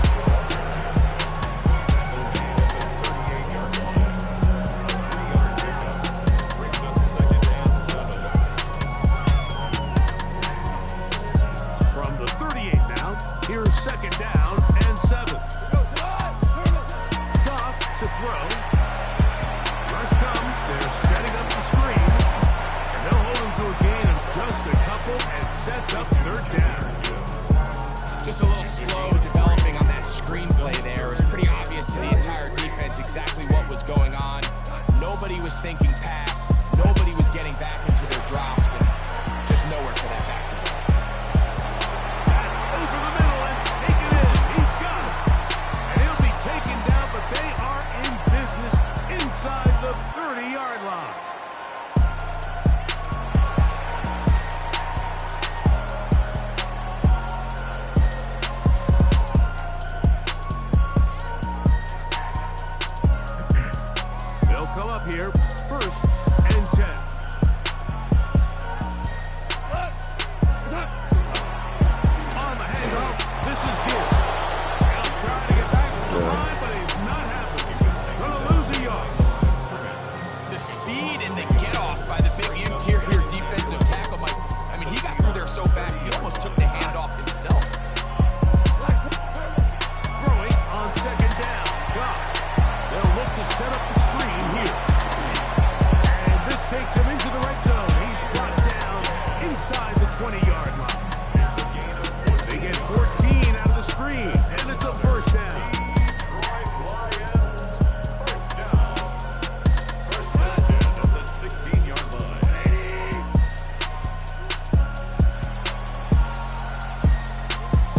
[SPEAKER 3] Brings up 2nd and 7.
[SPEAKER 2] From the 38 now, here's 2nd down and 7. Tough to throw. Rush comes. They're setting up the screen. And they'll hold him to a gain of just a couple and sets up 3rd down.
[SPEAKER 4] Just a little slow developing on that screenplay there. It was pretty obvious to the entire defense exactly what was going on. Nobody was thinking pass. Nobody was getting back into their drops, and just nowhere for that back to go.
[SPEAKER 2] That's over the middle and taken in. He's got it. And he'll be taken down, but they are in business inside the 30-yard line. They'll come up here 1st and 10. On the handoff, this is Gibbs. He'll try to get back to the line, but he's not happening. Gonna lose a yard.
[SPEAKER 4] The speed and the get-off by the big interior defensive tackle, Mike. I mean, he got through there so fast, he almost took the handoff himself.
[SPEAKER 2] Throwing on 2nd down. Goff. They'll look to set up the screen here. And this takes him into the red zone. He's brought down inside the 20-yard line. They get 14 out of the screen, and it's a 1st down.
[SPEAKER 3] Lions, 1st down. 1st and 10 at the 16-yard line.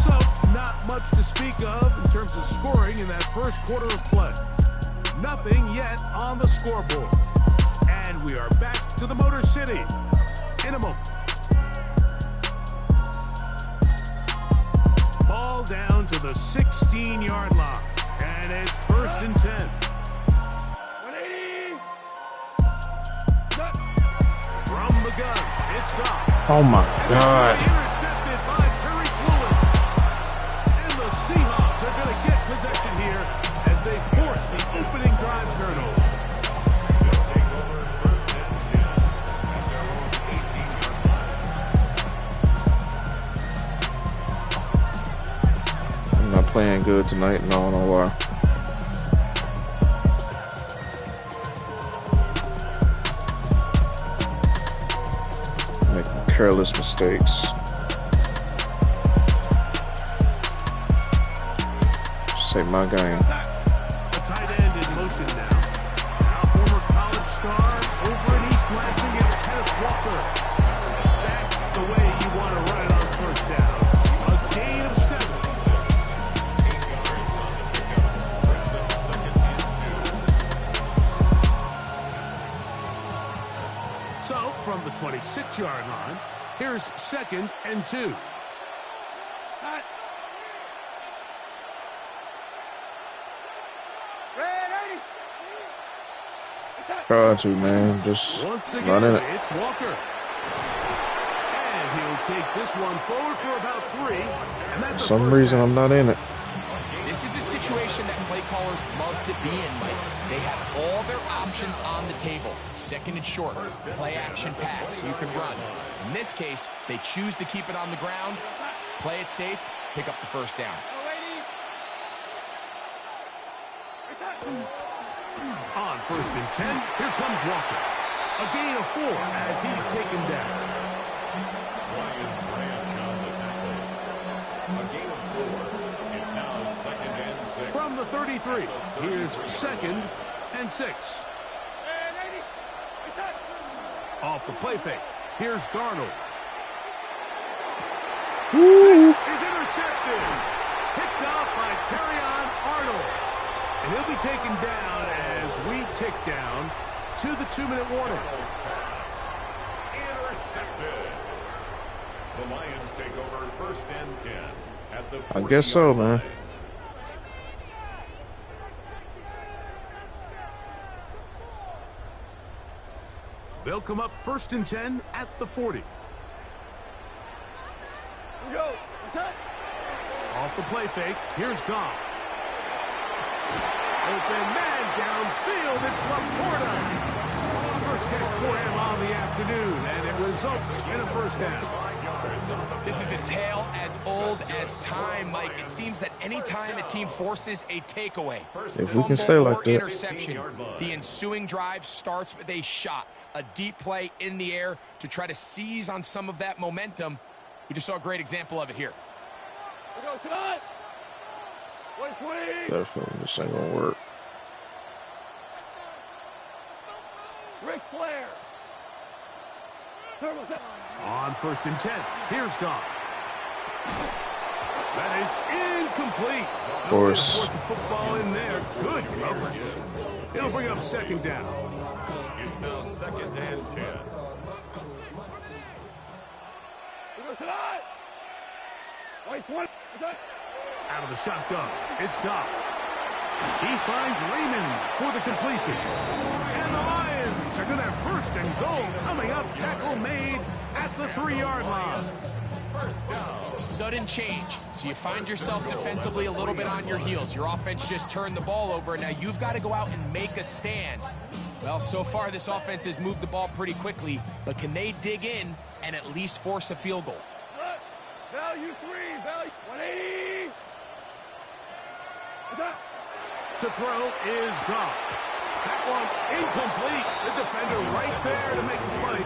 [SPEAKER 2] So, not much to speak of in terms of scoring in that 1st quarter of play. Nothing yet on the scoreboard. And we are back to the Motor City in a moment. Ball down to the 16-yard line. And it's 1st and 10. 180. From the gun, it's Goff.
[SPEAKER 1] Oh my God.
[SPEAKER 2] Intercepted by Terry Fuller. And the Seahawks are going to get possession here as they force the opening drive turnover.
[SPEAKER 3] They'll take over 1st and 10 at their own 18-yard line.
[SPEAKER 1] I'm not playing good tonight, no, I don't know why. Making careless mistakes. Save my game.
[SPEAKER 2] The tight end in motion now. Now former college star over in East Lansing is Kenneth Walker. That's the way you want to run it on 1st down. A gain of 7.
[SPEAKER 3] 8 yards on the pickup. Brings up 2nd and 2.
[SPEAKER 2] So, from the 26-yard line, here's 2nd and 2.
[SPEAKER 1] Try to, man. Just
[SPEAKER 2] Once
[SPEAKER 1] not
[SPEAKER 2] again,
[SPEAKER 1] in it.
[SPEAKER 2] it's Walker. And he'll take this one forward for about 3. And that's
[SPEAKER 1] For some reason, I'm not in it.
[SPEAKER 4] This is a situation position that play callers love to be in, Mike. They have all their options on the table. Second and short, play action pass, you can run. In this case, they choose to keep it on the ground, play it safe, pick up the first down.
[SPEAKER 2] On 1st and 10, here comes Walker. A gain of 4 as he's taken down.
[SPEAKER 3] Ryan Branch on the tackle. A gain of 4. It's now 2nd and 6.
[SPEAKER 2] From the 33, here's 2nd and 6. Off the play fake, here's Darnold. This is intercepted. Picked off by Terrion Arnold. And he'll be taken down as we tick down to the 2-minute warning.
[SPEAKER 3] Intercepted. The Lions take over 1st and 10 at the 40-yard
[SPEAKER 1] I guess so, man.
[SPEAKER 3] line.
[SPEAKER 2] They'll come up 1st and 10 at the 40. Off the play fake, here's Goff. Open man downfield, it's Laporta. First catch for him on the afternoon, and it results in a 1st down.
[SPEAKER 4] This is a tale as old as time, Mike. It seems that any time a team forces a takeaway,
[SPEAKER 1] If we can stay like that.
[SPEAKER 4] interception, the ensuing drive starts with a shot, a deep play in the air to try to seize on some of that momentum. We just saw a great example of it here.
[SPEAKER 1] Definitely, this ain't gonna work.
[SPEAKER 5] Ric Flair.
[SPEAKER 2] On 1st and 10, here's Goff. That is incomplete.
[SPEAKER 1] Of course.
[SPEAKER 2] Force the football in there. Good coverage. It'll bring up 2nd down.
[SPEAKER 3] It's now 2nd and 10.
[SPEAKER 2] Out of the shotgun, it's Goff. He finds Raymond for the completion. And the Lions are going to have 1st and goal coming up. Tackle made at the 3-yard line.
[SPEAKER 3] 1st down.
[SPEAKER 4] Sudden change. So you find yourself defensively a little bit on your heels. Your offense just turned the ball over. Now you've got to go out and make a stand. Well, so far this offense has moved the ball pretty quickly, but can they dig in and at least force a field goal?
[SPEAKER 5] Value 3, value 180.
[SPEAKER 2] To throw is Goff. That one incomplete. The defender right there to make the play.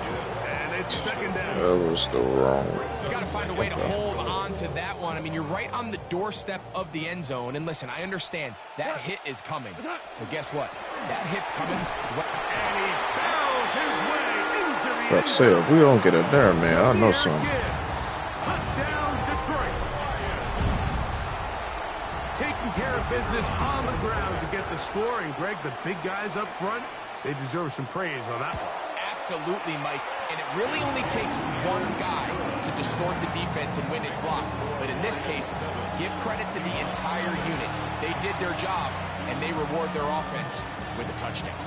[SPEAKER 2] And it's 2nd down.
[SPEAKER 1] That was the wrong.
[SPEAKER 4] He's got to find a way to hold on to that one. I mean, you're right on the doorstep of the end zone. And listen, I understand that hit is coming. But guess what? That hit's coming.
[SPEAKER 2] And he barrels his way into the
[SPEAKER 1] But
[SPEAKER 2] end
[SPEAKER 1] say,
[SPEAKER 2] zone.
[SPEAKER 1] if we don't get it there, man, I know something.
[SPEAKER 2] Touchdown, Detroit. Taking care of business on the ground to get the score. And, Greg, the big guys up front, they deserve some praise on that one.
[SPEAKER 4] Absolutely, Mike. And it really only takes one guy to distort the defense and win his block. But in this case, give credit to the entire unit. They did their job, and they reward their offense with a touchdown.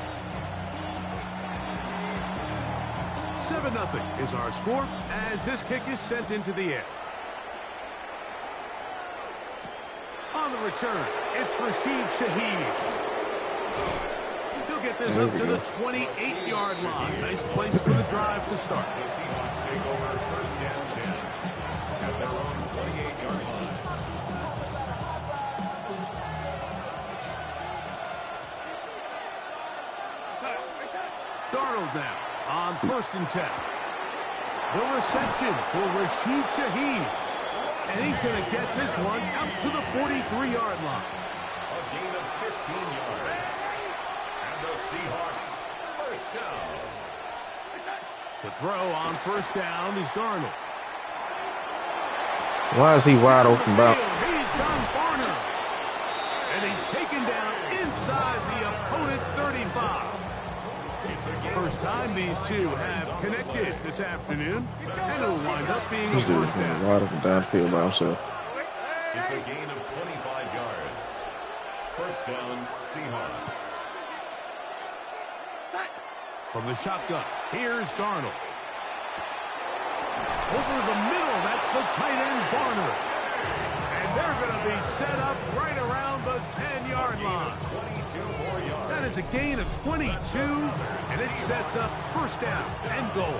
[SPEAKER 2] 7-0 is our score as this kick is sent into the air. On the return, it's Rashid Shaheed. He'll get this up to the 28-yard line. Nice place for the drive to start.
[SPEAKER 3] The Seahawks take over 1st and 10 at their own 28-yard line.
[SPEAKER 2] Darnold now on 1st and 10. The reception for Rashid Shaheed. And he's going to get this one out to the 43-yard line.
[SPEAKER 3] A gain of 15 yards. And the Seahawks 1st down.
[SPEAKER 2] To throw on 1st down is Darnold.
[SPEAKER 1] Why is he wide open about?
[SPEAKER 2] He's done Barner. And he's taken down inside the opponent's 35. First time these two have connected this afternoon. And it'll wind up being a
[SPEAKER 1] This dude's
[SPEAKER 2] 1st down.
[SPEAKER 1] wide open downfield by himself.
[SPEAKER 3] It's a gain of 25 yards. 1st down, Seahawks.
[SPEAKER 2] From the shotgun, here's Darnold. Over the middle, that's the tight end, Barner. And they're going to be set up right around the 10-yard line. That is a gain of 22, and it sets up first down and goal.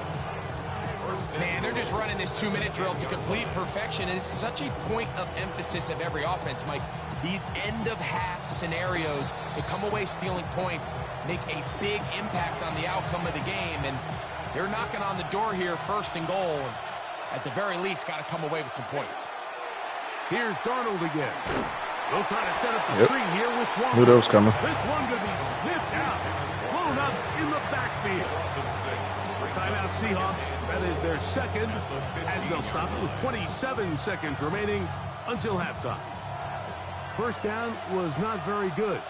[SPEAKER 4] Man, they're just running this 2-minute drill to complete perfection. And it's such a point of emphasis of every offense, Mike. These end-of-half scenarios to come away stealing points make a big impact on the outcome of the game. And they're knocking on the door here, first and goal. And at the very least, got to come away with some points.
[SPEAKER 2] Here's Darnold again. They'll try to set up the screen here with one.
[SPEAKER 1] Knew that was coming.
[SPEAKER 2] This one going to be sniffed out. Blown up in the backfield. Timeout Seahawks. That is their second, as they'll stop it with 27 seconds remaining until halftime. First down was not very good.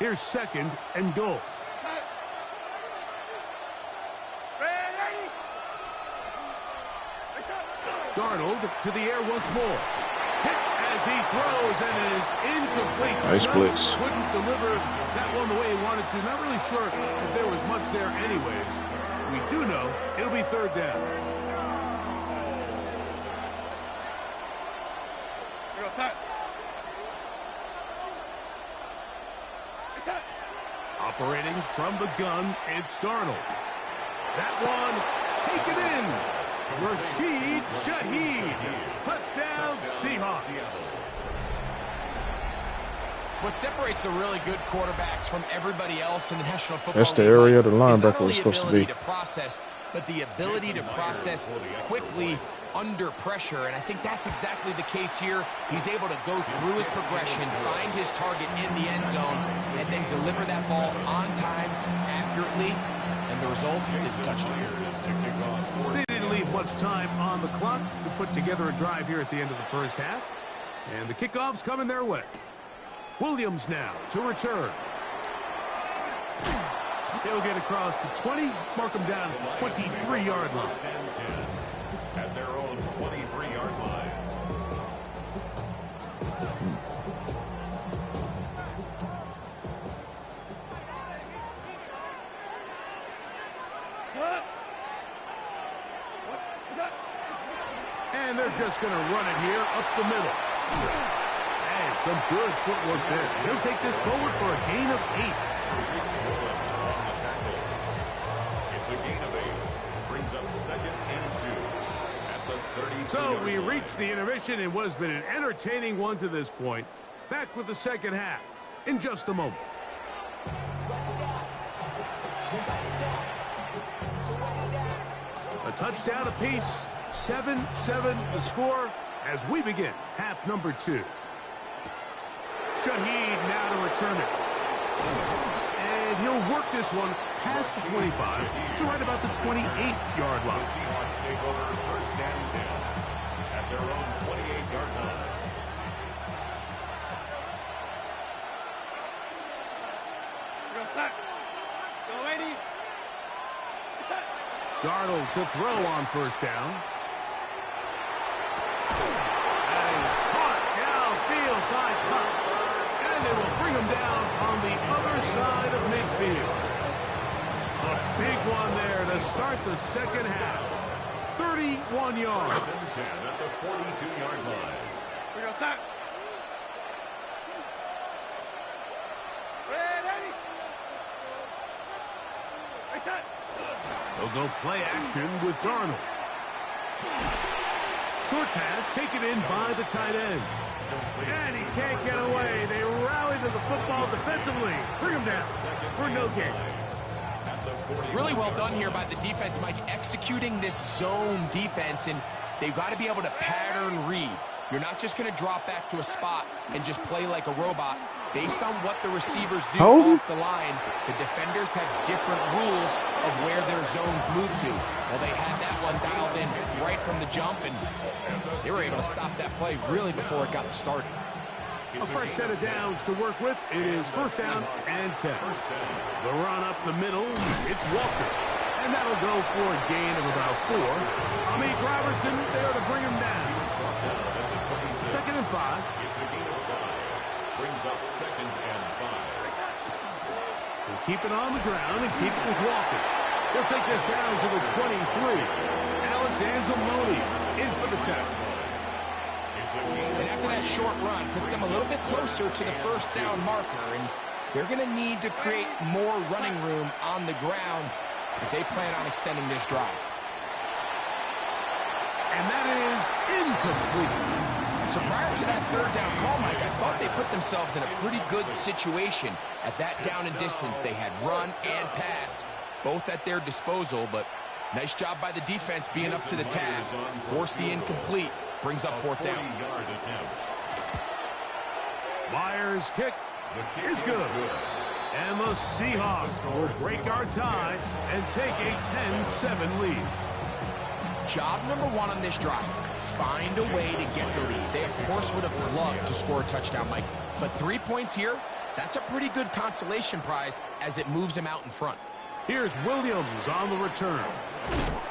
[SPEAKER 2] Here's second and goal. Darnold to the air once more. Hit as he throws, and it is incomplete.
[SPEAKER 1] Nice blitz.
[SPEAKER 2] Couldn't deliver that one the way he wanted to. Not really sure if there was much there anyways. We do know it'll be third down. Operating from the gun, it's Darnold. That one taken in. Rashid Shaheed. Touchdown, Seahawks.
[SPEAKER 4] What separates the really good quarterbacks from everybody else in the National Football
[SPEAKER 1] That's the
[SPEAKER 4] League
[SPEAKER 1] area the
[SPEAKER 4] is not
[SPEAKER 1] linebacker
[SPEAKER 4] only
[SPEAKER 1] was supposed to
[SPEAKER 4] ability
[SPEAKER 1] be.
[SPEAKER 4] to process, but the ability to process quickly under pressure. And I think that's exactly the case here. He's able to go through his progression, find his target in the end zone, and then deliver that ball on time, accurately, and the result is a touchdown.
[SPEAKER 2] They didn't leave much time on the clock to put together a drive here at the end of the first half. And the kickoff's coming their way. Williams now to return. He'll get across the 20, mark him down at the 23-yard line.
[SPEAKER 3] At their own 23-yard line.
[SPEAKER 2] And they're just going to run it here up the middle. And some good footwork there. He'll take this forward for a gain of 8.
[SPEAKER 3] It's a gain of 8. Brings up second and 2 at the 32.
[SPEAKER 2] So we reach the intermission in what has been an entertaining one to this point. Back with the second half in just a moment. A touchdown apiece. 7-7 the score as we begin half number 2. Shaheed now to return it. And he'll work this one past the 25 to right about the 28-yard line.
[SPEAKER 3] The Seahawks take over first and 10 at their own 28-yard line.
[SPEAKER 2] Darnold to throw on first down. And he's caught downfield by Cup. And they will bring him down on the other side of midfield. A big one there to start the second half. 31 yards.
[SPEAKER 3] First and 10 at the 42-yard line.
[SPEAKER 2] They'll go play action with Darnold. Short pass taken in by the tight end. And he can't get away. They rally to the football defensively. Bring him down for no gain.
[SPEAKER 4] Really well done here by the defense, Mike, executing this zone defense, and they've got to be able to pattern read. You're not just going to drop back to a spot and just play like a robot. Based on what the receivers do off the line, the defenders have different rules of where their zones move to. Well, they had that one dialed in right from the jump, and they were able to stop that play really before it got started.
[SPEAKER 2] A fresh set of downs to work with. It is first down and 10. The run up the middle, it's Walker. And that'll go for a gain of about 4. Amit Robertson there to bring him down. Second and 5.
[SPEAKER 3] It's a gain of 5. Brings up second and 5.
[SPEAKER 2] We'll keep it on the ground and keep it with Walker. He'll take this down to the 23. Alex Anzalone in for the tackle.
[SPEAKER 3] It's a gain.
[SPEAKER 4] And after after that short run puts them a little bit closer to the first down marker, and they're going to need to create more running room on the ground if they plan on extending this drive.
[SPEAKER 2] And that is incomplete.
[SPEAKER 4] So prior to that third down call, Mike, I thought they put themselves in a pretty good situation at that down and distance. They had run and pass, both at their disposal, but nice job by the defense being up to the task. Force the incomplete, brings up fourth down.
[SPEAKER 2] Myers' kick is good. And the Seahawks will break our tie and take a 10-7 lead.
[SPEAKER 4] Job number one on this drive, find a way to get the lead. They, of course, would have loved to score a touchdown, Mike. But 3 points here, that's a pretty good consolation prize as it moves him out in front.
[SPEAKER 2] Here's Williams on the return.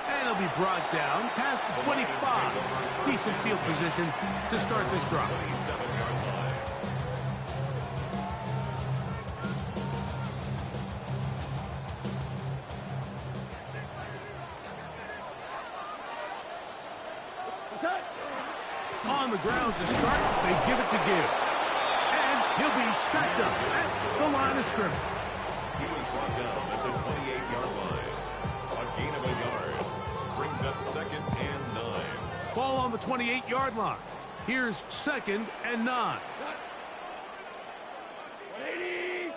[SPEAKER 2] And he'll be brought down past the 25. Decent field position to start this drive. On the ground to start, they give it to Gibbs. And he'll be stacked up at the line of scrimmage.
[SPEAKER 3] He was brought down at the 28-yard line. A gain of a yard brings up 2nd and 9.
[SPEAKER 2] Ball on the 28-yard line. Here's 2nd and 9.
[SPEAKER 5] 180.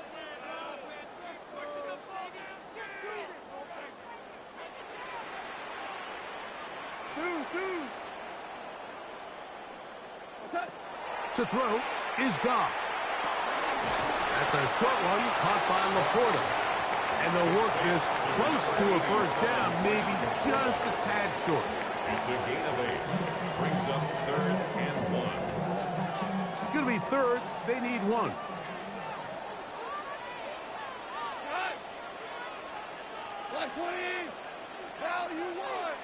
[SPEAKER 5] Two.
[SPEAKER 2] To throw is Goff. That's a short one caught by Laporta. And they'll work this close to a first down, maybe just a tad short.
[SPEAKER 3] It's a gain of 8. Brings up 3rd and 1.
[SPEAKER 2] It's going to be 3rd. They need 1.
[SPEAKER 5] Black 20. Now you want.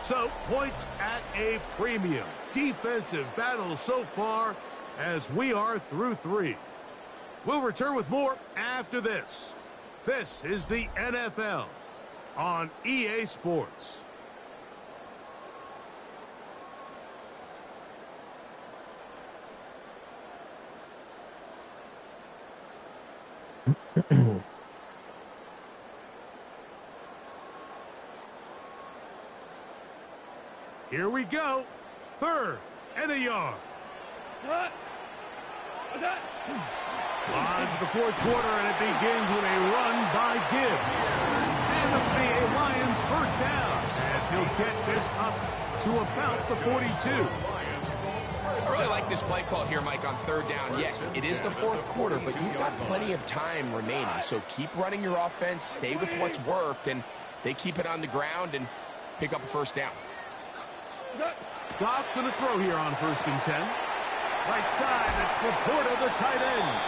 [SPEAKER 2] So, points at a premium. Defensive battle so far as we are through 3. We'll return with more after this. This is the NFL on EA Sports. Here we go. 3rd and a yard.
[SPEAKER 5] What? What's that?
[SPEAKER 2] On to the 4th quarter, and it begins with a run by Gibbs. And this will be a Lions first down as he'll get this up to about the 42.
[SPEAKER 4] I really like this play call here, Mike, on 3rd down. Yes, it is the 4th quarter, but you've got plenty of time remaining. So keep running your offense, stay with what's worked, and they keep it on the ground and pick up a first down.
[SPEAKER 2] Goff's going to throw here on 1st and 10. Right side, it's Laporta, the tight end.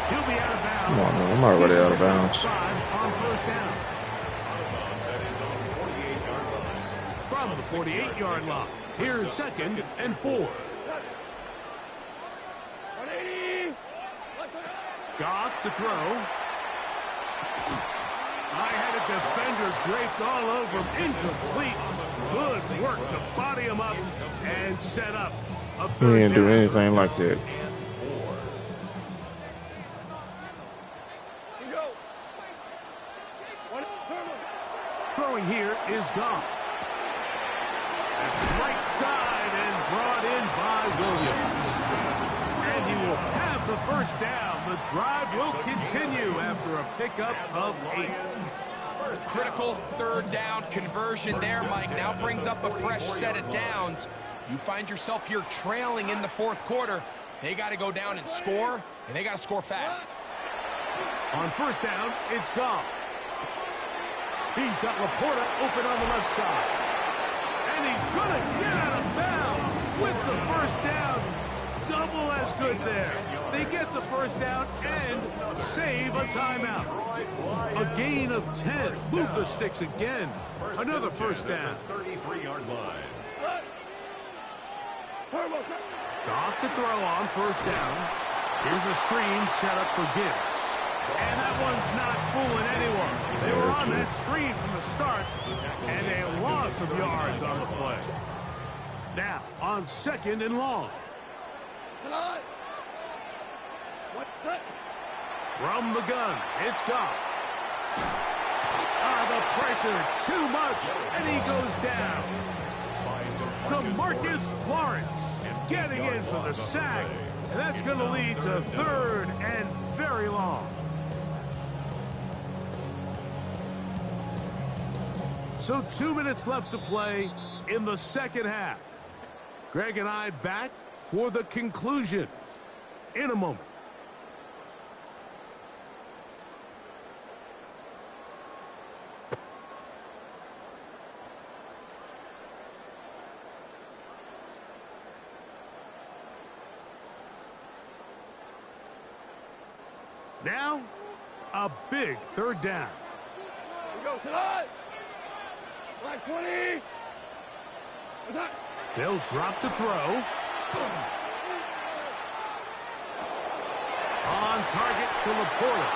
[SPEAKER 2] He'll be out of bounds.
[SPEAKER 1] Come on, man. I'm already out of bounds.
[SPEAKER 2] On first down. From the 48-yard line. Here's 2nd and 4.
[SPEAKER 5] 180.
[SPEAKER 2] Goff to throw. I had a defender draped all over him. Incomplete. Good work to body him up and set up a
[SPEAKER 1] He
[SPEAKER 2] third
[SPEAKER 1] didn't do
[SPEAKER 2] down.
[SPEAKER 1] anything like that.
[SPEAKER 2] Throwing here is Goff. That's right side and brought in by Williams. And he will have the first down. The drive will continue after a pickup of 8.
[SPEAKER 4] Critical 3rd down conversion there, Mike. Now brings up a fresh set of downs. You find yourself here trailing in the 4th quarter. They got to go down and score, and they got to score fast.
[SPEAKER 2] On first down, it's Goff. He's got Laporta open on the left side. And he's going to get out of bounds with the first down. Double as good there. They get the first down and save a timeout. A gain of 10. Move the sticks again. Another first down.
[SPEAKER 3] 33-yard line.
[SPEAKER 2] Goff to throw on first down. Here's a screen set up for Gibbs. And that one's not fooling anyone. They were on that screen from the start. And a loss of yards Now, on 2nd and long. From the gun, it's Goff. The pressure, too much, and he goes down. DeMarcus Lawrence getting in for the sack, and that's going to lead to 3rd and very long. So 2 minutes left to play in the 2nd half. Greg and I back for the conclusion in a moment. Now, a big 3rd down.
[SPEAKER 5] Here we go, tonight. Black 20.
[SPEAKER 2] They'll drop to throw. On target to Laporta.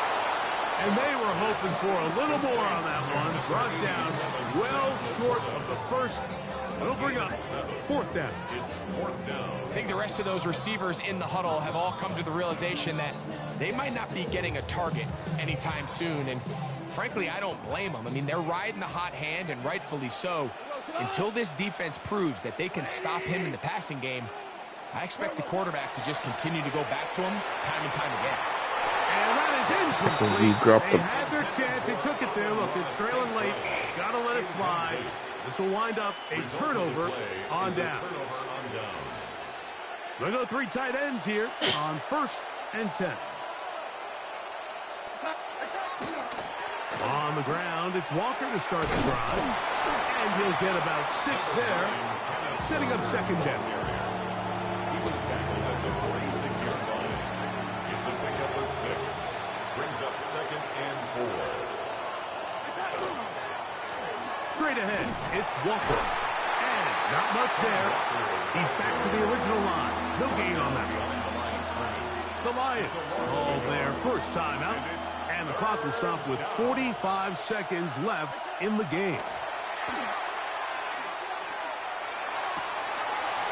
[SPEAKER 2] And they were hoping for a little more on that one. Brought down well short of the first. It'll bring up 4th down.
[SPEAKER 3] It's 4th down.
[SPEAKER 4] I think the rest of those receivers in the huddle have all come to the realization that they might not be getting a target anytime soon. And frankly, I don't blame them. I mean, they're riding the hot hand, and rightfully so. Until this defense proves that they can stop him in the passing game, I expect the quarterback to just continue to go back to him time and time again.
[SPEAKER 2] And that is incomplete. They had their chance. They took it there. Look, they're trailing late. Got to let it fly. This will wind up a turnover on downs. We'll go 3 tight ends here on 1st and 10. On the ground, it's Walker to start the drive. And he'll get about 6 there, setting up 2nd down.
[SPEAKER 3] He was tackled at the 46-yard line. It's a pickup of 6. Brings up 2nd and 4.
[SPEAKER 2] Straight ahead, it's Walker. And not much there. He's back to the original line. No gain on that one. The Lions call their first timeout. And the clock will stop with 45 seconds left in the game.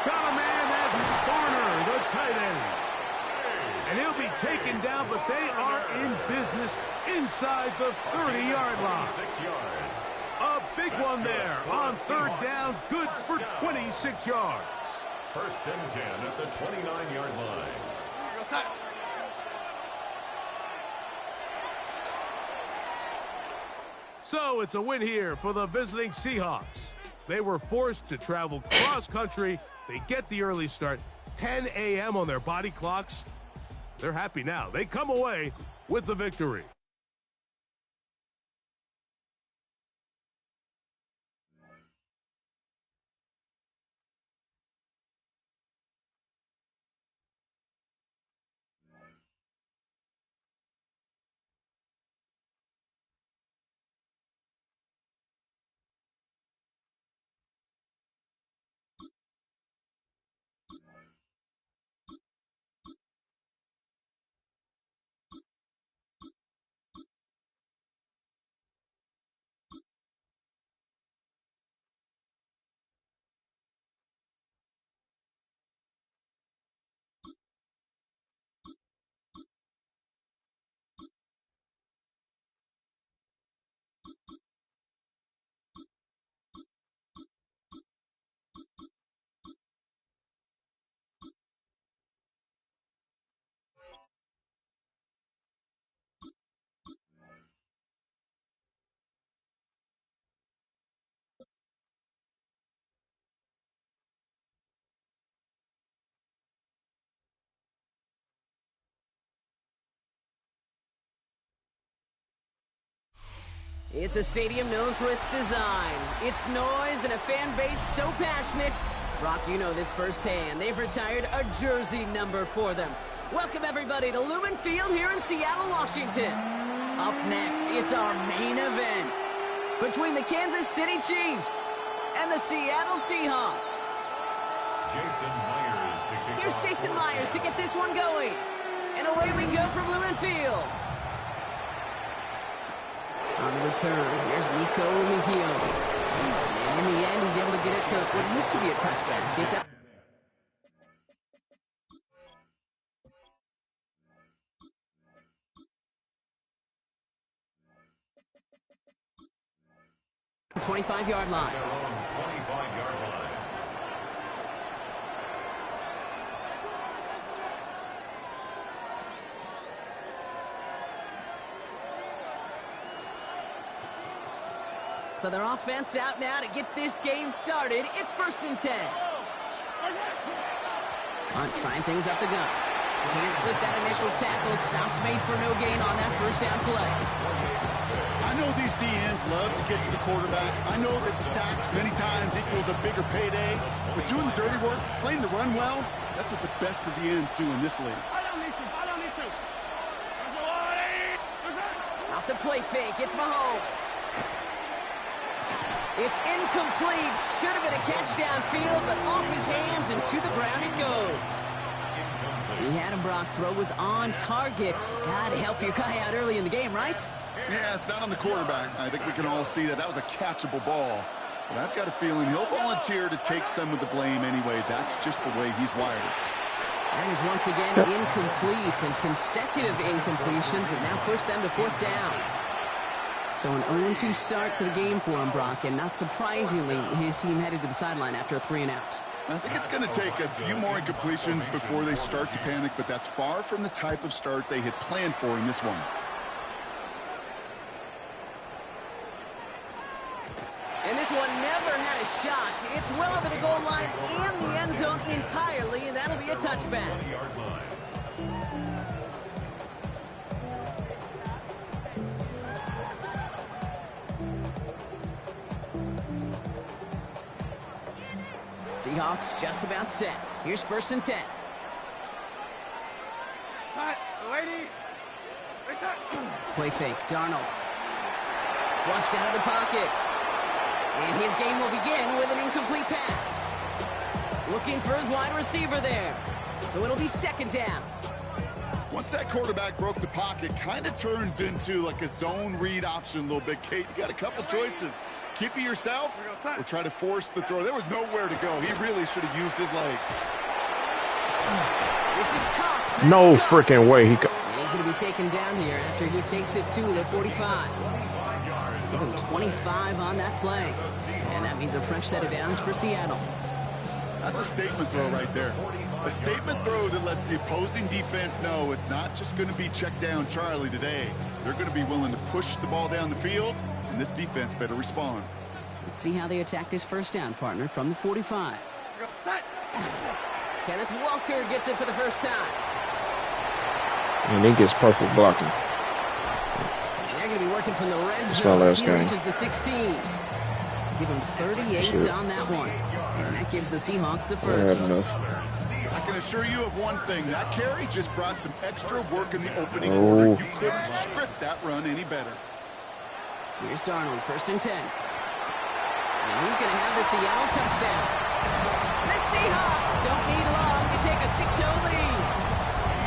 [SPEAKER 2] Got a man, that's Barner, the tight end. And he'll be taken down, but they are in business inside the 30-yard line.
[SPEAKER 3] 6 yards.
[SPEAKER 2] A big one there on 3rd down, good for 26 yards.
[SPEAKER 3] 1st and 10 at the 29-yard line.
[SPEAKER 2] So it's a win here for the visiting Seahawks. They were forced to travel cross-country. They get the early start, 10 a.m. on their body clocks. They're happy now. They come away with the victory.
[SPEAKER 6] It's a stadium known for its design, its noise, and a fan base so passionate. Brock, you know this firsthand. They've retired a jersey number for them. Welcome, everybody, to Lumen Field here in Seattle, Washington. Up next, it's our main event between the Kansas City Chiefs and the Seattle Seahawks.
[SPEAKER 3] Jason Myers to kick
[SPEAKER 6] Here's
[SPEAKER 3] off
[SPEAKER 6] Jason
[SPEAKER 3] for
[SPEAKER 6] Myers to
[SPEAKER 3] Seattle.
[SPEAKER 6] get this one going. And away we go from Lumen Field. On the return, here's Nico Mejia. And in the end, he's able to get it to what used to be a touchback. It's at 25-yard line.
[SPEAKER 3] Their own 25-yard line.
[SPEAKER 6] So their offense out now to get this game started. It's 1st and 10. Hunt trying things up the gut. Can't slip that initial tackle. Stops made for no gain on that first down play.
[SPEAKER 7] I know these DNs love to get to the quarterback. I know that sacks many times equals a bigger payday. But doing the dirty work, playing the run well, that's what the best of the ends do in this league.
[SPEAKER 6] Off the play fake, it's Mahomes. It's incomplete. Should have been a catch downfield, but off his hands and to the ground it goes. He had him, Brock. Throw was on target. Gotta help your guy out early in the game, right?
[SPEAKER 7] Yeah, it's not on the quarterback. I think we can all see that that was a catchable ball. But I've got a feeling he'll volunteer to take some of the blame anyway. That's just the way he's wired.
[SPEAKER 6] That is once again incomplete, and consecutive incompletions have now pushed them to 4th down. So an 0-2 start to the game for him, Brock, and not surprisingly, his team headed to the sideline after a 3-and-out.
[SPEAKER 7] I think it's going to take a few more incompletions before they start to panic, but that's far from the type of start they had planned for in this one.
[SPEAKER 6] And this one never had a shot. It's well over the goal line and the end zone entirely, and that'll be a touchback. Seahawks just about set. Here's 1st and 10. Play fake, Darnold. Flushed out of the pocket. And his game will begin with an incomplete pass. Looking for his wide receiver there. So it'll be 2nd down.
[SPEAKER 7] Once that quarterback broke the pocket, kind of turns into like a zone read option a little bit. Kate, you got a couple choices. Keep it yourself or try to force the throw. There was nowhere to go. He really should have used his legs.
[SPEAKER 6] This is Cox.
[SPEAKER 1] No freaking way.
[SPEAKER 6] He's going to be taken down here after he takes it to the 45. Give him 25 on that play. And that means a fresh set of downs for Seattle.
[SPEAKER 7] That's a statement throw right there. A statement throw that lets the opposing defense know it's not just going to be check down Charlie today. They're going to be willing to push the ball down the field, and this defense better respond.
[SPEAKER 6] Let's see how they attack this first down, partner, from the 45. Kenneth Walker gets it for the first time.
[SPEAKER 1] And he gets perfect blocking.
[SPEAKER 6] And they're going to be working from the red
[SPEAKER 1] That's
[SPEAKER 6] zone.
[SPEAKER 1] my last
[SPEAKER 6] He
[SPEAKER 1] game.
[SPEAKER 6] reaches the 16. Give him 38 on that one. And that gives the Seahawks the first.
[SPEAKER 7] I can assure you of one thing. That carry just brought some extra work in the opening quarter. You couldn't script that run any better.
[SPEAKER 6] Here's Darnold, 1st and 10. And he's going to have the Seattle touchdown. The Seahawks don't need long to take a 6-0 lead.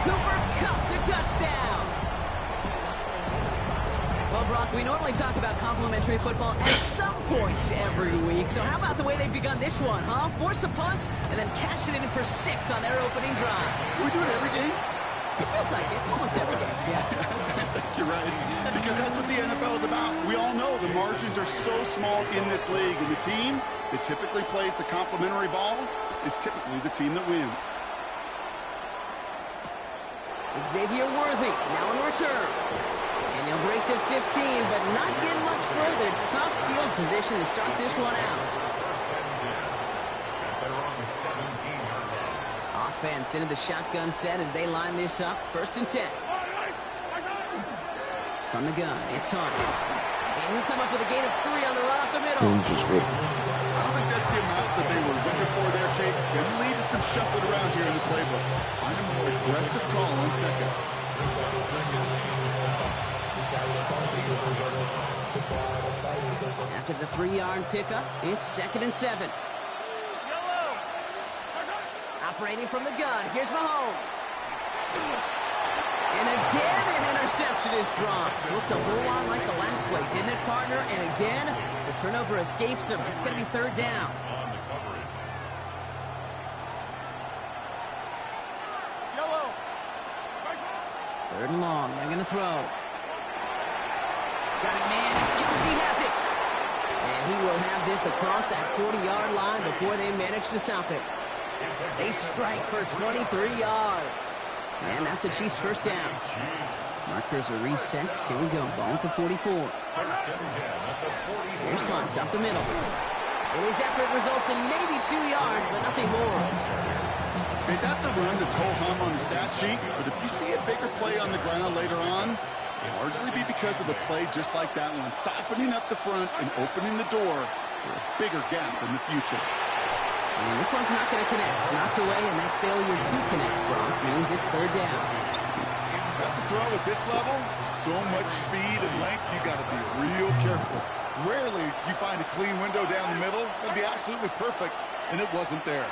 [SPEAKER 6] Cooper Kupp, the touchdown. Well, Brock, we normally talk about complimentary football at some points every week. So how about the way they've begun this one, huh? Force a punt and then cash it in for 6 on their opening drive.
[SPEAKER 7] We do it every game.
[SPEAKER 6] It feels like it. Almost every game.
[SPEAKER 7] Yeah. You're right. Because that's what the NFL is about. We all know the margins are so small in this league. And the team that typically plays the complimentary ball is typically the team that wins.
[SPEAKER 6] Xavier Worthy now on return. And he'll break the 15, but not get much further. Tough field position to start this one out. Offense into the shotgun set as they line this up. 1st and 10. From the gun, it's Hunt. And he'll come up with a gain of 3 on the run up the middle.
[SPEAKER 7] I don't think that's the amount that they were looking for there, Kate. Going to lead to some shuffling around here in the playbook. I'm a more aggressive call on 2nd.
[SPEAKER 6] After the 3-yard pickup, it's 2nd and 7. Operating from the gun, here's Mahomes. And again, an interception is dropped. Looked a whole lot like the last play, didn't it, partner? And again, the turnover escapes him. It's going to be 3rd down. Third and long. They're going to throw. Got it, man. Kelsey has it. And he will have this across that 40-yard line before they manage to stop it. They strike for 23 yards. And that's a Chiefs first down. Markers are reset. Here we go. Ball at the 44. Here's Hunt up the middle. And his effort results in maybe 2 yards, but nothing more.
[SPEAKER 7] Okay, that's a run that's ho-hum on the stat sheet, but if you see a bigger play on the ground later on, it'll largely be because of a play just like that one, softening up the front and opening the door for a bigger gap in the future.
[SPEAKER 6] And this one's not going to connect. Knocked away, and that failure to connect, Brock, means it's third down.
[SPEAKER 7] That's a throw at this level. So much speed and length, you got to be real careful. Rarely do you find a clean window down the middle. That'd be absolutely perfect, and it wasn't there.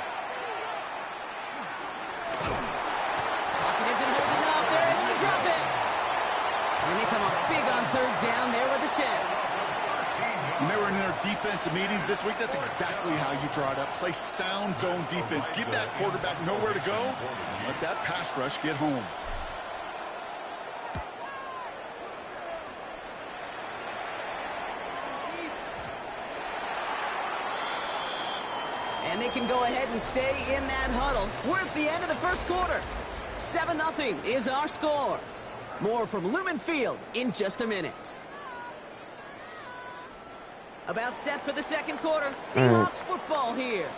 [SPEAKER 6] Pocket isn't holding up. They're able to drop it. And they come up big on third down there with the set.
[SPEAKER 7] When they were in their defensive meetings this week, that's exactly how you draw it up. Play sound zone defense. Give that quarterback nowhere to go. Let that pass rush get home.
[SPEAKER 6] And they can go ahead and stay in that huddle. We're at the end of the first quarter. 7-0 is our score. More from Lumen Field in just a minute. About set for the second quarter. Seahawks football here.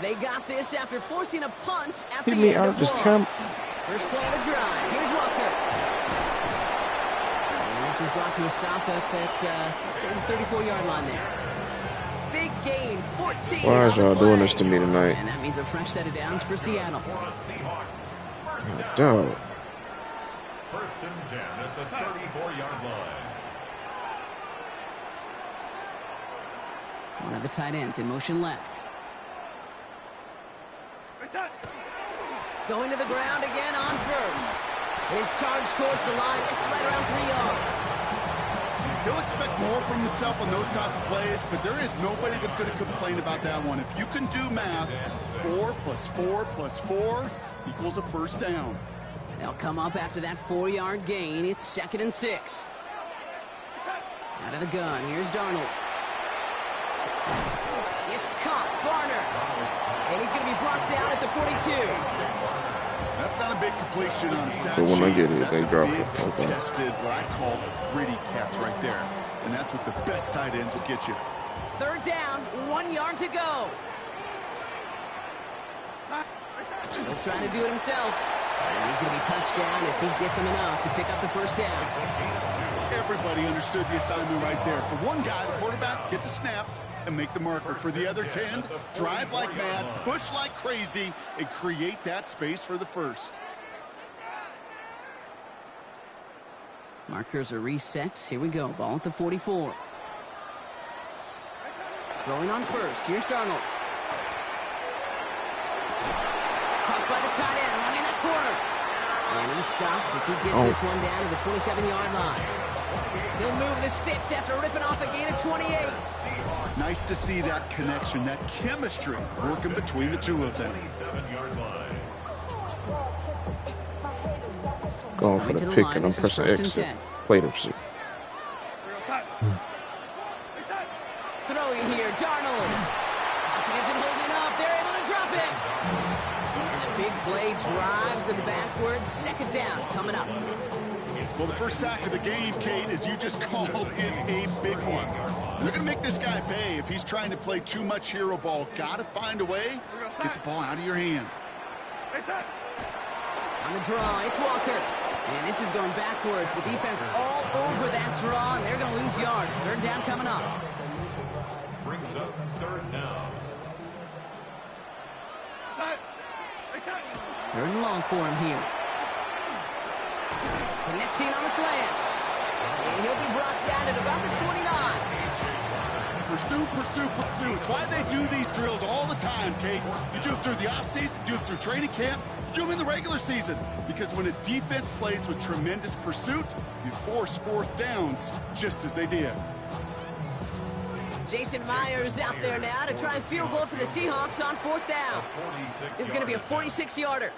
[SPEAKER 6] They got this after forcing a punt at the end of one. First play of the drive. Here's Walker. And this is brought to a stop up at the 34-yard line there. Big gain, 14.
[SPEAKER 1] Why is y'all doing this to me tonight?
[SPEAKER 6] And that means a fresh set of downs for Seattle.
[SPEAKER 1] Dog.
[SPEAKER 3] First and 10 at the 34-yard line.
[SPEAKER 6] One of the tight ends in motion left. Going to the ground again on first. His charge towards the line. It's right around 3 yards.
[SPEAKER 7] He'll expect more from himself on those type of plays, but there is nobody that's going to complain about that one. If you can do math, 4 + 4 + 4 equals a first down.
[SPEAKER 6] They'll come up after that 4-yard gain. It's 2nd and 6. Out of the gun. Here's Darnold. It's caught. Barner. And he's going to be brought down at the 42.
[SPEAKER 7] That's not a big completion on a stat sheet.
[SPEAKER 1] But when I get it, they drop it.
[SPEAKER 7] That's a big contested, what I call a gritty catch right there. And that's what the best tight ends will get you.
[SPEAKER 6] Third down, 1 yard to go. He'll try to do it himself. And he's going to be touched down as he gets him enough to pick up the first down.
[SPEAKER 7] Everybody understood the assignment right there. For one guy, the quarterback, get the snap and make the marker. For the other 10, drive like mad, push like crazy, and create that space for the first.
[SPEAKER 6] Markers are reset. Here we go. Ball at the 44. Throwing on first. Here's Darnold. Caught by the tight end, running that corner. And he's stopped as he gets this one down to the 27-yard line. He'll move the sticks after ripping off a gain of 28.
[SPEAKER 7] Nice to see that connection, that chemistry working between the two of them.
[SPEAKER 1] Going for the pick, and I'm pressing exit. Play them shit.
[SPEAKER 6] Throwing here, Darnold. Pocket isn't holding up. They're able to drop it. And the big play drives them backwards. Second down coming up.
[SPEAKER 7] Well, the first sack of the game, Kate, as you just called, is a big one. They're going to make this guy pay if he's trying to play too much hero ball. Got to find a way to get the ball out of your hand.
[SPEAKER 6] On the draw, it's Walker. And this is going backwards. The defense all over that draw, and they're going to lose yards. Third down coming up.
[SPEAKER 3] Brings up third down.
[SPEAKER 6] Third and long for him here. Connecting on the slant. And he'll be brought down at about the 29.
[SPEAKER 7] Pursue, pursue, pursue. It's why they do these drills all the time, Kate. You do it through the offseason, do it through training camp, you do them in the regular season. Because when a defense plays with tremendous pursuit, you force fourth downs just as they did.
[SPEAKER 6] Jason Myers out there now to try a field goal for the Seahawks on fourth down. This is going to be a 46-yarder.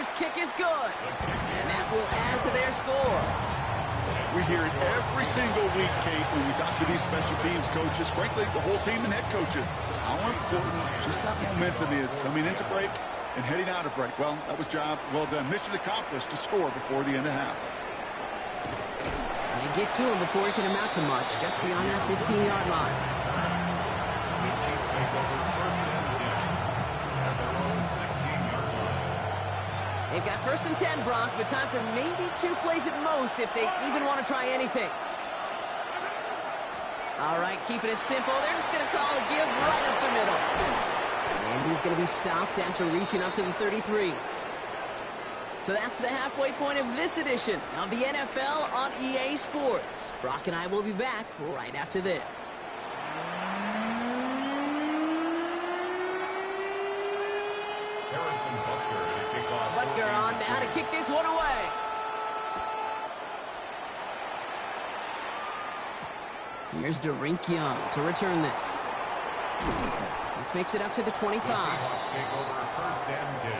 [SPEAKER 6] This kick is good. And that will add to their score.
[SPEAKER 7] We hear it every single week, Kate, when we talk to these special teams coaches, frankly, the whole team and head coaches, how important just that momentum is coming into break and heading out of break. Well, that was job well done. Mission accomplished to score before the end of half.
[SPEAKER 6] They get to him before he can amount to much, just beyond that 15-yard line.
[SPEAKER 3] The Chiefs make over first and 10 at their own 16-yard line.
[SPEAKER 6] They've got first and 10, Brock, but time for maybe 2 plays at most if they even want to try anything. All right, keeping it simple. They're just going to call a give right up the middle. And he's going to be stopped after reaching up to the 33. So that's the halfway point of this edition of the NFL on EA Sports. Brock and I will be back right after this.
[SPEAKER 3] Harrison Butker to kick off.
[SPEAKER 6] Butker on now to kick this one away. Here's Derink Young to return this. This makes it up to the 25.
[SPEAKER 3] The Seahawks take over first and 10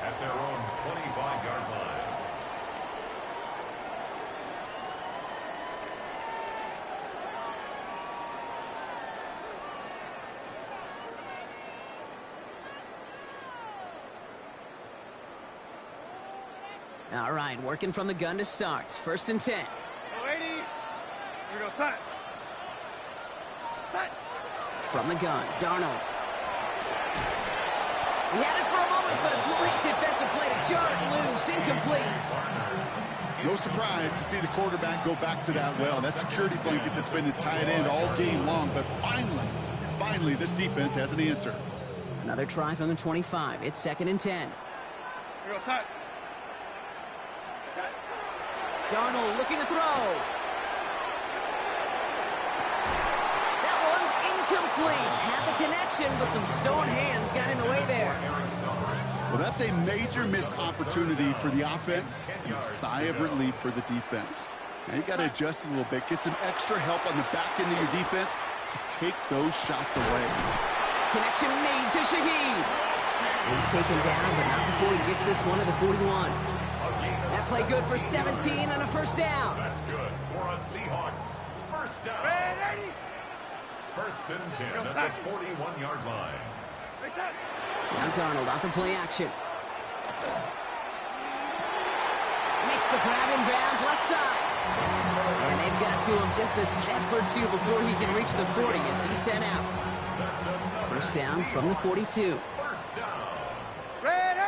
[SPEAKER 3] at their own 25-yard line.
[SPEAKER 6] All right, working from the gun to start. First and 10.
[SPEAKER 5] 80. Here we go, set. Set.
[SPEAKER 6] From the gun, Darnold. He had it for a moment, but a great defensive play to jar it loose. Incomplete.
[SPEAKER 7] No surprise to see the quarterback go back to that well. That security blanket that's been his tight end all game long. But finally, this defense has an answer.
[SPEAKER 6] Another try from the 25. It's second and 10.
[SPEAKER 5] Here we go, set. Set.
[SPEAKER 6] Darnold looking to throw. That one's incomplete. Had the connection, but some stone hands got in the way there.
[SPEAKER 7] Well, that's a major missed opportunity for the offense and a sigh of relief for the defense. Now you got to adjust a little bit, get some extra help on the back end of your defense to take those shots away.
[SPEAKER 6] Connection made to Shaheed. He's taken down, but not before he gets this one to the 41. That play good for 17 and a first down.
[SPEAKER 3] That's good for a Seahawks. First down. First and 10 at the 41-yard line.
[SPEAKER 6] Now Darnold out to play action. Makes the grab in bounds left side. And they've got to him just a step or two before he can reach the 40 as he's sent out. First down from the 42.
[SPEAKER 3] First down.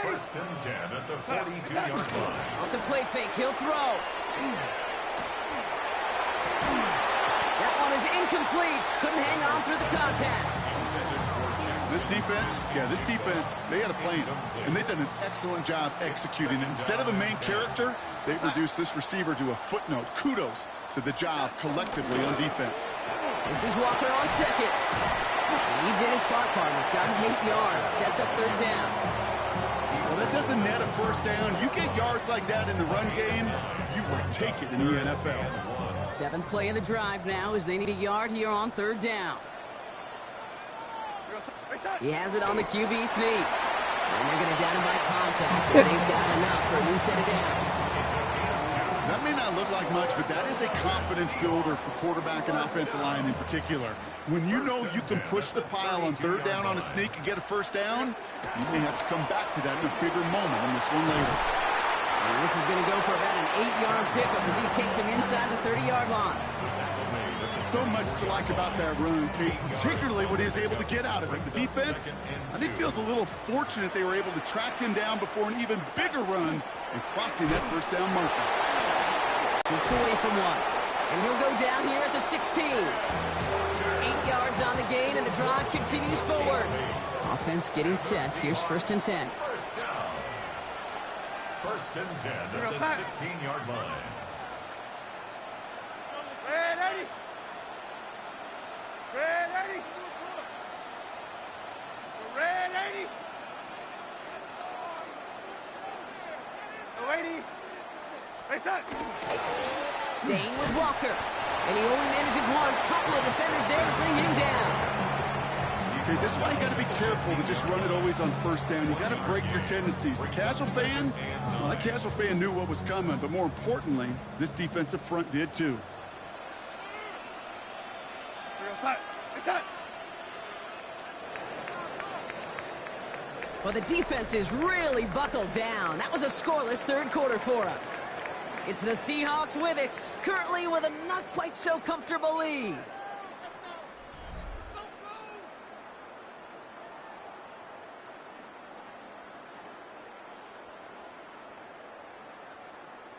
[SPEAKER 3] First and 10 at the 42-yard line.
[SPEAKER 6] Off the play fake, he'll throw. That one is incomplete. Couldn't hang on through the contact.
[SPEAKER 7] This defense, they had a plan, and they've done an excellent job executing it. Instead of a main character, they've reduced this receiver to a footnote. Kudos to the job collectively on defense.
[SPEAKER 6] This is Walker on second. And he did his part, partner. Got him 8 yards. Sets up third down.
[SPEAKER 7] Well, that doesn't net a first down. You get yards like that in the run game, you will take it in the NFL.
[SPEAKER 6] 7th play of the drive now as they need a yard here on third down. He has it on the QB sneak. And they're going to down him by contact. And they've got enough for a new set of downs.
[SPEAKER 7] That may not look like much, but that is a confidence builder for quarterback and offensive line in particular. When you know you can push the pile on third down on a sneak and get a first down, you may have to come back to that in a bigger moment in this one later.
[SPEAKER 6] And this is going to go for about an 8-yard pickup as he takes him inside the 30-yard line.
[SPEAKER 7] So much to like about that run, Kate, particularly what he was able to get out of it. The defense, I think, feels a little fortunate they were able to track him down before an even bigger run and crossing that first down marker.
[SPEAKER 6] 6 away from one. And he'll go down here at the 16. 8 yards on the gain, and the drive continues forward. Offense getting set. Here's first and 10.
[SPEAKER 3] First down. First and 10 at the 16-yard line.
[SPEAKER 6] Staying with Walker. And he only manages one. Couple of defenders there to bring him down.
[SPEAKER 3] He's
[SPEAKER 7] Okay, this is why you got to be careful to just run it always on first down. You got to break your tendencies. The casual fan, well, that casual fan knew what was coming, but more importantly, this defensive front did too.
[SPEAKER 6] Well, the defense is really buckled down. That was a scoreless third quarter for us. It's the Seahawks with it, currently with a not quite so comfortable lead.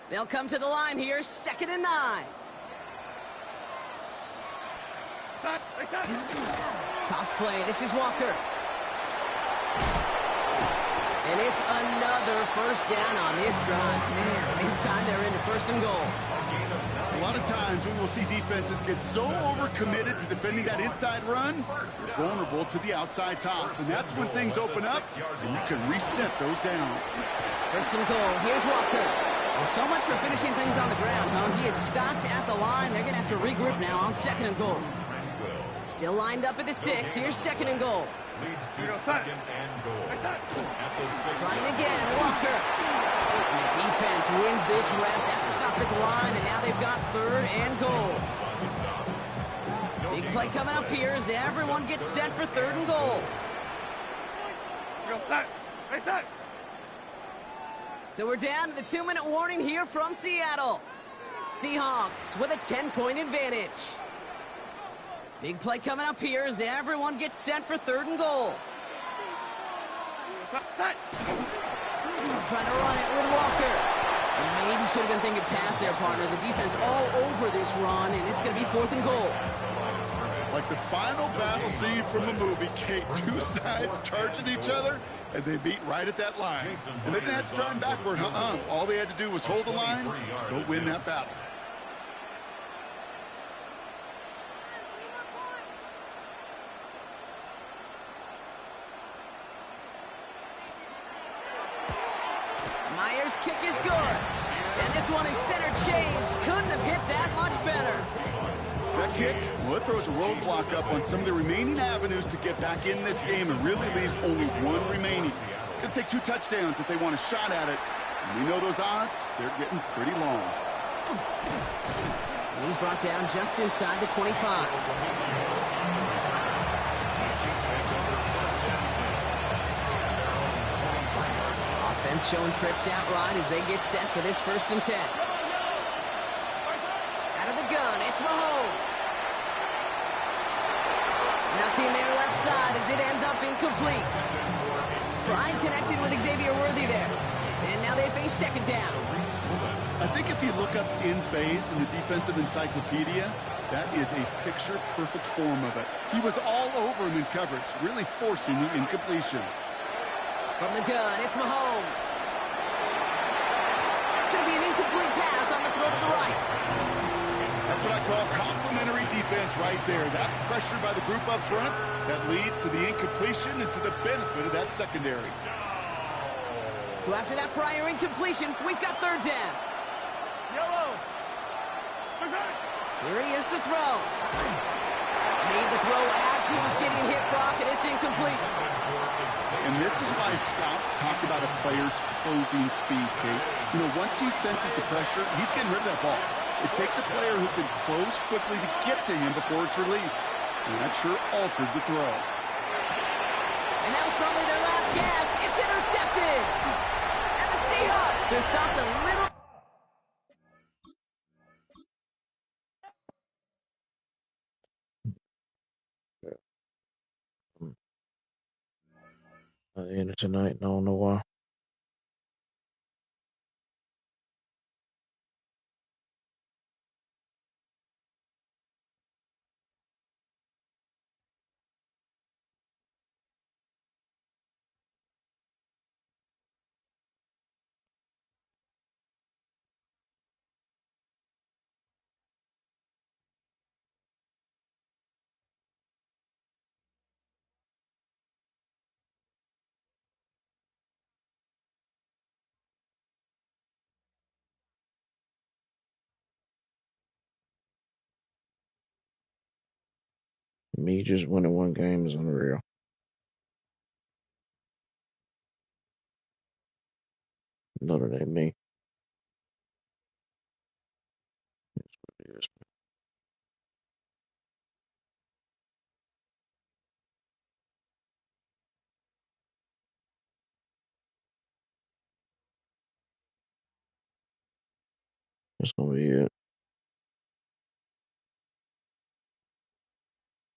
[SPEAKER 6] They'll come to the line here, 2nd and 9. Toss play, this is Walker. And it's another first down on this drive. Man, this time they're into 1st and goal.
[SPEAKER 7] A lot of times we will see defenses get so overcommitted to defending that inside run, they're vulnerable to the outside toss. And that's when things open up, and you can reset those downs.
[SPEAKER 6] 1st and goal, here's Walker. Well, so much for finishing things on the ground, huh? He is stopped at the line. They're going to have to regroup now on 2nd and goal. Still lined up at the 6. Here's 2nd and goal.
[SPEAKER 3] Leads to 2nd and goal. At the 6.
[SPEAKER 6] Trying again, Walker. And the defense wins this rep. That's stopped at the line, and now they've got 3rd and goal. Big play coming up here as everyone gets set for 3rd and goal. So we're down to the 2-minute warning here from Seattle. Seahawks with a 10-point advantage. Big play coming up here as everyone gets set for 3rd and goal. Trying to run it with Walker. And maybe should have been thinking pass there, partner. The defense all over this run, and it's going to be 4th and goal.
[SPEAKER 7] Like the final battle scene from a movie, Kate, 2 sides charging each other, and they meet right at that line. And they didn't have to drive backward, All they had to do was hold the line to go win that battle.
[SPEAKER 6] Myers' kick is good. And this one is center chains. Couldn't have hit that much better.
[SPEAKER 7] That kick, well, it throws a roadblock up on some of the remaining avenues to get back in this game and really leaves only 1 remaining. It's going to take 2 touchdowns if they want a shot at it. And we know those odds, they're getting pretty long.
[SPEAKER 6] And he's brought down just inside the 25. Offense showing trips outright as they get set for this 1st and 10. Out of the gun, it's Mahomes. Nothing there left side as it ends up incomplete. Pride connected with Xavier Worthy there. And now they face 2nd down.
[SPEAKER 7] I think if you look up in phase in the defensive encyclopedia, that is a picture-perfect form of it. He was all over him in coverage, really forcing the incompletion.
[SPEAKER 6] From the gun, it's Mahomes. That's going to be an incomplete pass on the throw to the right.
[SPEAKER 7] That's what I call complimentary defense right there. That pressure by the group up front, that leads to the incompletion and to the benefit of that secondary.
[SPEAKER 6] So after that prior incompletion, we've got 3rd down.
[SPEAKER 5] Yellow.
[SPEAKER 6] Here he is to throw. Made the throw as he was getting hit, Brock, and it's incomplete.
[SPEAKER 7] And this is why scouts talk about a player's closing speed, Kate. You know, once he senses the pressure, he's getting rid of that ball. It takes a player who can close quickly to get to him before it's released. And that sure altered the throw.
[SPEAKER 6] And that was probably their last gasp. It's intercepted. And the Seahawks are stopped a little.
[SPEAKER 1] By the end of tonight, I don't know why. Me just winning 1 game is unreal. No, that ain't me. That's what it is. That's gonna be it.